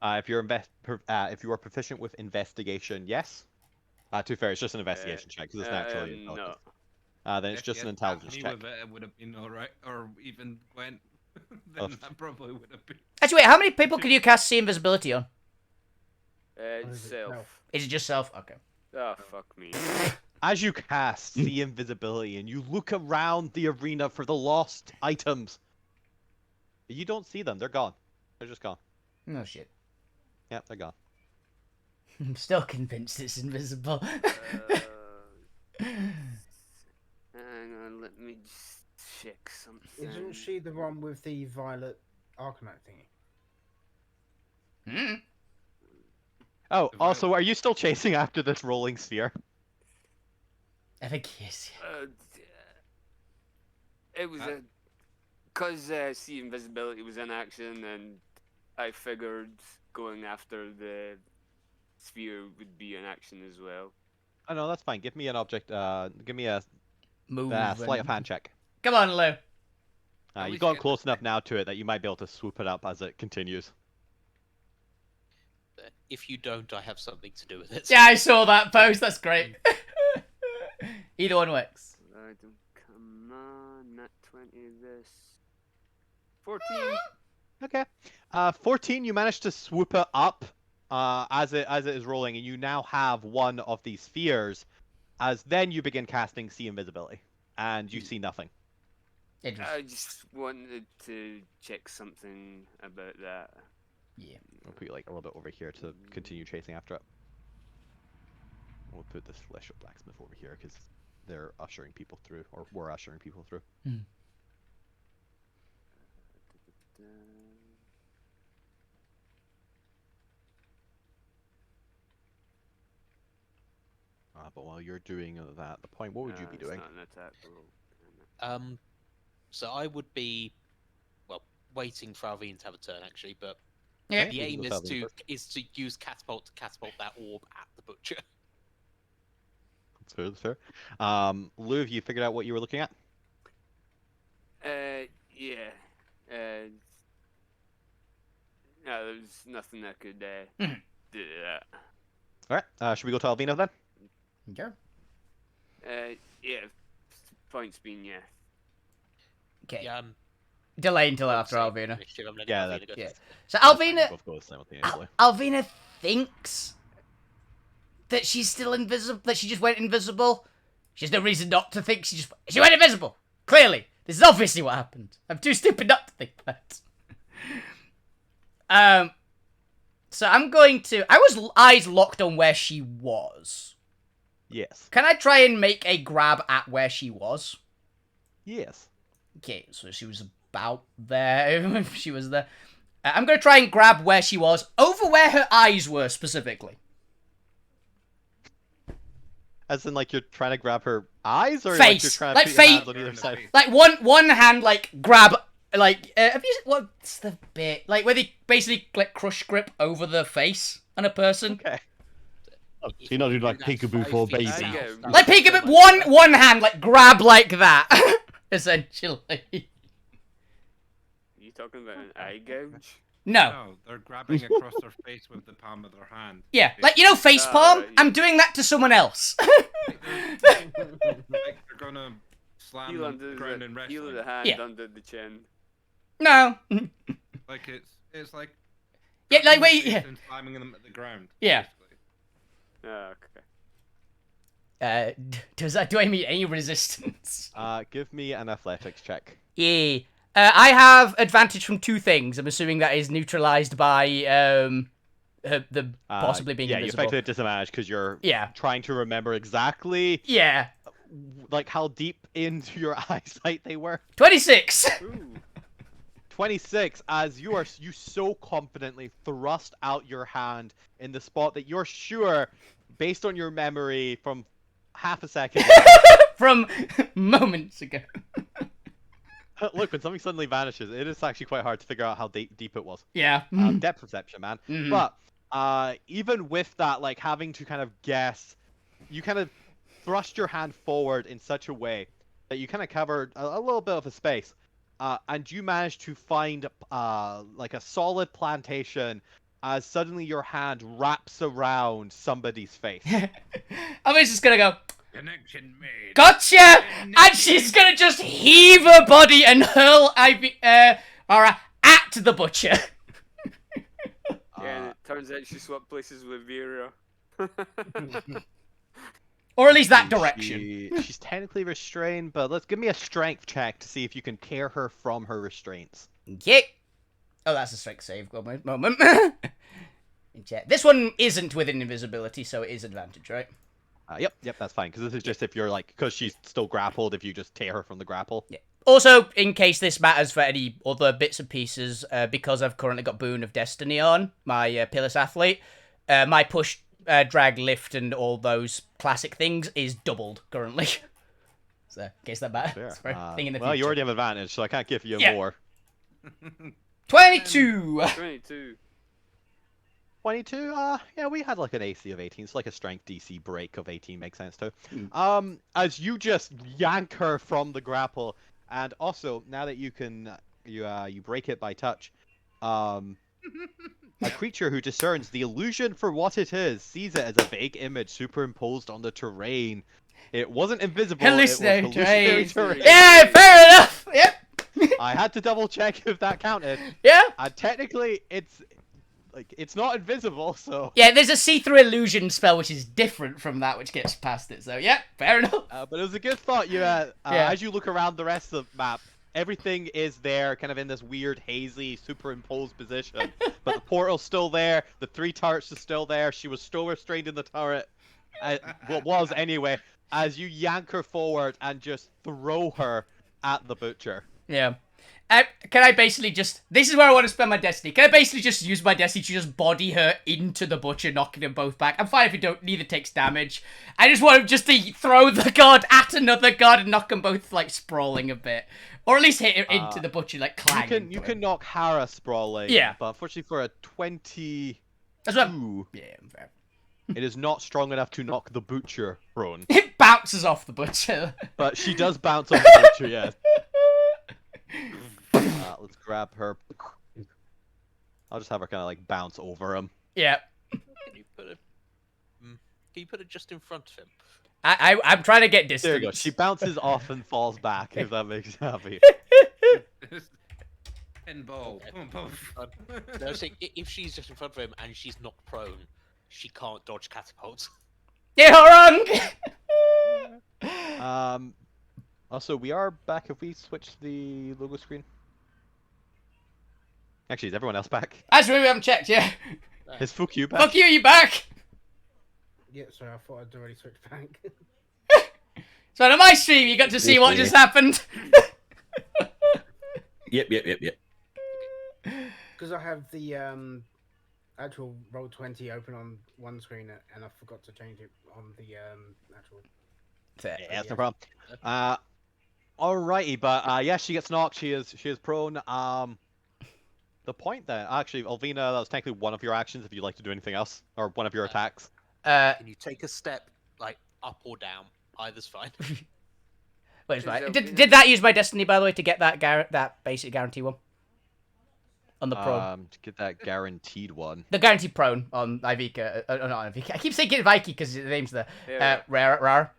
F: If you are proficient with investigation, yes. To be fair, it's just an investigation check because it's naturally
C: No.
F: intelligence. Then it's
A: If
F: just
A: you
F: an
A: had tapped
F: intelligence
A: me
F: check.
A: with it would have been alright, or even Gwent.
F: Oh.
A: Then that probably would have been.
D: Actually, wait, how many people can you cast see invisibility on?
C: It's
G: is it?
C: self.
D: Is it just self? Okay.
C: Oh, fuck me.
F: As you cast the invisibility and you look around the arena for the lost items, you don't see them. They're gone. They're just gone.
D: No shit.
F: Yep, they're gone.
D: I'm still convinced it's invisible.
C: Hang on, let me just check something.
G: Isn't she the one with the violet Arcanite thingy?
D: Hmm.
F: Oh,
A: The
F: also, are you still chasing after this rolling sphere?
D: I think yes.
C: It was because see invisibility was in action, and I figured going after the sphere would be in action as well.
F: Oh no, that's fine. Give me an object. Give me a
D: Move.
F: sleight of
D: and-
F: hand check.
D: Come on, Lou.
A: At
F: You've
A: least
F: got
A: get
F: close
A: the
F: enough now to it that you might be able to swoop it up as it continues.
B: If you don't, I have something to do with it.
D: Yeah, I saw that post. That's great. Either one works.
C: I don't. Come on, not 20. This 14.
F: Okay. 14, you managed to swoop it up as it is rolling, and you now have one of these spheres. As then you begin casting See Invisibility, and you see nothing.
C: I just wanted to check something about that.
D: Yeah.
F: I'll put you like a little bit over here to continue chasing after it. We'll put the Celestial Blacksmith over here because they're ushering people through, or were ushering people through. But while you're doing that, the point, what would you be
C: It's
F: doing?
C: not an attack roll.
B: So I would be, well, waiting for Alvine to have a turn actually, but
D: Yeah.
B: the
F: you
B: aim
F: can
B: is
F: go Alvine
B: to
F: first.
B: use catapult to catapult that orb at the butcher.
F: That's fair. Lou, have you figured out what you were looking at?
C: Yeah. No, there's nothing I could do to that.
F: Alright, should we go to Alvina then?
D: Okay.
C: Yeah. Points being yeah.
D: Okay.
B: Yeah,
D: Delay until after
B: same
D: Alvina.
B: initiative, I'm letting
F: Yeah,
B: Alvina go
D: Yeah.
B: first.
D: So
F: That's fine,
D: Alvina,
F: both go simultaneously.
D: Alvina thinks that she's still invisible. That she just went invisible. She has no reason not to think she went invisible. Clearly, this is obviously what happened. I'm too stupid not to think that. So I'm going to. I was eyes locked on where she was.
F: Yes.
D: Can I try and make a grab at where she was?
F: Yes.
D: Okay, so she was about there. If she was there, I'm gonna try and grab where she was, over where her eyes were specifically.
F: As in, like, you're trying to grab her eyes, or
D: Face.
F: like you're trying
D: Like
F: to put your
D: face.
F: hands on either side?
D: Like one hand, like grab, like have you what's the bit like where they basically like crush grip over the face on a person?
F: Okay.
E: So you're not doing like
B: That's
E: peekaboo
B: 5
E: for
B: feet
E: baby.
C: south.
B: south.
D: Like peek a bit, one hand, like grab like that, essentially.
C: You talking about an eye gouge?
D: No.
A: No, they're grabbing across their face with the palm of their hand.
D: Yeah, like you know, face palm.
C: yeah.
D: I'm doing that to someone else.
A: Like they're gonna slam
C: Heel
A: the
C: under
A: ground in
C: the heel of
A: wrestling.
C: the hand
D: Yeah.
C: under the chin.
D: No.
A: Like it's like
D: Yeah, like
A: grabbing
D: wait.
A: the
D: Yeah.
A: face and slamming them at the ground.
D: Yeah.
A: basically.
C: Oh, okay.
D: Do I meet any resistance?
F: Give me an athletics check.
D: Yeah. I have advantage from two things. I'm assuming that is neutralized by the possibly being
F: yeah, you
D: invisible.
F: effectively have disadvantage because you're
D: Yeah.
F: trying to remember exactly
D: Yeah.
F: like how deep into your eyesight they were.
D: 26.
C: Ooh.
F: 26, as you so confidently thrust out your hand in the spot that you're sure, based on your memory from half a second.
D: From moments ago.
F: Look, when something suddenly vanishes, it is actually quite hard to figure out how deep it was.
D: Yeah.
F: Depth perception, man.
D: Mhm.
F: But even with that, like having to kind of guess, you kind of thrust your hand forward in such a way that you kind of covered a little bit of a space, and you manage to find like a solid plantation as suddenly your hand wraps around somebody's face.
D: I'm just gonna go,
A: Connection made.
D: gotcha! And she's gonna just heave her body and hurl Aura at the butcher.
C: Yeah, and it turns out she swapped places with Vera.
D: Or at least that direction.
F: She's technically restrained, but let's give me a strength check to see if you can tear her from her restraints.
D: Okay. Oh, that's a strength save. Go moment. Check. This one isn't within invisibility, so it is advantage, right?
F: Yep, that's fine. Because this is just if you're like, because she's still grappled, if you just tear her from the grapple.
D: Yeah. Also, in case this matters for any other bits and pieces, because I've currently got Boon of Destiny on, my Pillis Athlete, my push, drag, lift, and all those classic things is doubled currently. So, in case that matters for anything in the
F: well,
D: future.
F: you already have advantage, so I can't give you
D: Yeah.
F: more.
D: 22!
C: 22.
F: 22? Yeah, we had like an AC of 18, so like a strength DC break of 18 makes sense too. As you just yank her from the grapple, and also, now that you can, you break it by touch, a creature who discerns the illusion for what it is sees it as a vague image superimposed on the terrain. It wasn't invisible, it was
D: Hallucinatory
F: hallucinatory
D: terrain.
F: terrain.
D: Yeah, fair enough! Yep!
F: I had to double check if that counted.
D: Yeah.
F: Technically, it's not invisible, so.
D: Yeah, there's a see-through illusion spell which is different from that which gets past it. So yeah, fair enough.
F: But it was a good thought.
D: Yeah.
F: As you look around the rest of the map, everything is there, kind of in this weird, hazy, superimposed position. But the portal's still there. The 3 turrets are still there. She was still restrained in the turret. Well, was anyway. As you yank her forward and just throw her at the butcher.
D: Yeah. Can I basically just... This is where I want to spend my destiny. Can I basically just use my destiny to just body her into the butcher, knocking them both back? I'm fine if neither takes damage. I just want him just to throw the god at another god and knock them both, like, sprawling a bit. Or at least hit him into the butcher, like, clanging.
F: You can knock Hera sprawling.
D: Yeah.
F: But unfortunately for a 22...
D: That's what yeah, fair.
F: It is not strong enough to knock the butcher prone.
D: It bounces off the butcher.
F: But she does bounce off the butcher, yes. Let's grab her. I'll just have her kind of like bounce over him.
D: Yeah.
B: Can you put it just in front of him?
D: I'm trying to get distance.
F: There you go. She bounces off and falls back, if that makes you happy.
A: Pinball. Boom, boom.
B: No, I was saying, if she's just in front of him and she's not prone, she can't dodge catapults.
D: You're wrong!
F: Also, we are back if we switch the logo screen. Actually, is everyone else back?
D: Actually, we haven't checked, yeah.
F: Is Fuck you back?
D: Fuck you back!
G: Yeah, sorry, I thought I'd already switched back.
D: So on my stream, you got to see what just happened.
H: Yep.
G: Because I have the actual Roll20 open on one screen and I forgot to change it on the actual.
D: Fair.
F: Yeah, that's no problem. Alrighty, but yeah, she gets knocked. She is prone. The point then, actually, Alvina, that was technically one of your actions. If you'd like to do anything else, or one of your attacks.
B: Can you take a step, like, up or down? Either's fine.
D: Wait, right. Did that use my destiny, by the way, to get that basic guarantee one? On the prone.
F: To get that guaranteed one.
D: The guaranteed prone on Ivica. Not on Ivica. I keep saying Vicky because the name's there. Rare.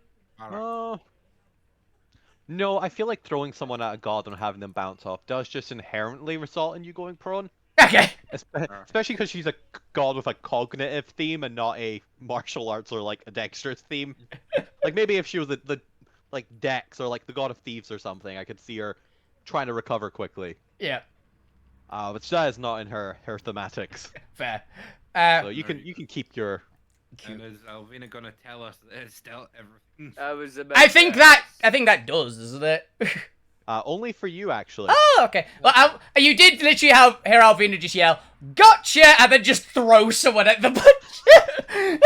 F: No, I feel like throwing someone at a god and having them bounce off does just inherently result in you going prone.
D: Okay.
F: Especially because she's a god with a cognitive theme and not a martial arts or like a dexterous theme. Like maybe if she was the like Dex or like the god of thieves or something, I could see her trying to recover quickly.
D: Yeah.
F: But that is not in her thematics.
D: Fair.
F: So you can keep your.
A: And is Alvina gonna tell us that it's still everything?
D: I think that does, doesn't it?
F: Only for you, actually.
D: Oh, okay. Well, you did literally have Hera Alvina just yell, "Gotcha!" and then just throw someone at the butcher.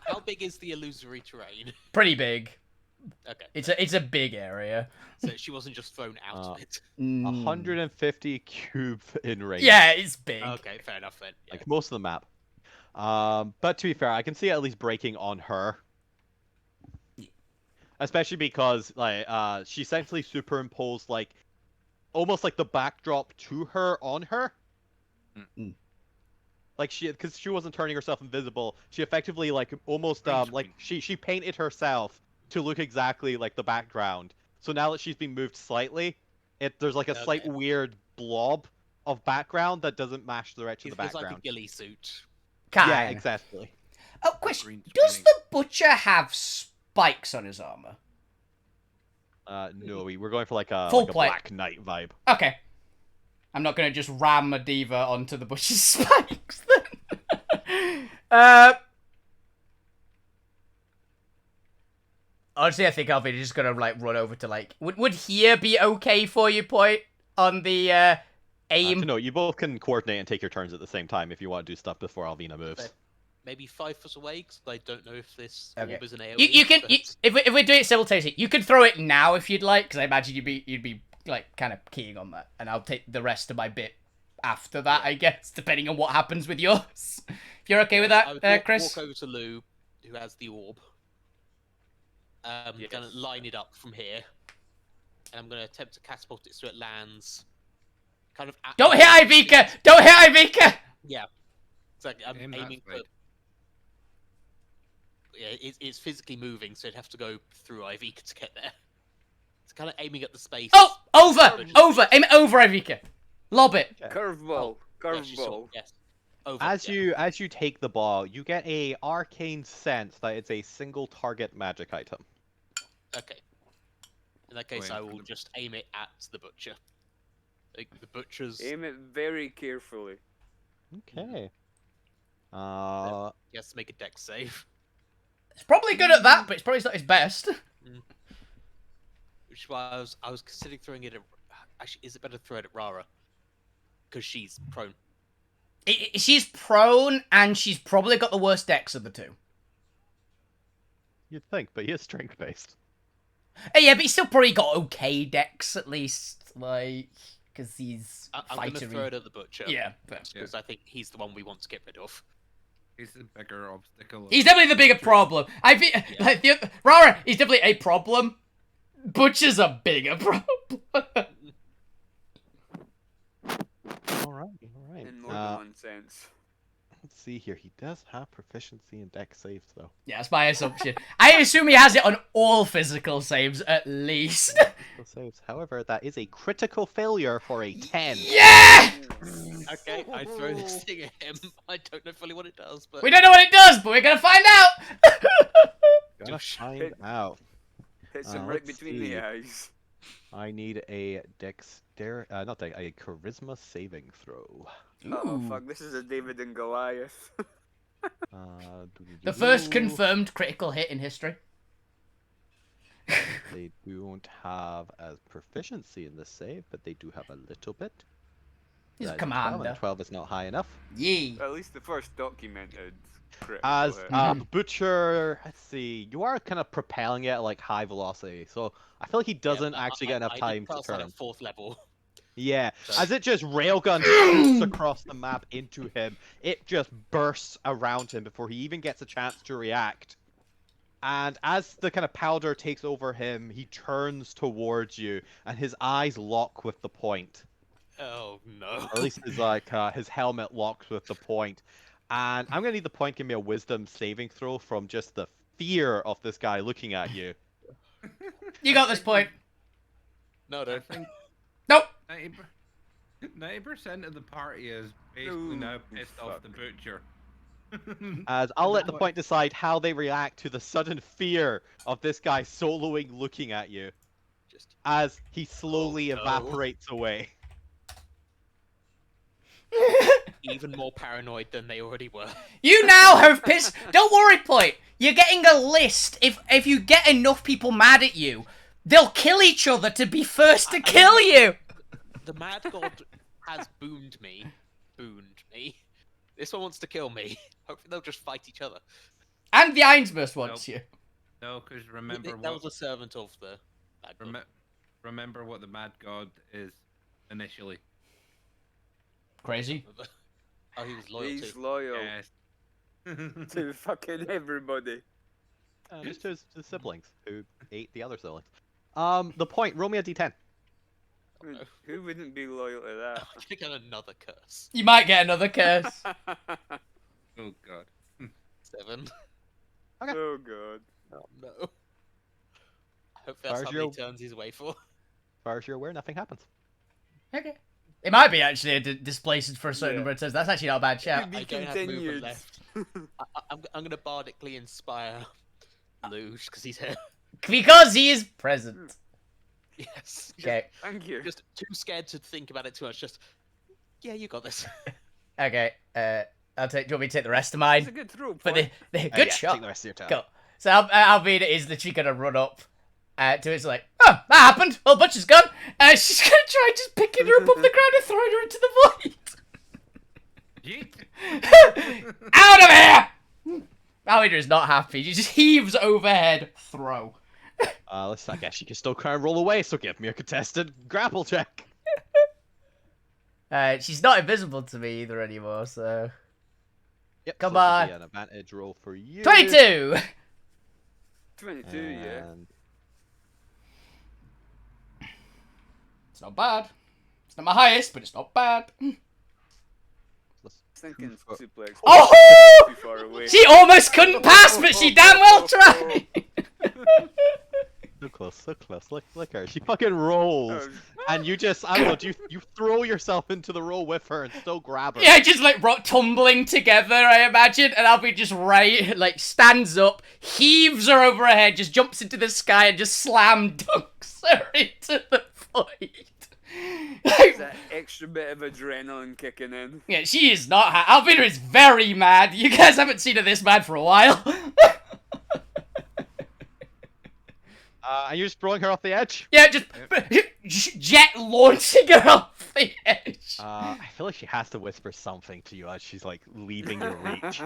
B: How big is the illusory terrain?
D: Pretty big.
B: Okay.
D: It's a big area.
B: So she wasn't just thrown out of it.
F: 150 cube in range.
D: Yeah, it's big.
B: Okay, fair enough then. Yeah.
F: Like most of the map. But to be fair, I can see it at least breaking on her. Especially because like she essentially superimposed like almost like the backdrop to her on her. Like because she wasn't turning herself invisible, she effectively like almost like she painted herself to look exactly like the background. So now that she's been moved slightly, there's like a slight weird blob of background that doesn't match the rest of the background.
B: It's like a ghillie suit.
F: Yeah, exactly.
D: Oh, question. Does the butcher have spikes on his armor?
F: No, we're going for like a
D: Full
F: Black Knight vibe.
D: Okay. I'm not gonna just ram a diva onto the butcher's spikes then. Honestly, I think Alvina's just gonna like run over to like. Would here be okay for you, Point, on the aim?
F: No, you both can coordinate and take your turns at the same time if you want to do stuff before Alvina moves.
B: Maybe 5 foot away, because I don't know if this
D: Okay.
B: orb is an AoE.
D: You can if we're doing it simultaneously, you can throw it now if you'd like, because I imagine you'd be like kind of keying on that, and I'll take the rest of my bit after that, I guess, depending on what happens with yours. If you're okay with
B: I would
D: that, Chris.
B: walk over to Lou, who has the orb. Gonna line it up from here, and I'm gonna attempt to catapult it so it lands. Kind of.
D: Don't hit Ivica! Don't hit Ivica!
B: Yeah. It's like I'm aiming for. Yeah, it's physically moving, so it'd have to go through Ivica to get there. kind of aiming at the space.
D: Oh, over, aim it over, Evika. Lob it.
C: Curveball.
B: Yeah, she saw,
C: Curveball.
B: yes. Over.
F: As
B: yeah.
F: you take the ball, you get a arcane sense that it's a single target magic item.
B: Okay. In that case,
A: Wait
B: I
A: for
B: will
A: the-
B: just aim it at the butcher. Like, the butcher's.
C: Aim it very carefully.
F: Okay.
B: He has to make a dex save.
D: It's probably good at that, but it's probably not his best.
B: Which is why I was considering throwing it at. Actually, is it better to throw it at Rara? Because she's prone.
D: She's prone, and she's probably got the worst dex of the two.
F: You'd think, but he is strength based.
D: Yeah, but he's still probably got okay dex, at least, like, because he's
B: I'm going to throw it at the butcher.
D: Yeah, but
B: Because I think he's the one we want to get rid of.
A: He's the bigger obstacle.
D: he's definitely the bigger problem. I think like, Rara is definitely a problem. Butcher's a bigger problem.
F: All right.
C: In more than one sense.
F: Let's see here. He does have proficiency in dex saves, though.
D: Yeah, that's my assumption. I assume he has it on all physical saves, at least.
F: Physical saves. However, that is a critical failure for a 10.
D: Yeah!
B: Okay, I throw this thing at him. I don't know fully what it does, but
D: We don't know what it does, but we're gonna find out!
F: Gonna find out.
C: Hits him right
F: let's
C: between
F: see.
C: the eyes.
F: I need a a charisma saving throw.
C: Oh
D: Ooh.
C: fuck, this is a David and Goliath.
D: The first confirmed critical hit in history.
F: They don't have as proficiency in this save, but they do have a little bit.
D: He's a
F: That is 12, and
D: commander.
F: 12 is not high enough.
D: Yee.
C: At least the first documented critical
F: As
C: hit.
F: Butcher, let's see, you are kind of propelling it at like high velocity, so I feel like he doesn't actually get enough
B: I
F: time
B: did
F: to
B: pass that
F: turn.
B: at 4th level.
F: Yeah,
B: So-
F: as it just railgun shoots across the map into him, it just bursts around him before he even gets a chance to react. And as the kind of powder takes over him, he turns towards you, and his eyes lock with the point.
B: Oh no.
F: Or at least his helmet locks with the point. And I'm gonna need the point. Give me a wisdom saving throw from just the fear of this guy looking at you.
D: You got this point.
B: No,
A: I
B: no.
A: think
D: Nope.
A: 90% of the party is basically now pissed off the butcher.
F: As I'll let the point decide how they react to the sudden fear of this guy soloing looking at you.
B: Just
F: As he slowly
B: Oh, no.
F: evaporates away.
B: even more paranoid than they already were.
D: You now have pissed. Don't worry, Point. You're getting a list. If you get enough people mad at you, they'll kill each other to be first to kill you.
B: The Mad God has booned me. This one wants to kill me. Hopefully they'll just fight each other.
D: And the Ainsburst wants you.
A: No, because remember
B: That
A: what
B: was a servant of the Mad God.
A: remember what the Mad God is initially.
D: Crazy.
B: Oh, he was loyal
C: He's
B: too.
C: loyal
A: Yes.
C: to fucking everybody.
F: Just his siblings who ate the other siblings. The point, roll me a d10.
C: Who wouldn't be loyal to that?
B: I'm gonna get another curse.
D: You might get another curse.
A: Oh god.
B: 7.
F: Okay.
C: Oh god.
B: Oh no. I hope that's
F: Far
B: how
F: as
B: many
F: you're-
B: turns he's away for.
F: As far as you're aware, nothing happens.
D: Okay. It might be actually displaced for a certain
C: Yeah.
D: number of turns. That's actually not a bad shout.
C: Be
B: I don't have movement
C: continued.
B: left. I'm gonna bardically inspire Luge because he's here.
D: Because he is present.
B: Yes.
D: Okay.
C: Thank you.
B: Just too scared to think about it too much. Just, yeah, you got this.
D: Okay. I'll take. Do you want me to take the rest of
C: It's a
D: mine?
C: good throw.
D: For the good
F: Yeah,
D: shot.
F: Take the rest of your time.
D: Cool. So Alvina is literally gonna run up to it. It's like, oh, that happened. Well, Butcher's gone. She's gonna try just picking her up off the ground and throwing her into the void.
A: Yeet.
D: Out of here! Alvina is not happy. She just heaves overhead. Throw.
F: I guess you can still try and roll away, so give me a contested grapple check.
D: She's not invisible to me either anymore. So
F: Yep,
D: Come
F: so this will
D: on.
F: be an advantage roll for you.
D: 22.
C: 22, yeah.
F: And
D: It's not bad. It's not my highest, but it's not bad.
C: Thinking suplex.
D: Oh!
C: Too far away.
D: She almost couldn't pass, but she damn well tried.
F: so close. so close. Look her. She fucking rolls, and you just, I don't know, you throw yourself into the roll with her and still grab her.
D: Yeah, just like tumbling together, I imagine, and Albie just like stands up, heaves her over her head, just jumps into the sky and just slam dunks her into the void.
C: There's that extra bit of adrenaline kicking in.
D: Yeah, she is not. Albina is very mad. You guys haven't seen her this mad for a while.
F: And you're just throwing her off the edge?
D: Yeah, just jet launching her off the edge.
F: I feel like she has to whisper something to you as she's like leaving your reach.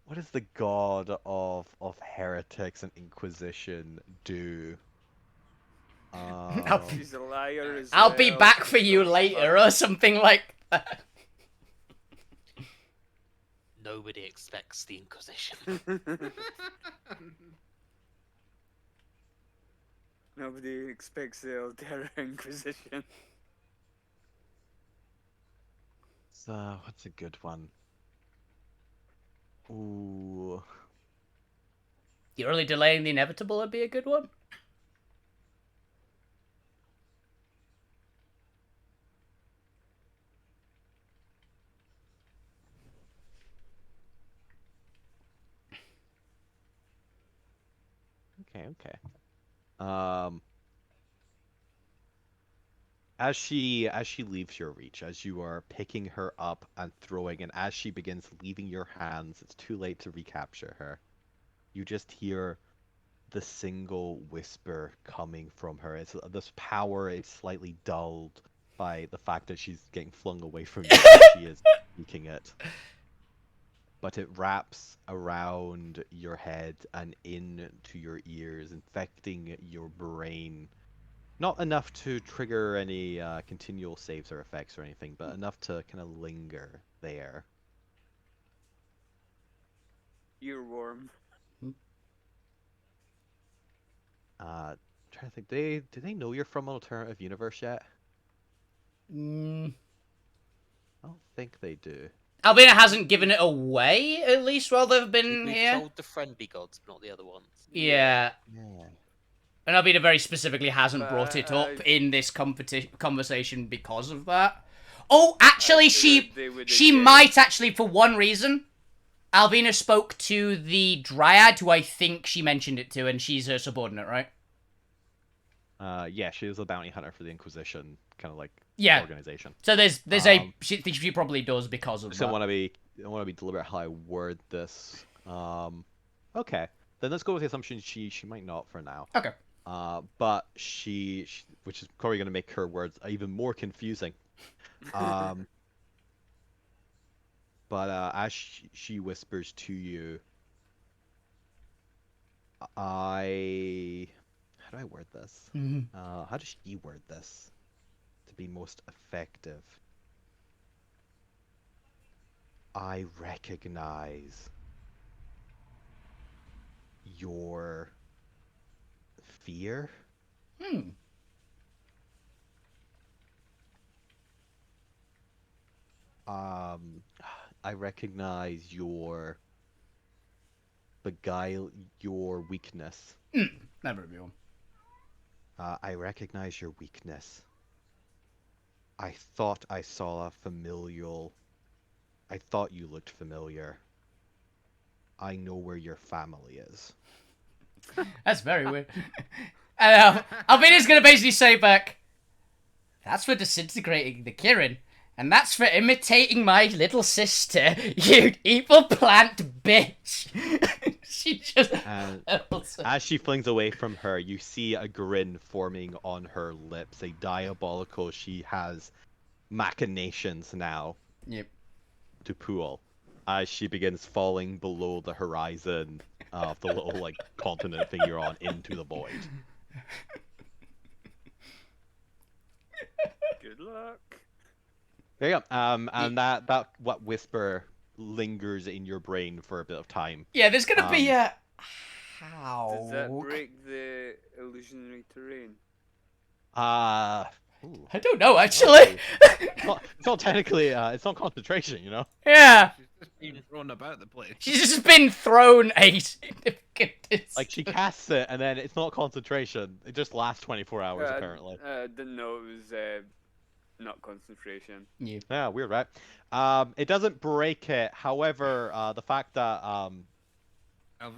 F: What does the god of heretics and inquisition do?
C: She's a liar as
D: I'll
C: well.
D: be back for you later, or something like that.
B: Nobody expects the Inquisition.
C: Nobody expects the Alterra Inquisition.
F: So, what's a good one? Ooh.
D: You're only delaying the inevitable would be a good one.
F: Okay. As she leaves your reach, as you are picking her up and throwing, and as she begins leaving your hands, it's too late to recapture her. You just hear the single whisper coming from her. It's this power is slightly dulled by the fact that she's getting flung away from you. She is speaking it. But it wraps around your head and into your ears, infecting your brain. Not enough to trigger any continual saves or effects or anything, but enough to kind of linger there.
C: Earworm.
F: Trying to think, do they know you're from an alternative universe yet? I don't think they do.
D: Albina hasn't given it away, at least while they've been
B: We've
D: here.
B: told the friendly gods, but not the other ones.
D: Yeah.
F: Yeah.
D: And Albina very specifically hasn't brought it up in this conversation because of that. Oh, actually, she might actually, for one reason. Albina spoke to the Dryad, who I think she mentioned it to, and she's her subordinate, right?
F: Yeah, she was a bounty hunter for the Inquisition, kind of like organization.
D: So she probably does because of that.
F: I want to be deliberate how I word this. Okay, then let's go with the assumption she might not for now.
D: Okay.
F: But she which is probably going to make her words even more confusing. But as she whispers to you, how do I word this? How does she word this to be most effective? I recognize your fear. I recognize your beguile, your weakness.
D: Never be one.
F: I recognize your weakness. I thought I saw a familial. I thought you looked familiar. I know where your family is.
D: That's very weird. Albina's gonna basically say back, that's for disintegrating the Kirin, and that's for imitating my little sister, you evil plant bitch. She just...
F: As she flings away from her, you see a grin forming on her lips, a diabolical, she has machinations now.
D: Yep.
F: To Pool, as she begins falling below the horizon of the little like continent thing you're on into the void.
C: Good luck.
F: There you go. And that what whisper lingers in your brain for a bit of time.
D: Yeah, there's gonna be a how.
C: Does that break the illusionary terrain?
D: I don't know actually.
F: It's not technically. It's not concentration, you know.
D: Yeah.
A: She's just been thrown about the place.
D: She's just been thrown a goodness.
F: Like, she casts it, and then it's not concentration. It just lasts 24 hours, apparently.
C: Didn't know it was not concentration.
F: Yeah, weird, right? It doesn't break it. However, the fact that
A: Alvina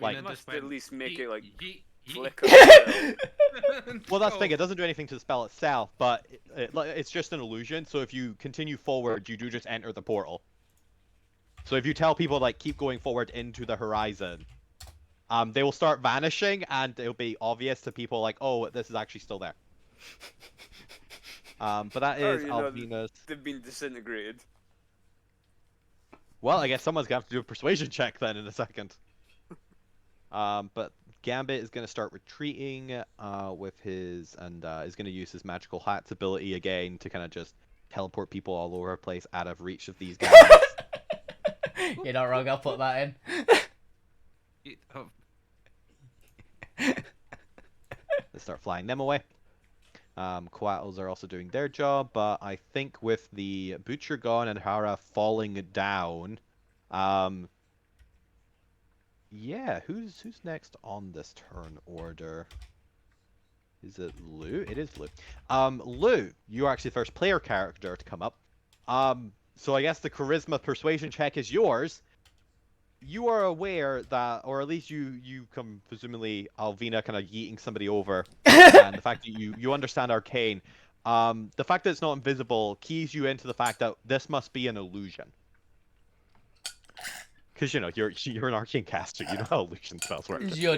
F: Like-
C: You
A: just
C: must at
A: went,
C: least make
A: "Yeet,
C: it like
A: yeet, yeet."
C: flicker. Well.
F: well, that's the thing. It doesn't do anything to the spell itself, but it's just an illusion. So if you continue forward, you do just enter the portal. So if you tell people like keep going forward into the horizon, they will start vanishing, and it'll be obvious to people like, oh, this is actually still there. But that
C: Or,
F: is
C: you know,
F: Alvina's.
C: They've been disintegrated.
F: Well, I guess someone's gonna have to do a persuasion check then in a second. But Gambit is gonna start retreating with his is gonna use his magical hats ability again to kind of just teleport people all over the place out of reach of these guys.
D: You're not wrong. I'll put that in.
A: Yeet. Oh,
F: Let's start flying them away. Coatls are also doing their job, but I think with the Butcher gone and Hara falling down, yeah, who's next on this turn order? Is it Lou? It is Lou. Lou, you are actually the first player character to come up. So I guess the charisma persuasion check is yours. You are aware that, or at least you come presumably Alvina kind of yeeting somebody over, and the fact that you understand arcane. The fact that it's not invisible keys you into the fact that this must be an illusion. Because you know you're an arcane caster, you know how illusion spells work.
D: Is your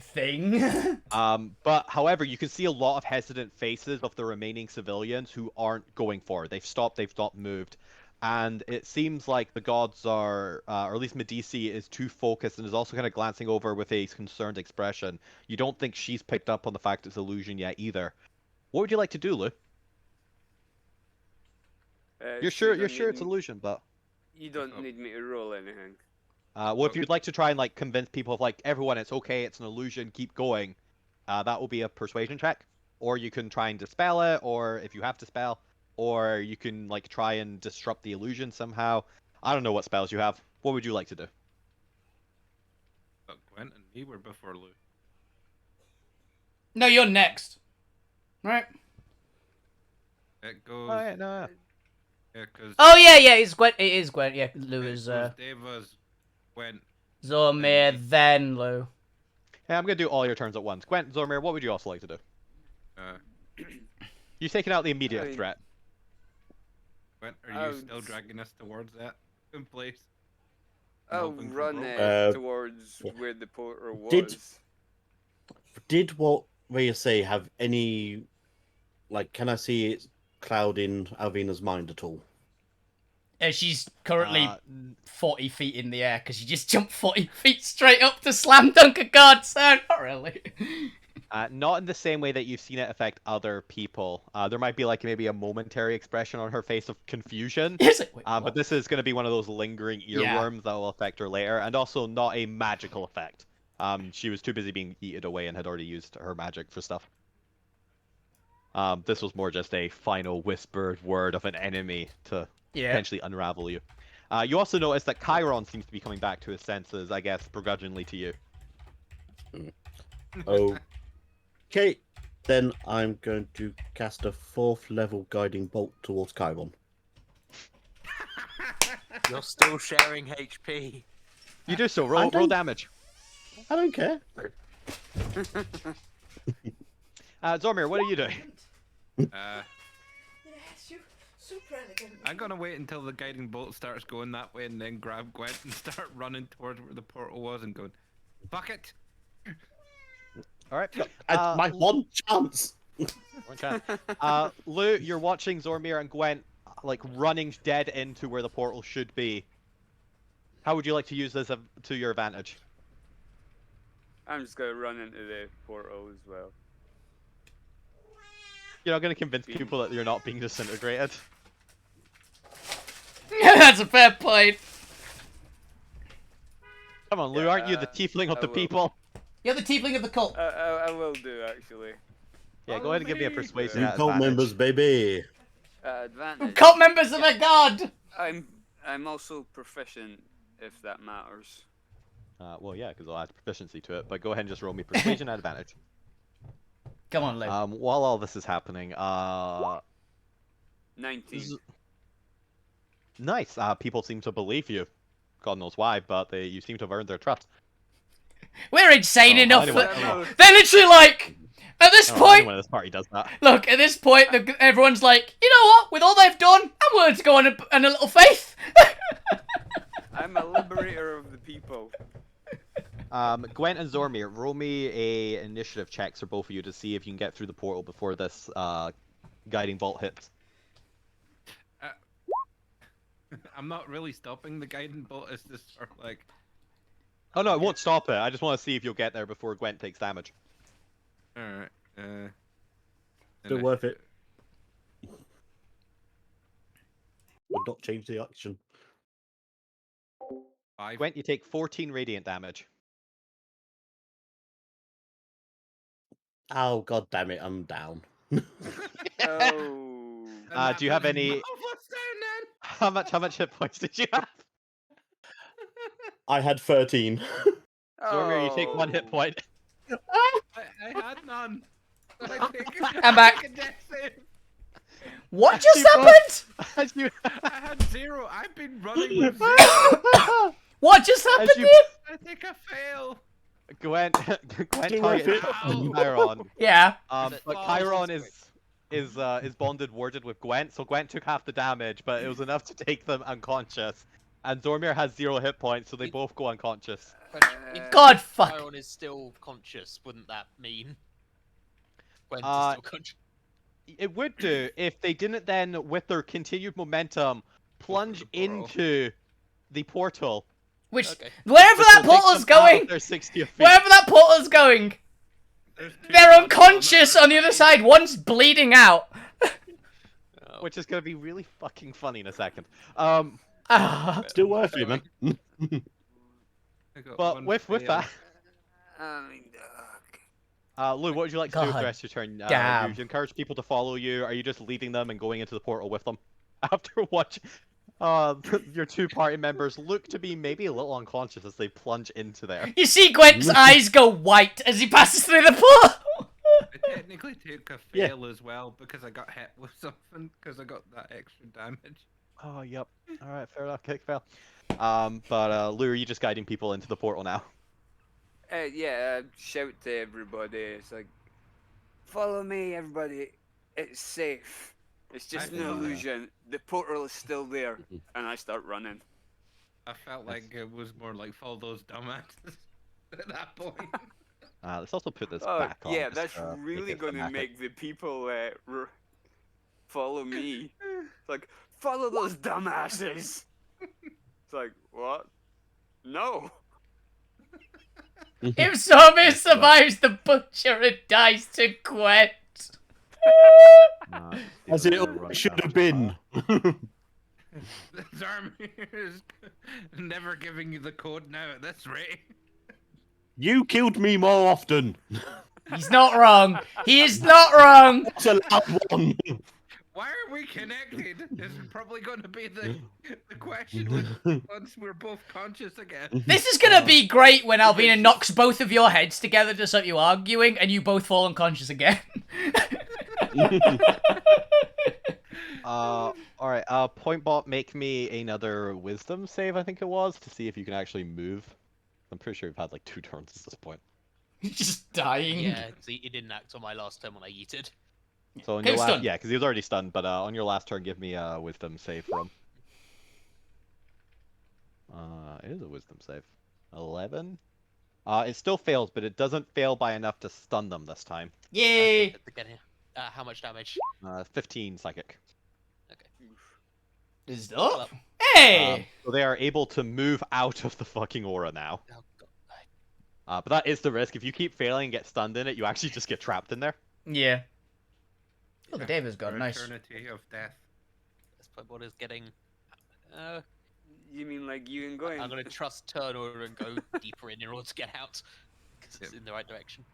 D: thing.
F: But however, you can see a lot of hesitant faces of the remaining civilians who aren't going forward. They've not moved. And it seems like the gods are, or at least Medici is too focused and is also kind of glancing over with a concerned expression. You don't think she's picked up on the fact it's illusion yet either. What would you like to do, Lou? You're sure it's illusion, but
C: You don't need me to roll anything.
F: well, if you'd like to try and like convince people of like everyone, it's okay, it's an illusion, keep going, that will be a persuasion check. Or you can try and dispel it, or if you have to spell. Or you can like try and disrupt the illusion somehow. I don't know what spells you have. What would you like to do?
A: but Gwent and me were before Lou.
D: No, you're next. Right.
A: It goes.
F: Oh, yeah, no.
A: Yeah, because
D: Oh yeah, it's Gwent. It is Gwent. Yeah, Lou is
A: Deva's Gwent.
D: Zormir, then Lou.
F: Hey, I'm gonna do all your turns at once. Gwent, Zormir, what would you also like to do? You've taken out the immediate threat.
A: Gwent, are you still dragging us towards that in place?
C: I'll
A: Moving
C: run
A: control?
C: towards where the portal
E: Did-
C: was.
E: Did what Rhea say have any, like, can I see it clouding Alvina's mind at all?
D: She's currently
F: Uh,
D: 40 feet in the air because she just jumped 40 feet straight up to slam dunk a god, so not really.
F: Not in the same way that you've seen it affect other people. There might be like maybe a momentary expression on her face of confusion.
D: Is it? Wait,
F: But
D: what?
F: this is going to be one of those lingering earworms that will affect her later, and also not a magical effect. She was too busy being eaten away and had already used her magic for stuff. This was more just a final whispered word of an enemy to potentially unravel you. You also notice that Chiron seems to be coming back to his senses, I guess, begrudgingly to you.
E: Okay, then I'm going to cast a 4th level guiding bolt towards Chiron.
H: You're still sharing HP.
F: You do so.
E: I
F: Roll
E: don't-
F: damage.
E: I don't care.
F: Zormir, what are you doing?
A: I'm gonna wait until the guiding bolt starts going that way and then grab Gwent and start running towards where the portal was and going, fuck it!
F: All right.
E: My one chance.
F: One chance. Lou, you're watching Zormir and Gwent like running dead into where the portal should be. How would you like to use this to your advantage?
C: I'm just gonna run into the portal as well.
F: You're not going to convince people that you're not being disintegrated.
D: That's a fair point.
F: Come on, Lou, aren't you the
C: Yeah,
F: tiefling of
C: I
F: the
C: will.
F: people?
D: You're the tiefling of the cult.
C: I will do actually.
F: Yeah, go ahead and give me a persuasion
E: You
F: at
E: cult
F: advantage.
E: members, baby.
C: Advantage.
D: Cult members of a god.
C: I'm also proficient, if that matters.
F: Well, yeah, because I'll add proficiency to it. But go ahead and just roll me persuasion at advantage.
D: Come on, Lou.
F: While all this is happening,
C: 19.
F: Nice. People seem to believe you. God knows why, but you seem to have earned their trust.
D: We're insane
F: Oh,
D: enough
F: anyway,
D: that they're literally like, at this point,
F: anyone in this party does that.
D: look, at this point, everyone's like, you know what? With all they've done, I'm willing to go on a little faith.
C: I'm a liberator of the people.
F: Gwent and Zormir, roll me a initiative checks for both of you to see if you can get through the portal before this guiding bolt hits.
A: I'm not really stopping the guiding bolt. It's just sort of like.
F: Oh no, it won't stop it. I just want to see if you'll get there before Gwent takes damage.
A: All right.
E: Still worth it. Would not change the action.
A: 5.
F: Gwent, you take 14 radiant damage.
E: Oh god damn it! I'm down.
C: Oh.
F: Do you have any? How much hit points did you have?
E: I had 13.
F: Zormir, you take 1 hit
C: Oh.
F: point.
A: I had none.
D: I'm back.
A: A death save.
D: What just happened?
F: As you,
A: I had 0. I've been running with 0.
D: What just happened
F: as you,
D: here?
A: I think I fail.
F: Gwent
E: Still worth
F: targets
A: it.
F: Chiron.
D: Yeah.
F: But
A: Oh,
F: Chiron
A: this
F: is bonded warded with Gwent, so Gwent took half the damage, but it was enough to take them unconscious. And Zormir has 0 hit points, so they both go unconscious.
B: If
D: God fuck.
B: Chiron is still conscious, wouldn't that mean Gwent
F: Uh,
B: is still conscious?
F: It would do if they didn't then, with their continued momentum, plunge
A: the portal.
F: into the portal.
D: Which,
B: Okay.
D: wherever
F: which
D: that
F: will take
D: portal's
F: them out of
D: going,
F: their 60 feet.
D: wherever that portal's going,
A: There's 2
D: they're
A: buttons
D: unconscious on the other side. One's bleeding out.
B: Oh.
F: Which is going to be really fucking funny in a second.
D: Ah.
E: Still worth it, man.
A: I got
F: But
A: 1
F: with
A: fail.
F: that,
C: I mean,
F: Lou, what would you like to do with
D: God
F: the rest of your turn?
D: damn.
F: Do you encourage people to follow you? Are you just leading them and going into the portal with them? After watching your 2 party members look to be maybe a little unconscious as they plunge into there.
D: You see Gwent's eyes go white as he passes through the portal.
A: I technically took a
E: Yeah.
A: fail as well because I got hit with something because I got that extra damage.
F: Oh, yep. Alright, fair enough. Kick fail. Lou, are you just guiding people into the portal now?
C: yeah, shout to everybody. It's like, follow me, everybody. It's safe. It's just
A: I
C: an
A: feel that.
C: illusion. The portal is still there, and I start running.
A: I felt like it was more like follow those dumbasses at that point.
F: Let's also put this
C: Oh,
F: back on.
C: yeah,
F: just,
C: that's
F: make
C: really
F: it
C: going to
F: thematic.
C: make the people follow me. It's like, follow those dumbasses. It's like, what? No.
D: If Zormir survives the butcher and dies to Gwent.
E: As it should have been.
A: Zarmir is never giving you the code now at this rate.
E: You killed me more often.
D: He's not wrong. He is not wrong.
E: That's a loud one.
A: Why are we connected? Is probably going to be the question once we're both conscious again.
D: This is gonna be great when Alvina knocks both of your heads together to stop you arguing, and you both fall unconscious again.
F: Alright, Pointbot, make me another wisdom save, I think it was, to see if you can actually move. I'm pretty sure you've had like 2 turns at this point.
D: Just dying.
B: Yeah, see, he didn't act on my last turn when I yeeted.
F: So on
D: Who's
F: your last,
D: stunned?
F: yeah, because he was already stunned, but on your last turn, give me a wisdom save from. It is a wisdom save. 11? It still fails, but it doesn't fail by enough to stun them this time.
D: Yay!
B: How much damage?
F: 15 psychic.
D: Is up. Hey!
F: So they are able to move out of the fucking aura now.
B: Oh, God.
F: But that is the risk. If you keep failing and get stunned in it, you actually just get trapped in there.
D: Yeah. Oh, the David's gone. Nice.
A: Eternity of death.
B: This Pointbot is getting.
C: You mean like you and going?
B: I'm gonna trust turn order and go deeper in order to get out, because it's in the right direction.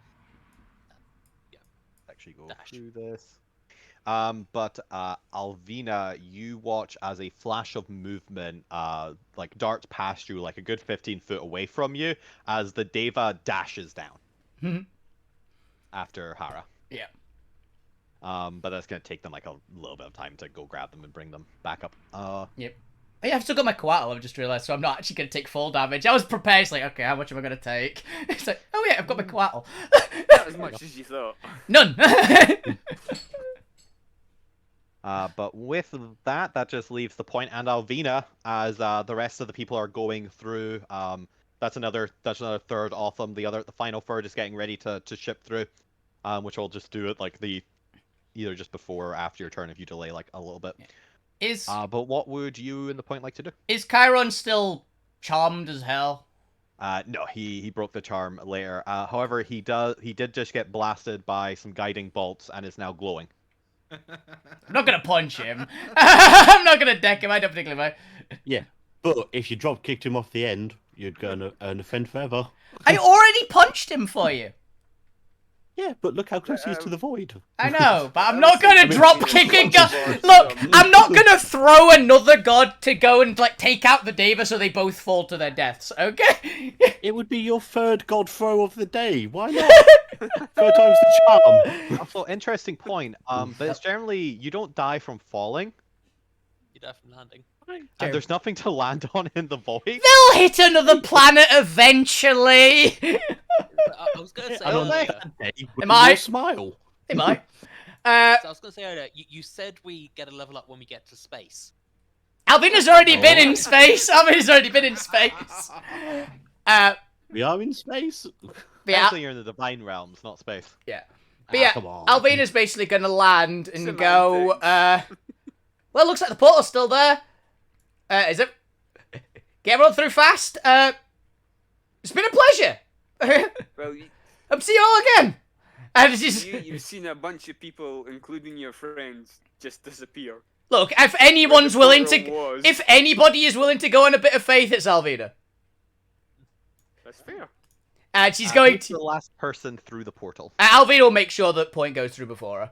F: Actually go
B: Dash.
F: through this. But Alvina, you watch as a flash of movement, like darts past you, like a good 15 foot away from you, as the Deva dashes down after Hara.
D: Yeah.
F: But that's gonna take them like a little bit of time to go grab them and bring them back up.
D: Yep. Oh, yeah, I've still got my coatl, I've just realised, so I'm not actually going to take full damage. I was prepared, it's like, okay, how much am I going to take? It's like, oh yeah, I've got my coatl.
C: Not as much as you thought.
D: None!
F: But with that, that just leaves the point and Alvina as the rest of the people are going through. That's another third off them. The final third is getting ready to ship through, which I'll just do it like either just before or after your turn if you delay like a little bit. But what would you and the point like to do?
D: Is Chiron still charmed as hell?
F: No, he broke the charm later. However, he did just get blasted by some guiding bolts and is now glowing.
D: I'm not gonna punch him. I'm not gonna deck him. I don't particularly mind.
E: Yeah, but if you drop kicked him off the end, you'd go and earn a fend forever.
D: I already punched him for you.
E: Yeah, but look how close he is to the void.
D: I know, but I'm not gonna drop kick a god. Look, I'm not gonna throw another god to go and like take out the Deva so they both fall to their deaths. Okay?
E: It would be your third god throw of the day. Why not? Third time's the charm.
F: Also, interesting point. But it's generally you don't die from falling,
B: You die from landing.
F: and there's nothing to land on in the void.
D: They'll hit another planet eventually.
B: I was going to say
F: I don't
B: earlier,
D: Am I?
E: Smile.
D: They might.
B: so I was going to say earlier, you said we get a level up when we get to space.
D: Alvina's already been in space. Alvina's already been in space.
E: We are in space.
D: Yeah,
F: Actually, you're in the divine realms, not space.
D: yeah. But yeah,
E: Come on.
D: Alvina's basically gonna land and go,
C: Semantics.
D: well, it looks like the portal's still there. Is it? Get everyone through fast. It's been a pleasure.
C: Well,
D: I'll see you all again. And it's just...
C: you've seen a bunch of people, including your friends, just disappear.
D: Look, if anyone's
C: Where the
D: willing to...
C: portal was.
D: If anybody is willing to go on a bit of faith, it's Alvina.
C: That's fair.
D: And she's going
F: Who's
D: to...
F: the last person through the portal.
D: Alvina will make sure that point goes through before her.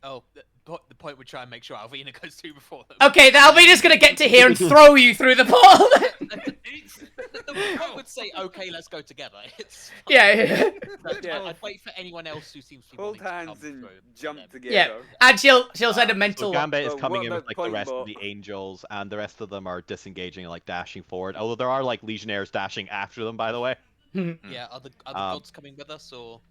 B: Oh, the point would try and make sure Alvina goes through before them.
D: Okay, the Alvina's gonna get to here and throw you through the portal.
B: The point would say, okay, let's go together. It's
D: Yeah.
C: Yeah.
B: I'd wait for anyone else who seems to be
C: Hold
B: wanting to come
C: hands and
B: through.
C: jump
B: Yeah.
C: together.
D: Yeah. And she'll send a
F: So
D: mental...
F: Gambit is
C: Well,
F: coming
C: what
F: in with
C: about
F: like the
C: point
F: rest of
C: ball?
F: the angels, and the rest of them are disengaging and like dashing forward. Although there are like legionnaires dashing after them, by the way.
B: Yeah, are the gods coming with us, or...?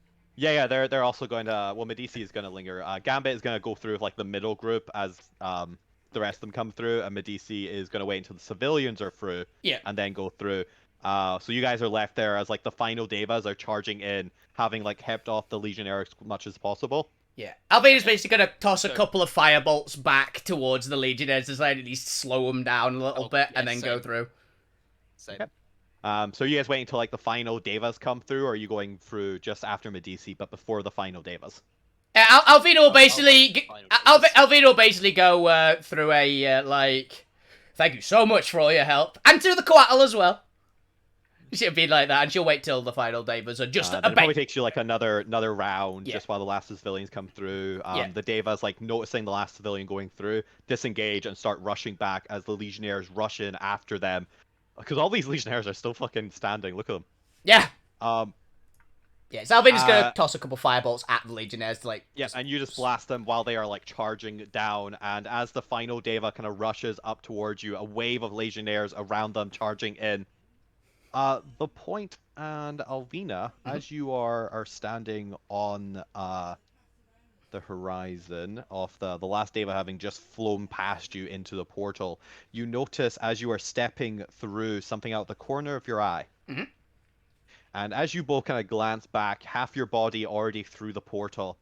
F: Yeah, they're also going to. Well, Medici is going to linger. Gambit is going to go through with like the middle group as the rest of them come through, and Medici is going to wait until the civilians are through.
D: Yeah.
F: And then go through. So you guys are left there as like the final Devas are charging in, having like kept off the legionnaires as much as possible.
D: Yeah. Alvina's basically gonna toss a couple of firebolts back towards the Legionnaires to at least slow them down a little bit and then go
B: same.
D: through.
B: Same.
F: Yep. So you guys waiting until like the final Devas come through, or are you going through just after Medici but before the final Devas?
D: Alvina will basically...
B: I'll wait for
D: Alvina will basically go through a, like... Thank you so much for all your help. And to the coatl as well. She'll be like that, and she'll wait till the final Devas are just
F: Then
D: a
F: it probably
D: bit.
F: takes you like another round
D: Yeah.
F: just while the last civilians come through.
D: Yeah.
F: The Devas like noticing the last civilian going through, disengage and start rushing back as the legionnaires rush in after them. Because all these legionnaires are still fucking standing. Look at them.
D: Yeah. Yeah, so Alvina's gonna
F: Uh,
D: toss a couple firebolts at the Legionnaires to, like...
F: Yeah, and you just blast them while they are like charging down. And as the final Deva kind of rushes up towards you, a wave of legionnaires around them charging in. The point and Alvina, as you are standing on the horizon of the last Deva having just flown past you into the portal, you notice as you are stepping through something out the corner of your eye.
D: Mhm.
F: And as you both kind of glance back, half your body already through the portal,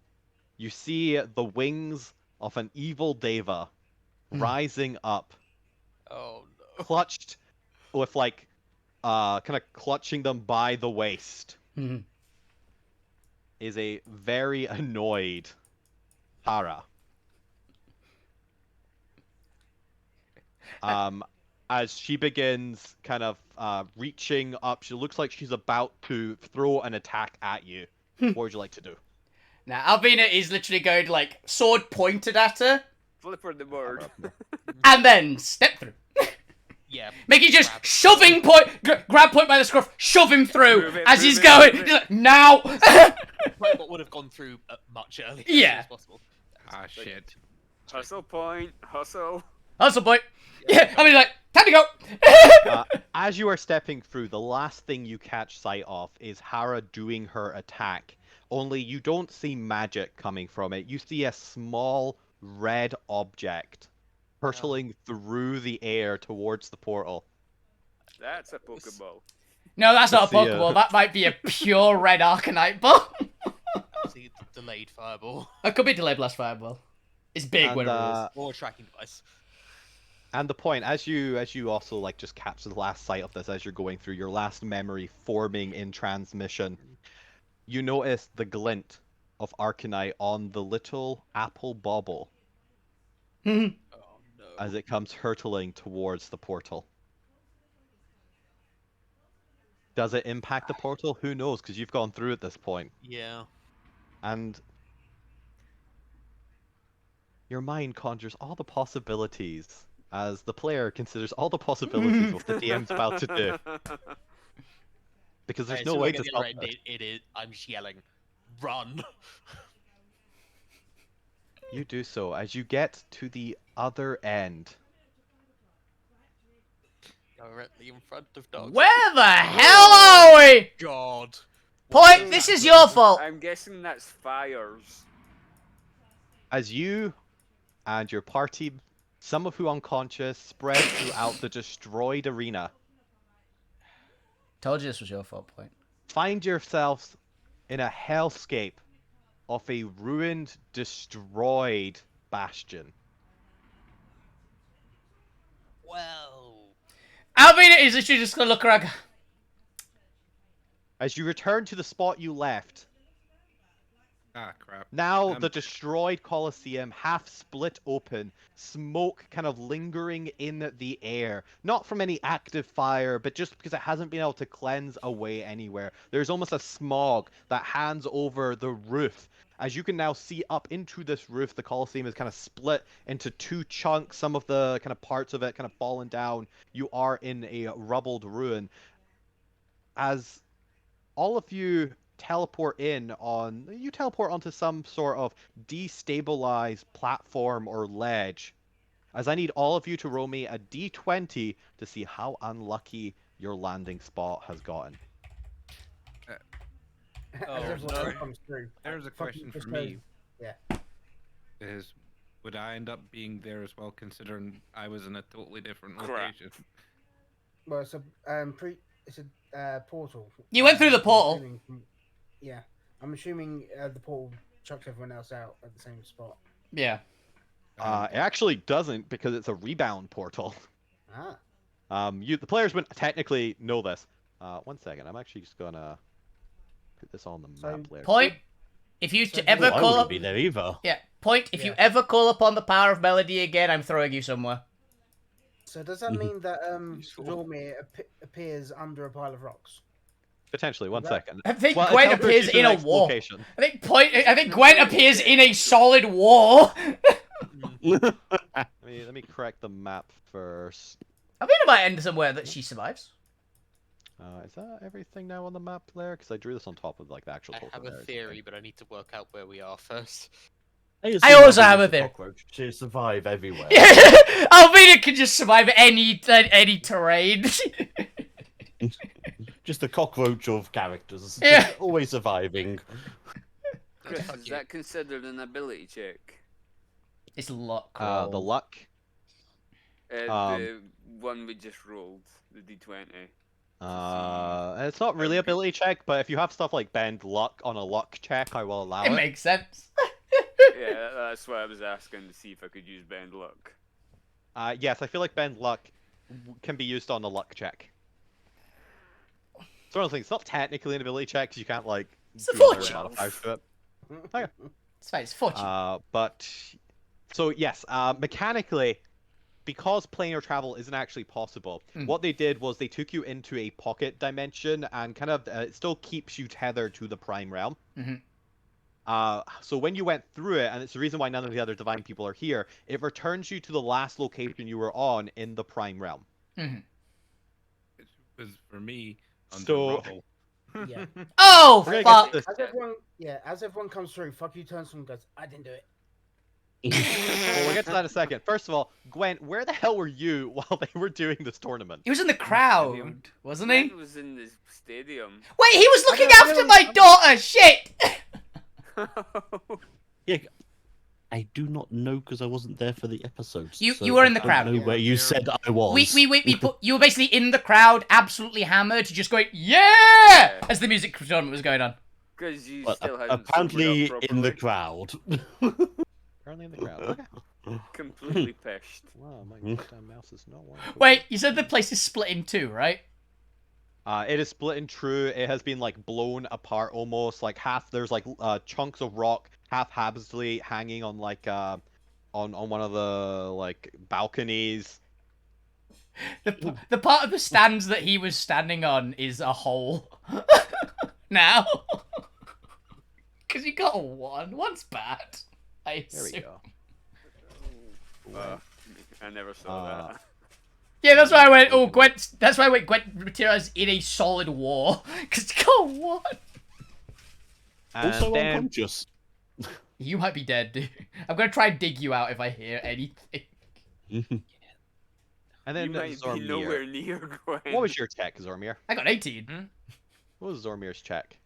F: you see the wings of an evil Deva rising up,
B: Oh no.
F: clutched with like kind of clutching them by the waist
D: Mhm.
F: is a very annoyed Hara. As she begins kind of reaching up, she looks like she's about to throw an attack at you. What would you like to do?
D: Now, Alvina is literally going, like, sword pointed at her,
C: Flipper the bird.
D: and then step through.
B: Yeah.
D: Mickey just
B: grab-
D: shoving point, grab point by the scruff, shove him through
C: Move it,
D: as
C: move
D: he's
C: it,
D: going.
C: move it.
D: He's like, now!
B: But would have gone through much earlier.
D: Yeah.
B: As possible.
A: Ah, shit.
C: Hustle point. Hustle.
D: Hustle boy. Yeah, I mean, like, time to go.
F: As you are stepping through, the last thing you catch sight of is Hera doing her attack. Only you don't see magic coming from it. You see a small red object hurtling through the air towards the portal.
C: That's a Pokeball.
D: No, that's not a
F: Let's see,
D: Pokeball. That might be a pure red Arcanite ball.
B: See, delayed fireball
D: It could be delayed blast fireball. It's big
F: And,
D: when it is.
B: or a tracking device.
F: And the point, as you also like just catch the last sight of this as you're going through your last memory forming in transmission, you notice the glint of Arcanite on the little apple bauble
B: Oh no.
F: as it comes hurtling towards the portal. Does it impact the portal? Who knows? Because you've gone through at this point.
B: Yeah.
F: And your mind conjures all the possibilities as the player considers all the possibilities of what the DM's about to do. Because there's
B: Right,
F: no
B: so
F: way
B: we're
F: to
B: at the
F: stop
B: other end,
F: this.
B: it is. I'm just yelling, run.
F: You do so as you get to the other end.
B: Directly in front of dogs.
D: Where the hell are we?
B: God.
D: Point, this is your fault.
C: I'm guessing that's fires.
F: As you and your party, some of who unconscious, spread throughout the destroyed arena,
D: Told you this was your fault, Point.
F: find yourselves in a hellscape of a ruined, destroyed bastion.
B: Well.
D: Alvina is literally just gonna look around.
F: As you return to the spot you left,
A: Ah, crap.
F: now
A: Um,
F: the destroyed Colosseum half split open, smoke kind of lingering in the air. Not from any active fire, but just because it hasn't been able to cleanse away anywhere. There's almost a smog that hangs over the roof. As you can now see up into this roof, the Colosseum is kind of split into two chunks. Some of the kind of parts of it kind of fallen down. You are in a rubbled ruin. As all of you teleport onto some sort of destabilized platform or ledge. As I need all of you to roll me a d20 to see how unlucky your landing spot has gotten.
G: As
B: Oh,
G: everyone
B: no.
G: else comes through.
A: There's a
G: Fucking
A: question for
G: just
A: me.
G: Yeah.
A: Is would I end up being there as well, considering I was in a totally different
C: Crap.
A: location?
G: Well, it's a portal.
D: You went through the
G: I'm
D: portal.
G: assuming yeah, I'm assuming the portal chucks everyone else out at the same spot.
D: Yeah.
F: It actually doesn't because it's a rebound portal.
G: Ah.
F: The players wouldn't technically know this. 1 second, I'm actually just gonna put this on the
G: So-
F: map later.
D: Point, if you
G: So
D: ever
E: I
D: call
E: wouldn't
D: up...
E: be there either.
D: Yeah, Point, if you
G: Yeah.
D: ever call upon the power of melody again, I'm throwing you somewhere.
G: So does that mean that
B: Useful.
G: Dormir appears under a pile of rocks?
F: Potentially, 1
G: That-
F: second.
D: I think
F: Well, it
D: Gwen
F: teleports
D: appears
F: you to
D: in
F: the
D: a
F: next
D: wall.
F: location.
D: I think Gwen appears in a solid wall.
F: Let me correct the map first.
D: I think it might end somewhere that she survives.
F: Is that everything now on the map there? Because I drew this on top of like the actual
B: I
F: total
B: have a
F: there,
B: theory, but I need to work out where we are first.
D: I also have a theory.
E: Cockroach to survive everywhere.
D: Alvina can just survive any terrain.
E: Just a cockroach of characters.
D: Yeah.
E: Always surviving.
C: Chris,
B: Fuck
C: is
B: you.
C: that considered an ability check?
D: It's luck.
F: The luck.
C: The one we just rolled, the d20.
F: It's not really ability check, but if you have stuff like bend luck on a luck check, I will allow
D: It
F: it.
D: makes sense.
C: Yeah, that's why I was asking to see if I could use bend luck.
F: Yes, I feel like bend luck can be used on a luck check. It's one of the things. It's not technically an ability check because you can't like
D: It's a
F: do other
D: fortune.
F: modifiers to it.
D: It's fine. It's fortune.
F: But so yes, mechanically, because planar travel isn't actually possible, what they did was they took you into a pocket dimension and kind of it still keeps you tethered to the prime realm. So when you went through it, and it's the reason why none of the other divine people are here, it returns you to the last location you were on in the Prime Realm.
D: Mhm.
A: It was for me under
F: So-
A: rubble.
G: Yeah.
D: Oh,
F: We're gonna
D: fuck!
F: get this.
G: As everyone comes through, fuck you, turns and goes, I didn't do it.
F: Well, we'll get to that in a second. First of all, Gwen, where the hell were you while they were doing this tournament?
D: He was in the crowd, wasn't he?
C: Gwen was in the stadium.
D: Wait, he was looking
F: don't
D: after
F: really-
D: my daughter! Shit!
E: Yeah, I do not know because I wasn't there for the episodes.
D: You-
E: so
D: you were in
E: I
D: the
E: don't
D: crowd.
E: know where you said I was.
D: You were basically in the crowd, absolutely hammered, just going, yeah! As the music tournament was going on.
C: Because you
E: But
C: still hadn't
E: apparently
C: sobered up
E: in the
C: properly.
E: crowd.
F: Currently in the crowd. Okay.
C: Completely pissed.
F: Wow, my goddamn mouse is not working.
D: Wait, you said the place is split in two, right?
F: It is split in two. It has been like blown apart almost. Like half there's like chunks of rock haphazardly hanging on like on one of the like balconies.
D: The part of the stands that he was standing on is a hole. Now. Because you got a one. One's bad. I
F: There we
D: assume.
F: go.
C: I never saw that.
D: Yeah, that's why I went, oh, Gwen. That's why I went, Gwen materialized in a solid war. Because you got a one.
F: And
E: Also
F: then
E: unconscious.
D: You might be dead, dude. I'm going to try and dig you out if I hear anything.
F: and then
C: You might be
F: Zormir.
C: nowhere near Gwen.
F: What was your check, Zormir?
D: I got 18.
F: What was Zormir's check?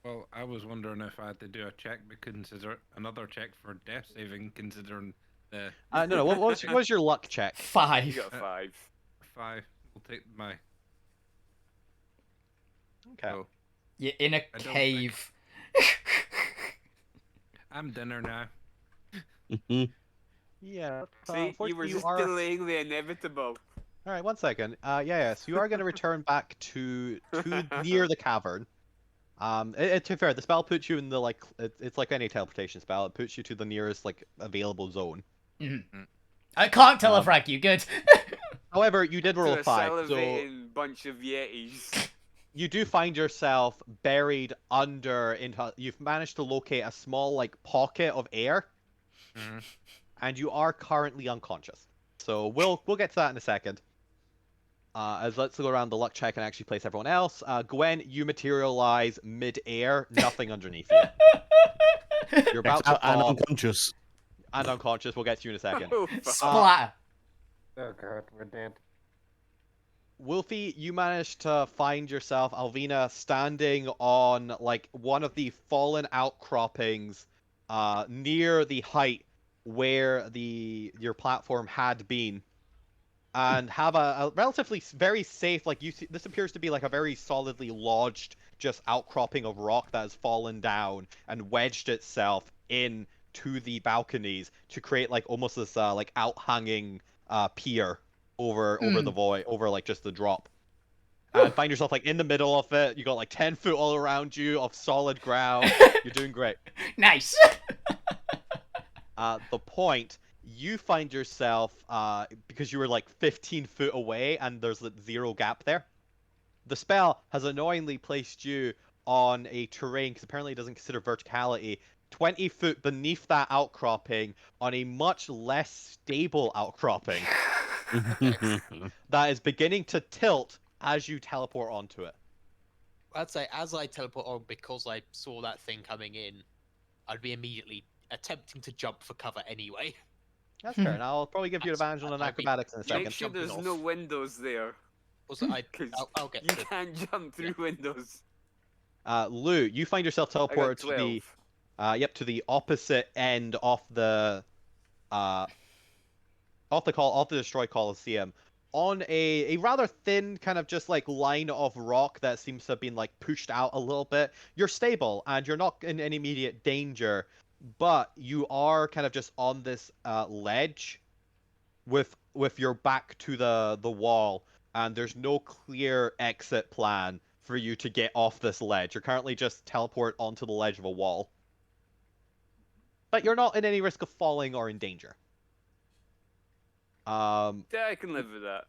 A: Well, I was wondering if I had to do a check, but consider another check for death saving, considering the
F: No. What was your luck check?
D: 5.
C: You got 5.
A: 5. We'll take my.
F: Okay.
A: Oh,
D: You're in a
A: don't
D: cave.
A: I'm dinner now.
F: Yeah.
C: See, you were
F: unfortunately,
C: just
F: are...
C: delaying the inevitable.
F: All right, 1 second. Yeah. So you are going to return back to near the cavern. To be fair, the spell puts you in the like it's like any teleportation spell. It puts you to the nearest like available zone.
D: I can't telefract you. Good.
F: However, you did roll
C: To
F: a
C: a
F: 5, so
C: salivating bunch of yetis.
F: you do find yourself buried under. You've managed to locate a small like pocket of air, and you are currently unconscious. So we'll get to that in a second. As let's go around the luck check and actually place everyone else. Gwen, you materialize mid-air, nothing underneath you. You're about to
E: And
F: fall
E: unconscious.
F: and unconscious. We'll get to you in a second.
C: Oh, fuck.
D: Splatter.
H: Oh god, we're dead.
F: Wolfie, you managed to find yourself, Alvina, standing on like one of the fallen outcroppings near the height where your platform had been. And have a relatively very safe, like this appears to be like a very solidly lodged just outcropping of rock that has fallen down and wedged itself in to the balconies to create like almost this like out-hanging pier over the void, over like just the drop. And find yourself like in the middle of it. You got like 10 foot all around you of solid ground. You're doing great.
D: Nice.
F: The point, you find yourself, because you were like 15 foot away and there's like 0 gap there, the spell has annoyingly placed you on a terrain, because apparently it doesn't consider verticality, 20 foot beneath that outcropping on a much less stable outcropping that is beginning to tilt as you teleport onto it.
B: I'd say as I teleport on, because I saw that thing coming in, I'd be immediately attempting to jump for cover anyway.
F: That's fair, and I'll probably give you
B: That's-
F: advantage on an
B: I'd be-
F: acrobatics in a
C: Make
F: second.
C: sure there's
B: Jumping
C: no
B: off.
C: windows there.
B: Also, I'll get
C: You
B: to
C: can't jump through windows.
F: Lou, you find yourself
C: I got
F: teleported to
C: 12.
F: the to the opposite end of the destroyed Coliseum, on a rather thin kind of just like line of rock that seems to have been like pushed out a little bit. You're stable and you're not in any immediate danger, but you are kind of just on this ledge with your back to the wall, and there's no clear exit plan for you to get off this ledge. You're currently just teleport onto the ledge of a wall. But you're not in any risk of falling or in danger.
C: Yeah, I can live with that.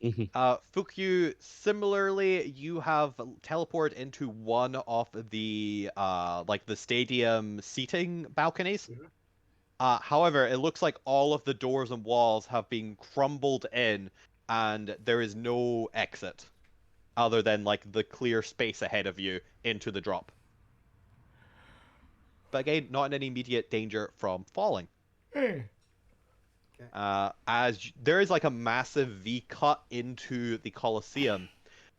F: Fukyu, similarly, you have teleported into one of the like the stadium seating balconies. However, it looks like all of the doors and walls have been crumbled in, and there is no exit other than like the clear space ahead of you into the drop. But again, not in any immediate danger from falling. As there is like a massive V cut into the Colosseum,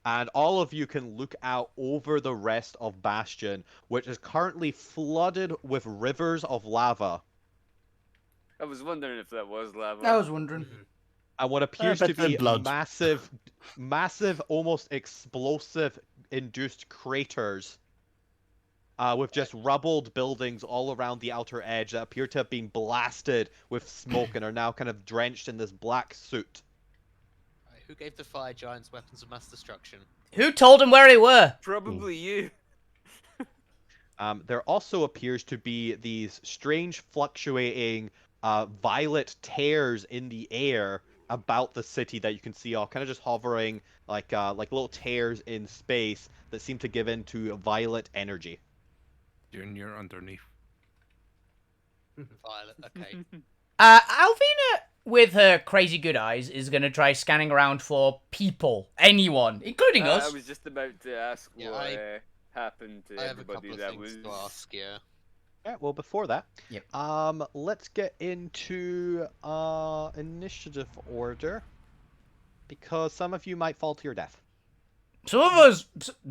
F: and all of you can look out over the rest of Bastion, which is currently flooded with rivers of lava.
C: I was wondering if that was lava.
D: I was wondering.
F: And what appears to
E: better than
F: be
E: blood.
F: massive, almost explosive induced craters with just rubbled buildings all around the outer edge that appear to have been blasted with smoke and are now kind of drenched in this black soot.
B: Right, who gave the fire giants weapons of mass destruction?
D: Who told him where they were?
C: Probably you.
F: There also appears to be these strange fluctuating violet tears in the air about the city that you can see all kind of just hovering like little tears in space that seem to give into violet energy.
A: Junior underneath.
B: Violet, okay.
D: Alvina, with her crazy good eyes, is going to try scanning around for people. Anyone, including
C: I
D: us.
C: was just about to ask
B: Yeah,
C: what happened to
B: I have a
C: everybody
B: couple of
C: that was.
B: things to ask, yeah.
F: Yeah, well, before that,
D: Yep.
F: let's get into initiative order, because some of you might fall to your death.
D: Some of us,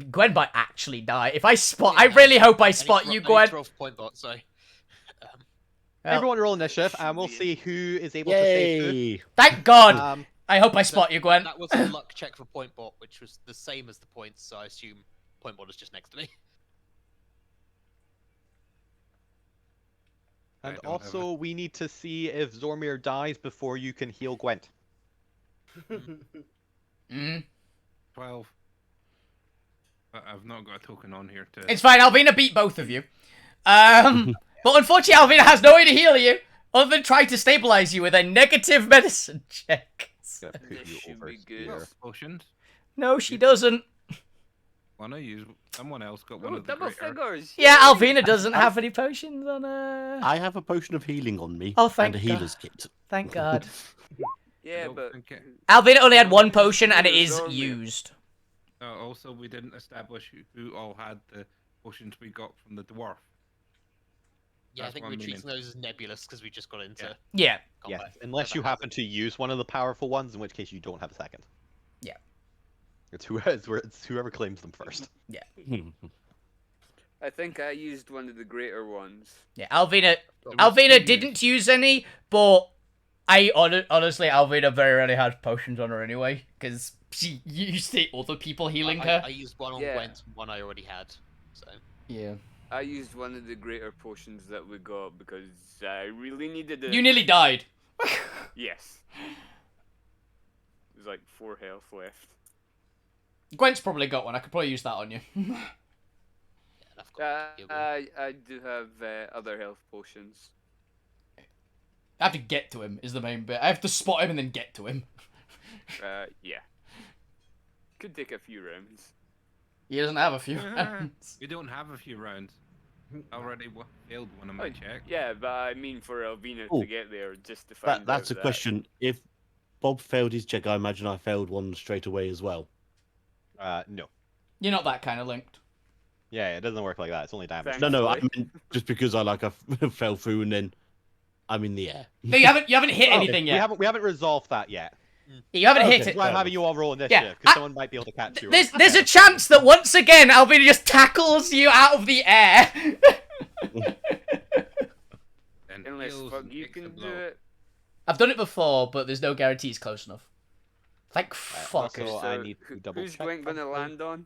D: Gwen might actually die. If I spot, I really hope I spot you, Gwen.
B: Point bot, sorry.
D: Well,
F: Everyone roll initiative, and we'll see who is able to save who.
E: Yay!
D: thank God.
F: Um,
D: I hope I spot you, Gwen.
B: That was a luck check for point bot, which was the same as the points, so I assume point bot is just next to me.
F: and
A: I don't have
F: also, we need to see if Zormir dies before you can heal Gwent.
D: Mm.
A: 12. But I've not got a token on here to.
D: It's fine. Alvina beat both of you. But unfortunately, Alvina has no way to heal you other than try to stabilize you with a negative medicine check.
F: Gonna put
C: This
F: you
C: should
F: over
C: be good.
F: here.
A: Potions.
D: No, she doesn't.
A: Well, I use. Someone else got one
C: Oh,
A: of the
C: double
A: greater.
C: figures!
D: Yeah,
C: yay!
D: Alvina doesn't have any potions on her.
E: I have a potion of healing on me.
D: Oh, thank
E: and a
D: God.
E: healer's kit.
D: Thank God.
A: I
C: Yeah,
A: don't
C: but
A: think it-
D: Alvina only had one
C: Don't
D: potion and it
C: use
D: is
C: Zormir.
D: used.
A: Also, we didn't establish who all had the potions we got from the dwarf.
B: Yeah, I
A: That's
B: think
A: what
B: we're
A: I'm
B: treating
A: meaning.
B: those as nebulous because we just got into
A: Yeah.
D: Yeah.
F: Yes,
B: combat.
F: unless you
B: Never
F: happen to use one of the powerful ones, in which case you don't have a second.
D: Yeah.
F: It's whoever claims them first.
C: I think I used one of the greater ones.
D: Yeah, Alvina
A: There was
D: Alvina
A: two
D: didn't use any, but honestly, Alvina very rarely has potions on her anyway, because she used the other people healing her.
B: I used one on
C: Yeah.
B: Gwent, one I already had. So
D: Yeah.
C: I used one of the greater potions that we got because I really needed it.
D: You nearly died.
C: Yes. There's like 4 health left.
D: Gwent's probably got one. I could probably use that on you.
B: yeah, and I've got a one.
C: I do have other health potions.
D: I have to get to him is the main bit. I have to spot him and then get to him.
C: Yeah. Could take a few rounds.
D: He doesn't have a few rounds.
A: We don't have a few rounds. Already failed one of my checks.
C: Yeah, but I mean for Elvina
E: Oh.
C: to get there just to find
E: That's a
C: out
E: question. If Bob failed his check, I imagine I failed one straight away as well.
F: No.
D: You're not that kind of linked.
F: Yeah, it doesn't work like that. It's only damage.
C: Thanks.
E: No, I
C: Thankfully.
E: mean just because I fell through and then I'm in the air.
D: No, you haven't hit anything
F: We
D: yet.
F: haven't resolved that yet.
D: You haven't hit
E: Okay.
D: it.
F: That's why I'm
E: Fair
F: having you all roll
D: Yeah,
F: initiative, because someone might be able to catch you.
D: There's a chance that once again Alvina just tackles you out of the air.
A: And
C: Unless
A: heals
C: fuck
A: and
C: you
A: takes the
C: can do
A: blow.
C: it.
D: I've done it before, but there's no guarantees close enough. Thank fuck.
F: also-
C: So
F: I need to double
C: who's
F: check
C: Gwent gonna
F: something.
C: land on?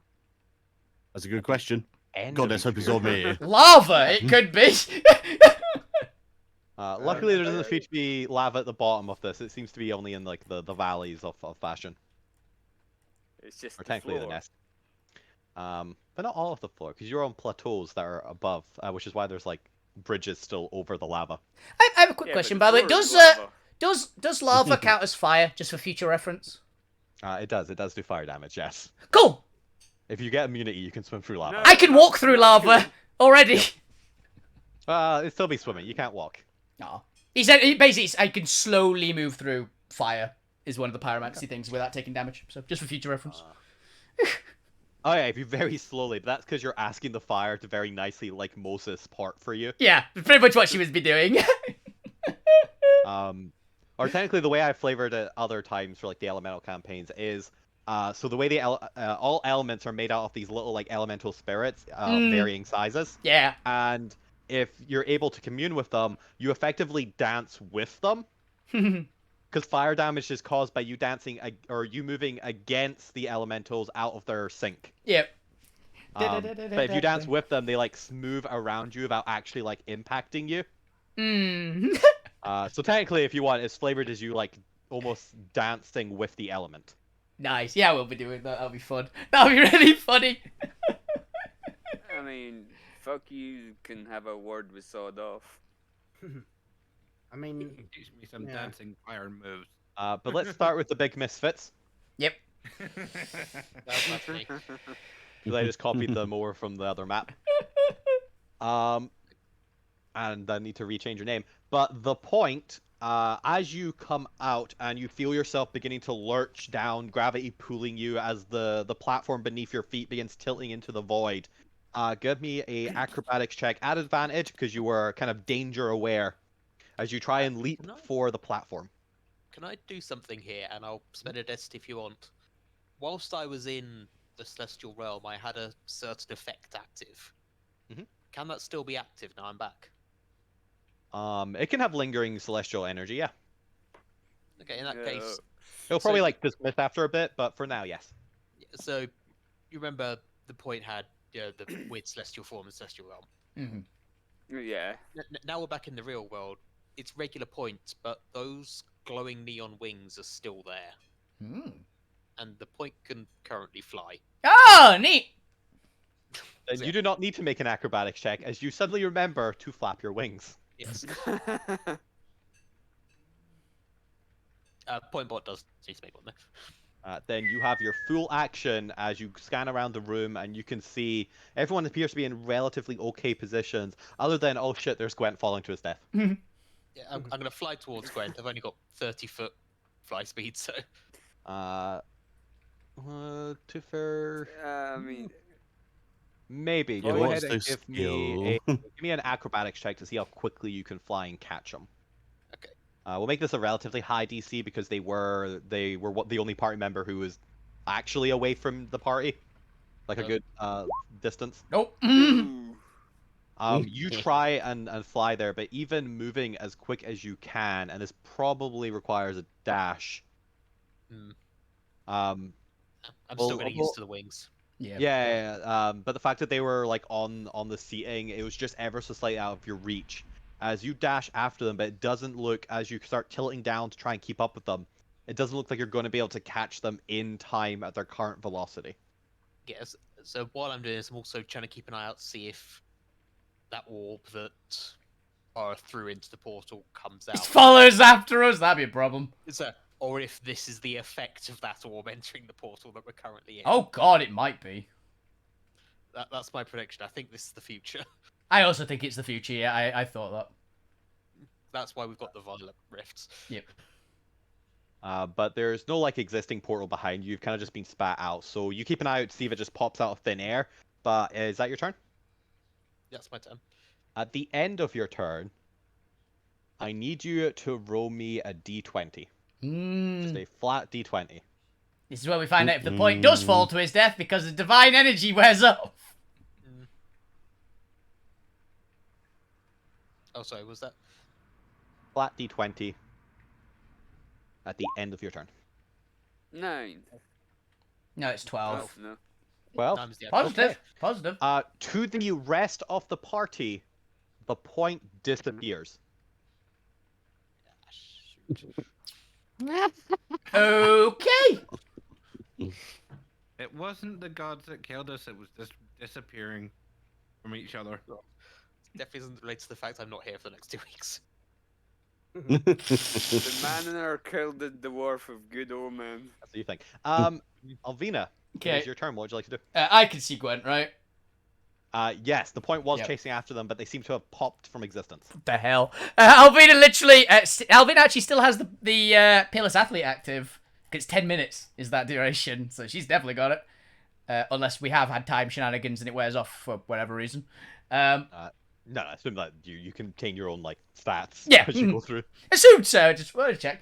E: That's a good question.
F: End
E: God,
F: of
E: let's hope it's
F: each
E: all
F: year.
E: me.
D: Lava, it could be.
F: Luckily, there doesn't seem to be lava at the bottom of this. It seems to be only in like the valleys of Bastion,
C: It's just
F: or
C: the
F: technically the
C: floor.
F: nest. But not all of the floor, because you're on plateaus that are above, which is why there's like bridges still over the lava.
D: I have a quick
C: Yeah,
D: question,
C: but
D: by the way.
C: floor is lava.
D: Does lava count as fire, just for future reference?
F: It does. It does do fire damage. Yes.
D: Cool.
F: If you get immunity, you can swim through lava.
C: No.
D: I can walk through
C: not
D: lava
C: cool.
D: already.
F: It'd still be swimming. You can't walk.
D: Oh. He said basically I can slowly move through fire is one of the pyromancy things without taking damage. So just for future reference.
F: Oh yeah, if you very slowly, but that's because you're asking the fire to very nicely, like Moses, part for you.
D: Yeah, pretty much what she was be doing.
F: Or technically the way I flavored it other times for like the elemental campaigns is, so the way the all elements are made out of these little like elemental spirits, varying sizes,
D: Yeah.
F: and if you're able to commune with them, you effectively dance with them. Because fire damage is caused by you dancing or you moving against the elementals out of their sync.
D: Yep.
F: But if you dance with them, they like move around you without actually like impacting you. So technically, if you want, it's flavored as you like almost dancing with the element.
D: Nice. Yeah, we'll be doing that. That'll be fun. That'll be really funny.
C: I mean, fuck you can have a word with Sawed Off.
G: I mean,
A: Teach me some
G: Yeah.
A: dancing fire moves.
F: But let's start with the big misfits.
D: Yep.
B: That's me.
F: 'Cause I just copied them over from the other map. And I need to rechange your name. But the point, as you come out and you feel yourself beginning to lurch down, gravity pulling you as the platform beneath your feet begins tilting into the void, give me a acrobatics check at advantage because you were kind of danger aware as you try and leap
B: No.
F: for the platform.
B: Can I do something here? And I'll spend a dest if you want. Whilst I was in the Celestial Realm, I had a certain effect active.
F: Mhm.
B: Can that still be active now I'm back?
F: It can have lingering celestial energy, yeah.
B: Okay, in that case,
F: It'll
B: So-
F: probably like dismiss after a bit, but for now, yes.
B: so you remember the point had the weird Celestial form and Celestial Realm.
D: Mm-hmm.
C: Yeah.
B: Now we're back in the real world. It's regular points, but those glowing neon wings are still there, and the point can currently fly.
D: Oh, neat.
F: And
B: So,
F: you do not need to make an acrobatics check as you suddenly remember to flap your wings.
B: Yes. Point bot does need to make one though.
F: Then you have your full action as you scan around the room and you can see everyone appears to be in relatively okay positions, other than, oh shit, there's Gwent falling to his death.
B: Yeah, I'm going to fly towards Gwen. I've only got 30-foot fly speed, so
F: To fair,
C: I mean,
F: maybe.
E: Yeah,
F: Go
E: what's
F: ahead and
E: the
F: give me an acrobatics check to see how quickly you can fly and catch them.
B: Okay.
F: We'll make this a relatively high DC because they were the only party member who was actually away from the party, like a good distance.
D: Nope.
C: ooh.
F: You try and fly there, but even moving as quick as you can, and this probably requires a dash.
B: Hmm.
F: Um,
B: I'm
F: Well,
B: still getting
F: well-
B: used to the wings.
D: Yeah.
F: but the fact that they were like on the seating, it was just ever so slightly out of your reach. As you dash after them, but it doesn't look, as you start tilting down to try and keep up with them, it doesn't look like you're going to be able to catch them in time at their current velocity.
B: Yes. So while I'm doing this, I'm also trying to keep an eye out to see if that orb that threw into the portal comes
D: It
B: out.
D: follows after us. That'd be a problem.
B: Or if this is the effect of that orb entering the portal that we're currently in.
D: Oh god, it might be.
B: That's my prediction. I think this is the future.
D: I also think it's the future. Yeah, I thought that.
B: That's why we've got the violet rifts.
D: Yep.
F: But there's no like existing portal behind you. You've kind of just been spat out. So you keep an eye out to see if it just pops out of thin air. But is that your turn?
B: That's my turn.
F: At the end of your turn, I need you to roll me a d20. Just a flat d20.
D: This is where we find out if the point does fall to his death because the divine energy wears off.
B: Oh, sorry, was that?
F: Flat d20 at the end of your turn.
C: 9.
D: No, it's 12.
C: No.
F: Well,
B: Times the
D: Positive. Positive.
F: to the rest of the party, the point disappears.
D: Okay.
A: It wasn't the gods that killed us, it was just disappearing from each other.
B: Definitely isn't related to the fact I'm not here for the next 2 weeks.
C: The man in our killed the dwarf of good omen.
F: That's what you think. Alvina, it
D: Okay.
F: is your turn. What would you like to do?
D: I can see Gwent, right?
F: Yes, the point was
D: Yep.
F: chasing after them, but they seem to have popped from existence.
D: What the hell? Alvina literally... Alvina actually still has the Peerless Athlete active. 'Cause it's 10 minutes is that duration, so she's definitely got it. Unless we have had time shenanigans and it wears off for whatever reason.
F: No, I assume that you contain your own like stats
D: Yeah.
F: as you go through.
D: Assumed so, just wanted to check.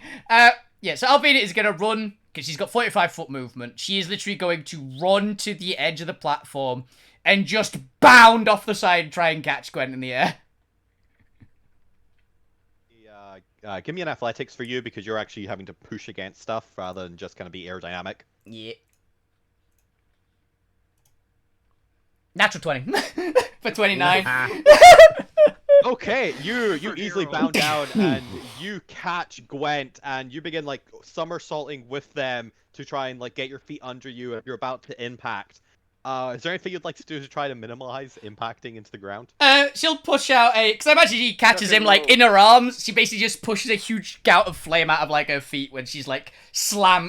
D: Yeah, so Alvina is going to run, because she's got 45-foot movement. She is literally going to run to the edge of the platform and just bound off the side and try and catch Gwen in the air.
F: Give me an athletics for you, because you're actually having to push against stuff rather than just kind of be aerodynamic.
D: Yeah. Natural 20. For 29.
F: Okay, you easily bound down and you catch Gwent and you begin like somersaulting with them to try and like get your feet under you and you're about to impact. Is there anything you'd like to do to try to minimize impacting into the ground?
D: She'll push out because I imagine she catches him like in her arms. She basically just pushes a huge gout of flame out of like her feet when she's like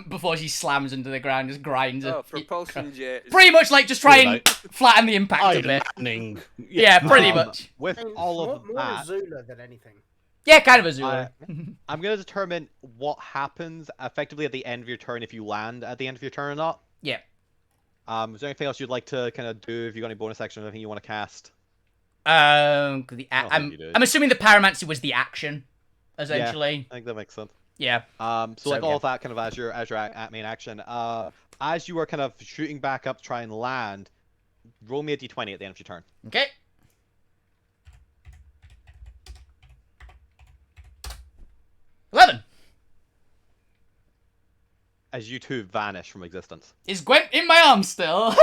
D: before she slams into the ground, just grinds her.
C: Oh, propulsion jet.
D: Pretty much like just try and flatten the impact a bit.
E: Lightning.
D: Yeah, pretty much.
F: With all of
G: more
F: that,
G: Azula than anything.
D: Yeah, kind of a Zula.
F: I'm gonna determine what happens effectively at the end of your turn if you land at the end of your turn or not.
D: Yeah.
F: Is there anything else you'd like to kind of do? If you got any bonus action or anything you want to cast?
D: I'm
F: think you do.
D: assuming the Pyromancy was the action, essentially.
F: I think that makes sense.
D: Yeah.
F: So like all of that kind of as your main action. As you are kind of shooting back up to try and land, roll me a d20 at the end of your turn.
D: Okay. $11.
F: As you two vanish from existence.
D: Is Gwent in my arms still?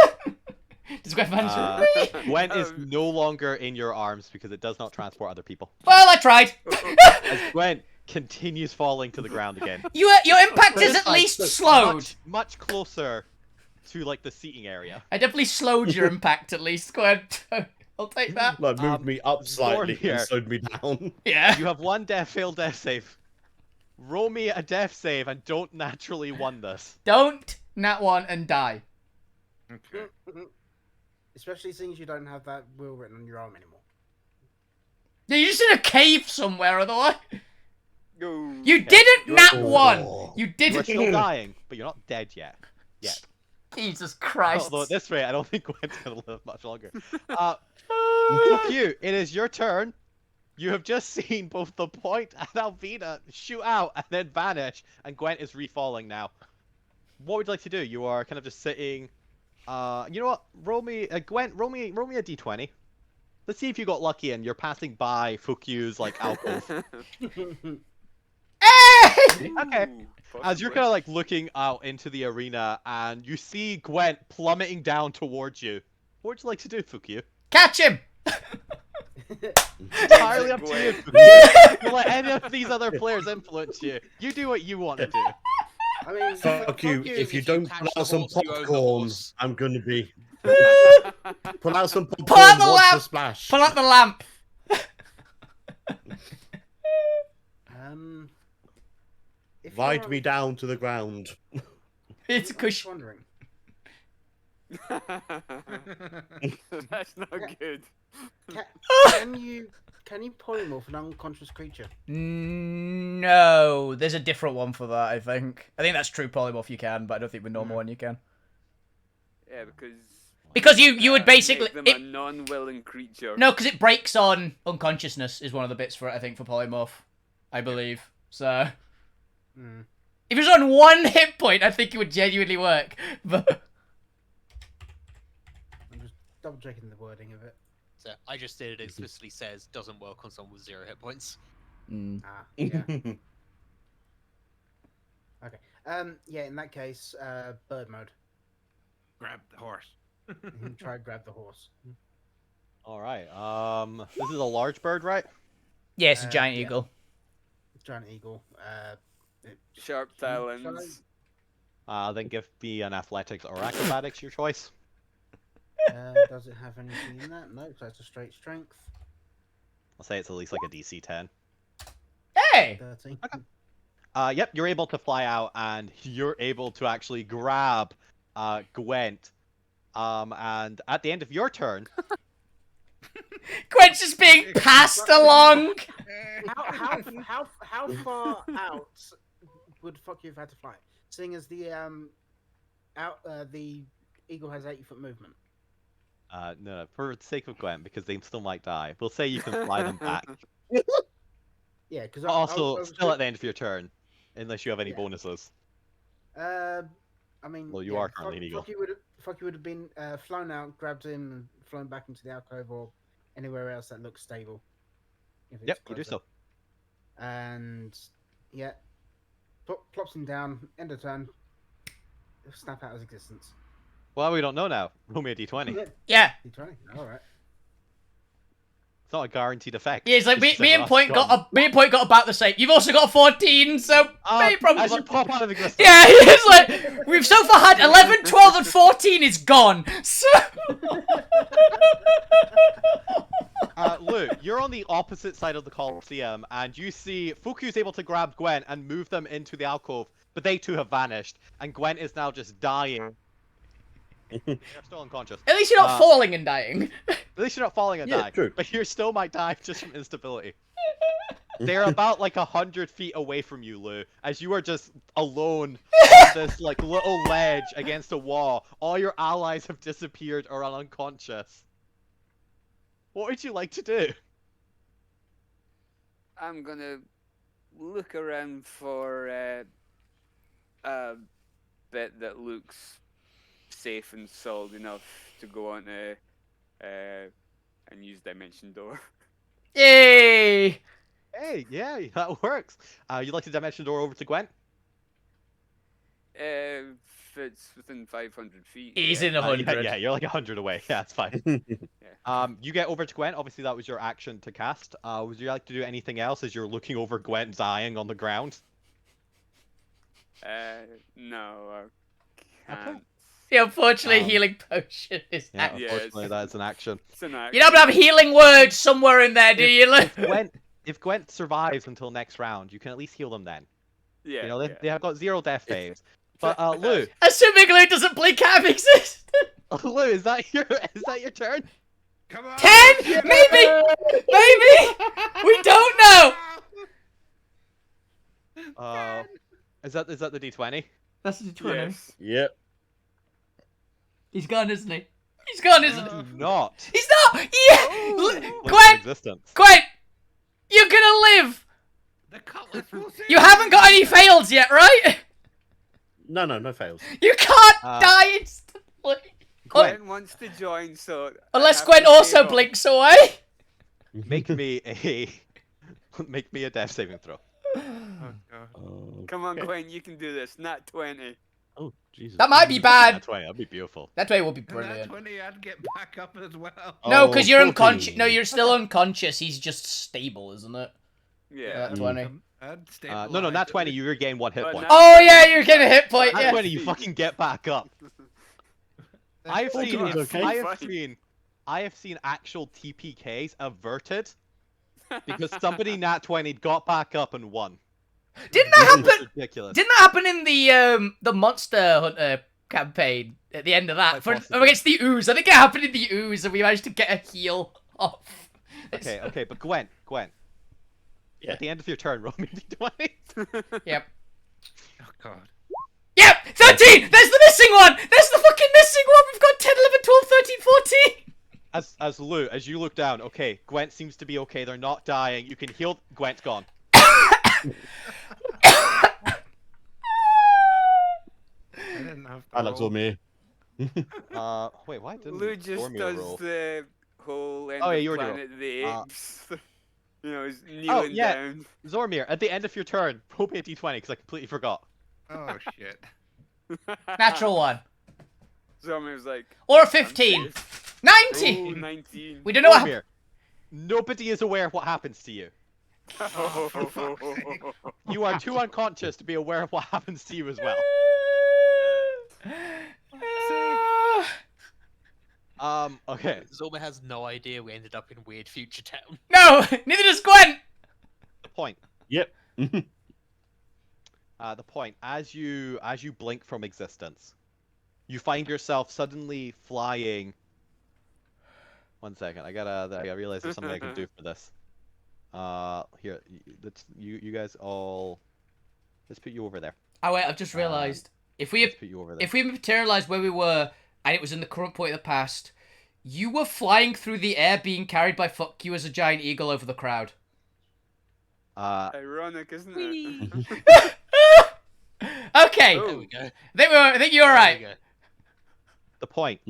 D: Does Gwent vanish?
F: Gwent is no longer in your arms because it does not transport other people.
D: Well, I tried.
F: As Gwent continues falling to the ground again.
D: Your impact is at least slowed.
F: Much closer to like the seating area.
D: I definitely slowed your impact at least, Gwent. I'll take that.
E: Like moved me up slightly
F: here.
E: and slowed me down.
D: Yeah.
F: You have one failed death save. Roll me a death save and don't naturally won this.
D: Don't nat one and die.
A: Okay.
G: Especially since you don't have that will written on your arm anymore.
D: Yeah, you're just in a cave somewhere, otherwise.
C: Go.
D: You didn't nat one. You
F: You are
D: didn't.
F: still dying, but you're not dead yet.
D: Jesus Christ.
F: Although at this rate, I don't think Gwent's gonna live much longer. Fuck you. It is your turn. You have just seen both the point and Alvina shoot out and then vanish, and Gwent is refalling now. What would you like to do? You are kind of just sitting. You know what? Roll me, Gwent. Roll me a d20. Let's see if you got lucky and you're passing by Fukyu's like alcove.
D: Hey!
F: Okay. As you're kind of like looking out into the arena and you see Gwent plummeting down towards you. What would you like to do, Fukyu?
D: Catch him!
F: Entirely up to you, Fukyu. Don't let any of these other players influence you. You do what you want to do.
G: I mean,
E: Fuck you. If you don't
B: catch
E: pull
B: the
E: out some
B: horse, you own the
E: popcorn,
B: horse.
E: I'm gonna be. Pull out some popcorn.
D: Pull out the
E: watch
D: lamp!
E: the splash.
D: Pull out the lamp.
G: if
E: Ride
G: you're-
E: me down to the ground.
D: It's a
G: I'm just
D: cushion.
G: wondering.
C: That's not good.
G: Can you polymorph an unconscious creature?
D: No, there's a different one for that, I think. I think that's true polymorph you can, but I don't think with normal one you can.
C: Yeah, because.
D: Because you would basically...
C: Make them a non-willing creature.
D: No, because it breaks on unconsciousness is one of the bits for it, I think, for polymorph. I believe. So...
G: Hmm.
D: If it was on one hit point, I think it would genuinely work. But...
G: I'm just double checking the wording of it.
B: So I just did it explicitly says doesn't work on someone with 0 hit points.
G: Ah, yeah. Okay. Yeah. In that case, bird mode.
A: Grab the horse.
G: Try to grab the horse.
F: All right. This is a large bird, right?
D: Yeah, it's a giant
G: Yeah.
D: eagle.
G: Giant eagle.
C: Sharp
G: Shall I-
C: talons.
F: Then give me an athletics or acrobatics, your choice.
G: Does it have anything in that? No, so it's a straight strength.
F: I'll say it's at least like a DC 10.
D: Hey!
G: 13.
F: Yep, you're able to fly out, and you're able to actually grab Gwent. And at the end of your turn,
D: Gwent's just being passed along.
G: How far out would fuck you have had to fly? Seeing as the the eagle has 80-foot movement.
F: no, for the sake of Gwent, because they still might die, we'll say you can fly them back.
G: Yeah, because
F: Also, still at the end of your turn, unless you have any
G: Yeah.
F: bonuses.
G: I mean,
F: Well, you
G: yeah,
F: are currently an eagle.
G: Fucky would have been flown out, grabbed him, and flown back into the alcove or anywhere else that looks stable. If it's
F: Yep, you do
G: closer.
F: so.
G: And yeah, plops him down. End of turn. Snap out his existence.
F: Well, we don't know now. Roll me a d20.
D: Yeah.
G: D20. All right.
F: It's not a guaranteed effect.
D: Yeah, it's like
F: It's
D: me and
F: just
D: Point
F: gone.
D: me and Point got about the same. You've also got a 14, so maybe probably.
F: As you pop out of existence.
D: Yeah, it's like we've so far had 11, 12, and 14 is gone. So
F: Lou, you're on the opposite side of the Coliseum, and you see Fuku's able to grab Gwen and move them into the alcove, but they too have vanished, and Gwen is now just dying. You're still unconscious.
D: at least you're not falling and dying.
F: At least you're not falling and
E: Yeah,
F: dying,
E: true.
F: but you still might die just from instability. They're about like 100 feet away from you, Lou, as you are just alone on this like little ledge against a wall. All your allies have disappeared or are unconscious. What would you like to do?
C: I'm gonna look around for a bit that looks safe and solid enough to go on and use Dimension Door.
D: Yay!
F: Hey, yeah, that works. You'd like to dimension door over to Gwen?
C: If it's within 500 feet.
D: He's
C: yeah.
D: in 100.
F: Yeah, you're like 100 away. Yeah, it's fine. You get over to Gwen. Obviously, that was your action to cast. Would you like to do anything else as you're looking over Gwen dying on the ground?
C: No, I
F: Okay.
C: can't.
D: Yeah, unfortunately,
F: Um,
D: healing potion is
F: Yeah,
D: active.
C: Yeah,
F: unfortunately,
C: it's-
F: that's an action.
C: It's an act.
D: You don't have healing words somewhere in there, do you?
F: If Gwent survives until next round, you can at least heal them then.
C: Yeah,
F: You know,
C: yeah.
F: they have got 0 death saves. But Lou,
D: Assuming Lou doesn't blink out of existence.
F: Lou, is that your turn?
A: Come on.
D: 10? Maybe! Maybe! We don't know!
F: Is that the D20?
D: That's the 20.
C: Yes.
E: Yep.
D: He's gone, isn't he? He's gone, isn't he?
F: Do not.
D: He's not! Yeah!
F: Blink from
D: Gwen!
F: existence.
D: Gwen! You're gonna live!
A: The cutlass will save
D: You haven't got any fails yet, right?
E: No fails.
D: You can't
F: Uh,
D: die instantly.
C: Gwen wants to join, so. I
D: Unless
C: have
D: Gwen
C: to
D: also
C: save up.
D: blinks away.
F: Make me a death saving throw.
A: Oh, God.
C: Come on, Gwen, you can do this. Nat 20.
E: Oh, Jesus.
D: That might be bad.
F: That's right. That'd be beautiful.
D: That way will be
A: And that
D: brilliant.
A: 20, I'd get back up as well.
D: No, because you're
E: 14.
D: unconscious. No, you're still unconscious. He's just stable, isn't it?
C: Yeah.
D: That 20.
A: I'd
F: No, not
A: stabilize
F: 20.
A: it.
F: You regain 1 hit
C: But
F: point.
C: now-
D: Oh yeah, you're getting a hit point.
F: Not
D: Yeah.
F: 20. You fucking get back up. I have
A: That's
F: seen.
E: okay. Okay.
F: I have seen actual TPKs averted because somebody nat 20 got back up and won.
D: Didn't that
F: It was
D: happen?
F: ridiculous.
D: Didn't that happen in the Monster Hunter campaign at the end of that?
F: Quite
D: For,
F: possibly.
D: against the ooze. I think it happened in the ooze, and we managed to get a heal off.
F: Okay, but Gwen.
E: Yeah.
F: At the end of your turn, roll me d20.
D: Yep.
A: Oh, God.
D: Yep! 13! There's the missing one! There's the fucking missing one! We've got 10, 11, 12, 13, 14!
F: As Lou, as you look down, okay, Gwent seems to be okay. They're not dying. You can heal. Gwent's gone.
A: I didn't have to
E: Alex
A: roll.
E: or me.
F: Wait, why didn't
C: Lou just
F: Dormir
C: does
F: roll?
C: the whole end
F: Oh, yeah,
C: of
F: you already
C: Planet of the
F: Uh,
C: Apes. You know, he's kneeling
F: yeah.
C: down.
F: Zormir, at the end of your turn, roll me a d20 because I completely forgot.
A: Oh, shit.
D: Natural one.
C: Zombie was like,
D: Or
C: I'm
D: 15.
C: safe.
D: 19!
C: Ooh, 19.
D: We don't know what
F: Zormir, nobody is aware of what happens to you. You are too unconscious to be aware of what happens to you as well. Okay.
B: Zorma has no idea we ended up in weird future town.
D: No! Neither does Gwen!
F: The point.
E: Yep.
F: The point, as you blink from existence, you find yourself suddenly flying. 1 second, I gotta realize there's something I can do for this. Here, you guys all. Let's put you over there.
D: Oh wait, I've just realised. If we
F: Let's put you over there.
D: if we materialised where we were and it was in the current point of the past, you were flying through the air being carried by fuck you as a giant eagle over the crowd.
C: Ironic, isn't it?
D: Okay.
C: Oh.
B: There we go.
D: I think you're
B: There we
D: right.
B: go.
F: The point.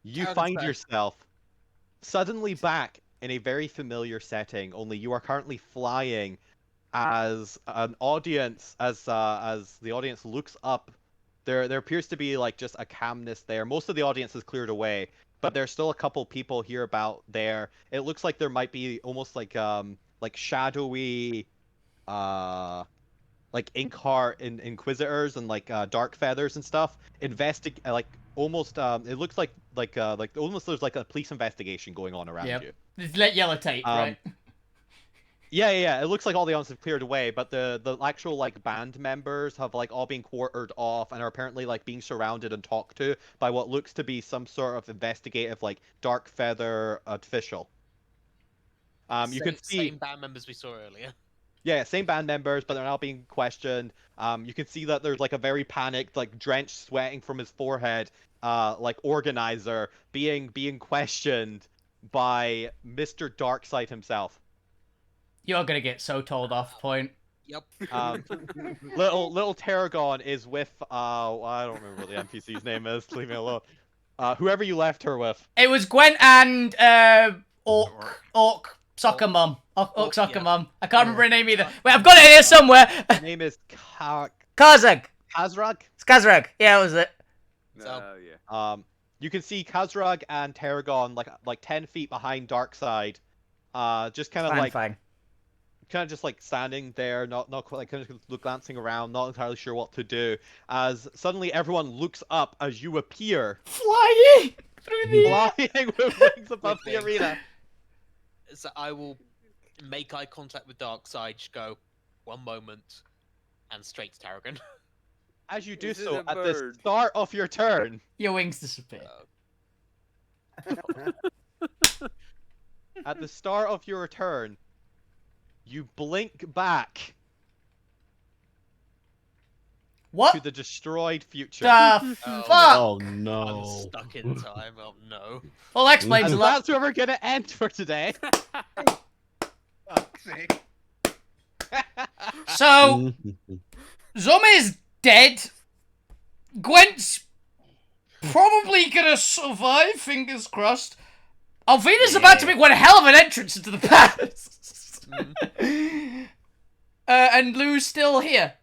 F: You
B: How
F: find
B: does that-
F: yourself suddenly back in a very familiar setting, only you are currently flying as an audience, as the audience looks up. There appears to be like just a calmness there. Most of the audience is cleared away, but there's still a couple people here about there. It looks like there might be almost like shadowy like inquisitors and like dark feathers and stuff like almost it looks like almost there's like a police investigation going on around
D: Yep.
F: you.
D: It's let yellow tape, right?
F: Yeah. It looks like all the audience have cleared away, but the actual like band members have like all been quartered off and are apparently like being surrounded and talked to by what looks to be some sort of investigative like dark feather official. You can see
B: same band members we saw earlier.
F: yeah, same band members, but they're now being questioned. You can see that there's like a very panicked, like drenched, sweating from his forehead, like organizer being questioned by Mr. Darkseid himself.
D: You're gonna get so told off, point.
B: Yep.
F: Little Tarragon is with I don't remember what the NPC's name is. Leave me alone. Whoever you left her with.
D: It was Gwen and Orc Soccer Mum. Orc Soccer
B: yeah.
D: Mum. I can't remember her name either. Wait, I've got it here somewhere.
F: Her name is
D: Kazrag.
F: Kazrag.
D: It's Kazrag. Yeah, that was it.
C: Oh, yeah.
F: You can see Kazrag and Tarragon like 10 feet behind Darkseid, just kind of
D: Fine.
F: kind of just like standing there, not quite like kind of glancing around, not entirely sure what to do. As suddenly everyone looks up as you appear,
D: Flying through the air.
F: flying with wings above the
B: With wings.
F: arena.
B: So I will make eye contact with Darkseid, just go, one moment, and straight to Tarragon.
F: As you do
C: Is it
F: so
C: a
F: at the
C: bird?
F: start of your turn,
D: Your wings disappear.
F: at the start of your turn, you blink back
D: What
F: to the destroyed future.
D: the
B: Oh,
D: fuck?
E: Oh
B: I'm
E: no.
B: stuck in time. Oh no.
D: Well, that explains a
F: And
D: lot.
F: that's where we're gonna end for today.
A: Fuck's sake.
D: So, Zome's dead. Gwent's probably gonna survive, fingers crossed. Alvina's about to make one hell of an entrance into the past. And Lou's still here.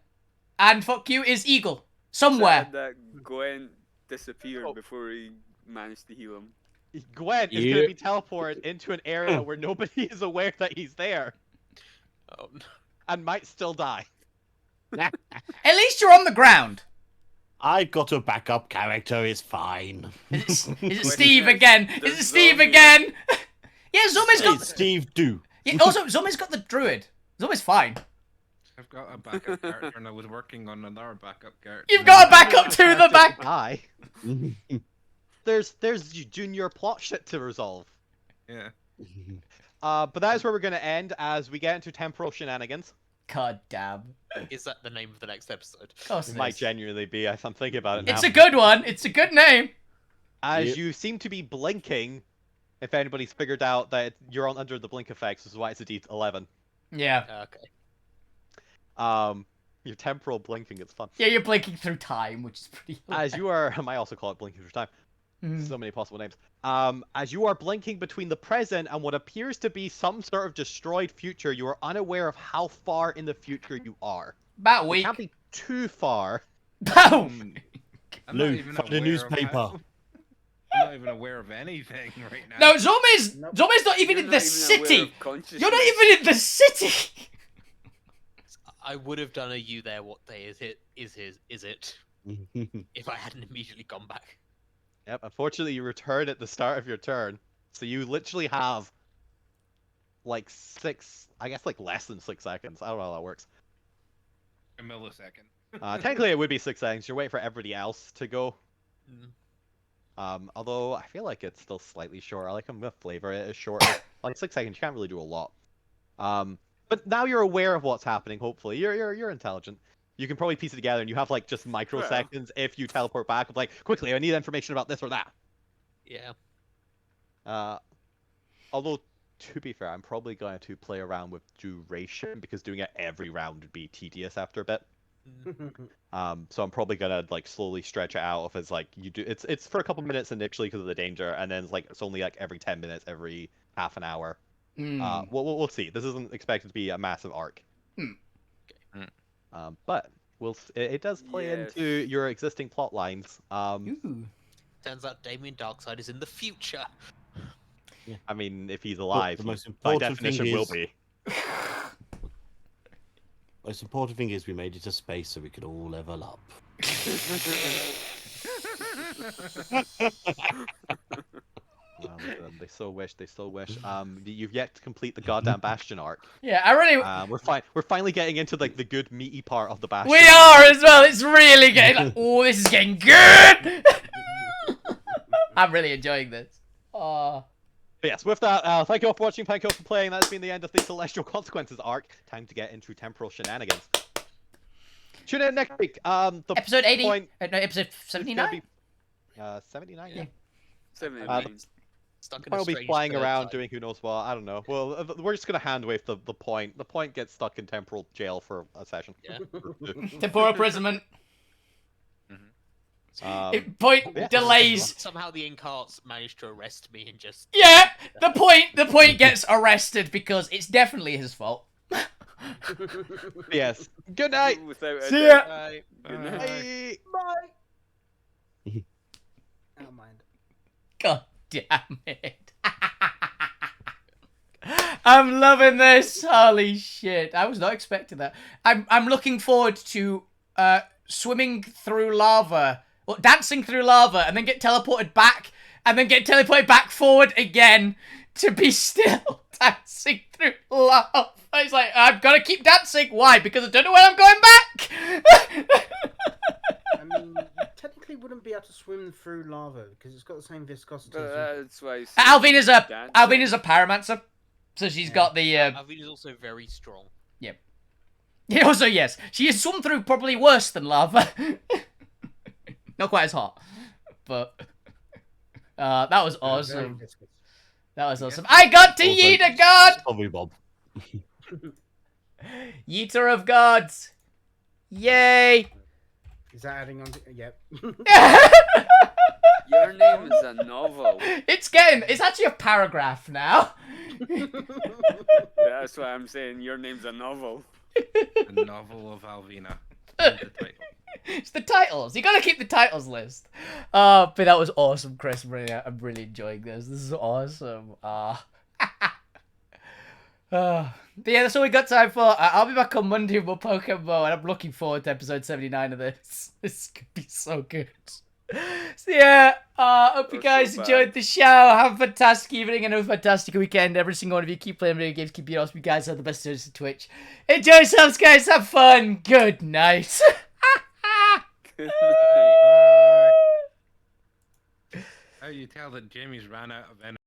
D: And fuck you is Eagle. Somewhere.
C: Sad that Gwen disappeared before he managed to heal him.
F: Gwen is going to be teleported into an area where nobody is aware that he's there
B: Oh no.
F: and might still die.
D: At least you're on the ground.
E: I got a backup character, it's fine.
D: Is it
C: Wait,
D: Steve
C: does-
D: again?
C: does
D: Is it Steve
C: Zombie-
D: again? Yeah, Zome's
E: Hey,
D: got.
E: Steve, do.
D: Yeah, also, Zome's got the druid. Zome's fine.
A: I've got a backup character and I was working on another backup character.
D: You've got a backup to the back.
F: Die. There's junior plot shit to resolve.
A: Yeah.
F: But that is where we're going to end as we get into temporal shenanigans.
D: God damn.
B: Is that the name of the next episode?
D: Of course
F: It
D: it
F: might
D: is.
F: genuinely be, I'm thinking about it now.
D: It's a good one. It's a good name.
F: As
E: Yep.
F: you seem to be blinking, if anybody's figured out that you're on under the blink effects, this is why it's a D11.
D: Yeah.
B: Okay.
F: Your temporal blinking is fun.
D: Yeah, you're blinking through time, which is pretty.
F: As you are, I might also call it blinking through time.
D: Mhm.
F: So many possible names. As you are blinking between the present and what appears to be some sort of destroyed future, you are unaware of how far in the future you are.
D: About a
F: It
D: week.
F: can't be too far.
D: Boom.
A: I'm
E: Lou,
A: not even
E: find a
A: aware of
E: newspaper.
A: how- I'm not even aware of anything right now.
D: No, Zome's
G: Nope.
D: Zome's not even
C: You're
D: in
C: not
D: the
C: even aware
D: city.
C: of consciousness.
D: You're not even in the city.
B: I would have done a you there. What day is it? Is it? If I hadn't immediately gone back.
F: Yep, unfortunately you return at the start of your turn. So you literally have like I guess like less than 6 seconds. I don't know how that works.
A: A millisecond.
F: Technically, it would be 6 seconds. You're waiting for everybody else to go.
B: Mm.
F: Although I feel like it's still slightly short. I like I'm gonna flavor it as short. Like 6 seconds, you can't really do a lot. But now you're aware of what's happening. Hopefully, you're intelligent. You can probably piece it together, and you have like just microseconds if you teleport back. Of like, quickly, I need information about this or that.
B: Yeah.
F: Although, to be fair, I'm probably going to play around with duration because doing it every round would be tedious after a bit. So I'm probably gonna like slowly stretch it out if it's like you do. It's for a couple minutes initially because of the danger, and then it's only like every 10 minutes, every half an hour. We'll see. This isn't expected to be a massive arc. But it does play into your existing plot lines.
B: Turns out Damien Darkseid is in the future.
F: I mean, if he's alive,
E: the most
F: by
E: important
F: definition
E: thing
F: will
E: is-
F: be.
E: Most important thing is we made it to space so we could all level up.
F: They so wish. They so wish. You've yet to complete the goddamn Bastion arc.
D: Yeah, I really.
F: We're finally getting into like the good meaty part of the Bastion.
D: We are as well. It's really getting. Like, oh, this is getting good. I'm really enjoying this. Oh.
F: But yes, with that, thank you all for watching, thank you all for playing. That's been the end of the Celestial Consequences arc. Time to get into temporal shenanigans. Tune in next week.
D: Episode 80.
F: Point...
D: No, episode 79.
F: 79.
D: Yeah.
C: 79.
B: Stuck in a
F: I'll be
B: strange
F: flying
B: third
F: around
B: time.
F: doing who knows what. I don't know. Well, we're just gonna hand wave the point. The point gets stuck in temporal jail for a session.
B: Yeah.
D: Temporal imprisonment.
F: Yeah.
D: Delays.
B: Somehow the Incarts managed to arrest me and just.
D: Yeah, the point gets arrested because it's definitely his fault.
F: Yes. Good night.
C: Without a
D: See
C: doubt.
D: ya.
B: Bye.
C: Good night.
F: Bye.
G: Bye. I don't mind.
D: God damn it. I'm loving this. Holy shit. I was not expecting that. I'm looking forward to swimming through lava, or dancing through lava, and then get teleported back, and then get teleported back forward again to be still dancing through lava. It's like, I've got to keep dancing. Why? Because I don't know when I'm going back.
G: I mean, you technically wouldn't be able to swim through lava because it's got the same viscosity.
C: But
G: as
C: that's why I said
D: Alvina's
C: dancing.
D: a pyromancer, so she's got the.
B: Alvina's also very strong.
D: Yeah, also, yes, she has swum through probably worse than lava. Not quite as hot, but that was
G: very
D: awesome.
G: viscous.
D: That was awesome. I got to
E: Also,
D: yeet a god!
E: Probably Bob.
D: Yeeter of gods. Yay!
G: Is that adding on to... Yep.
C: Your name is a novel.
D: It's actually a paragraph now.
C: That's why I'm saying your name's a novel.
A: The novel of Alvina. The title.
D: It's the titles. You gotta keep the titles list. But that was awesome, Chris. I'm really enjoying this. This is awesome. But yeah, that's all we got time for. I'll be back on Monday with more Pokemon, and I'm looking forward to episode 79 of this. This could be so good. So yeah, hope you
C: Or
D: guys
C: so
D: enjoyed
C: bad.
D: the show. Have a fantastic evening and a fantastic weekend. Every single one of you, keep playing video games, keep being awesome. You guys are the best students on Twitch. Enjoy yourselves, guys. Have fun. Good night.
C: Good night.
A: How you tell that Jamie's ran out of energy?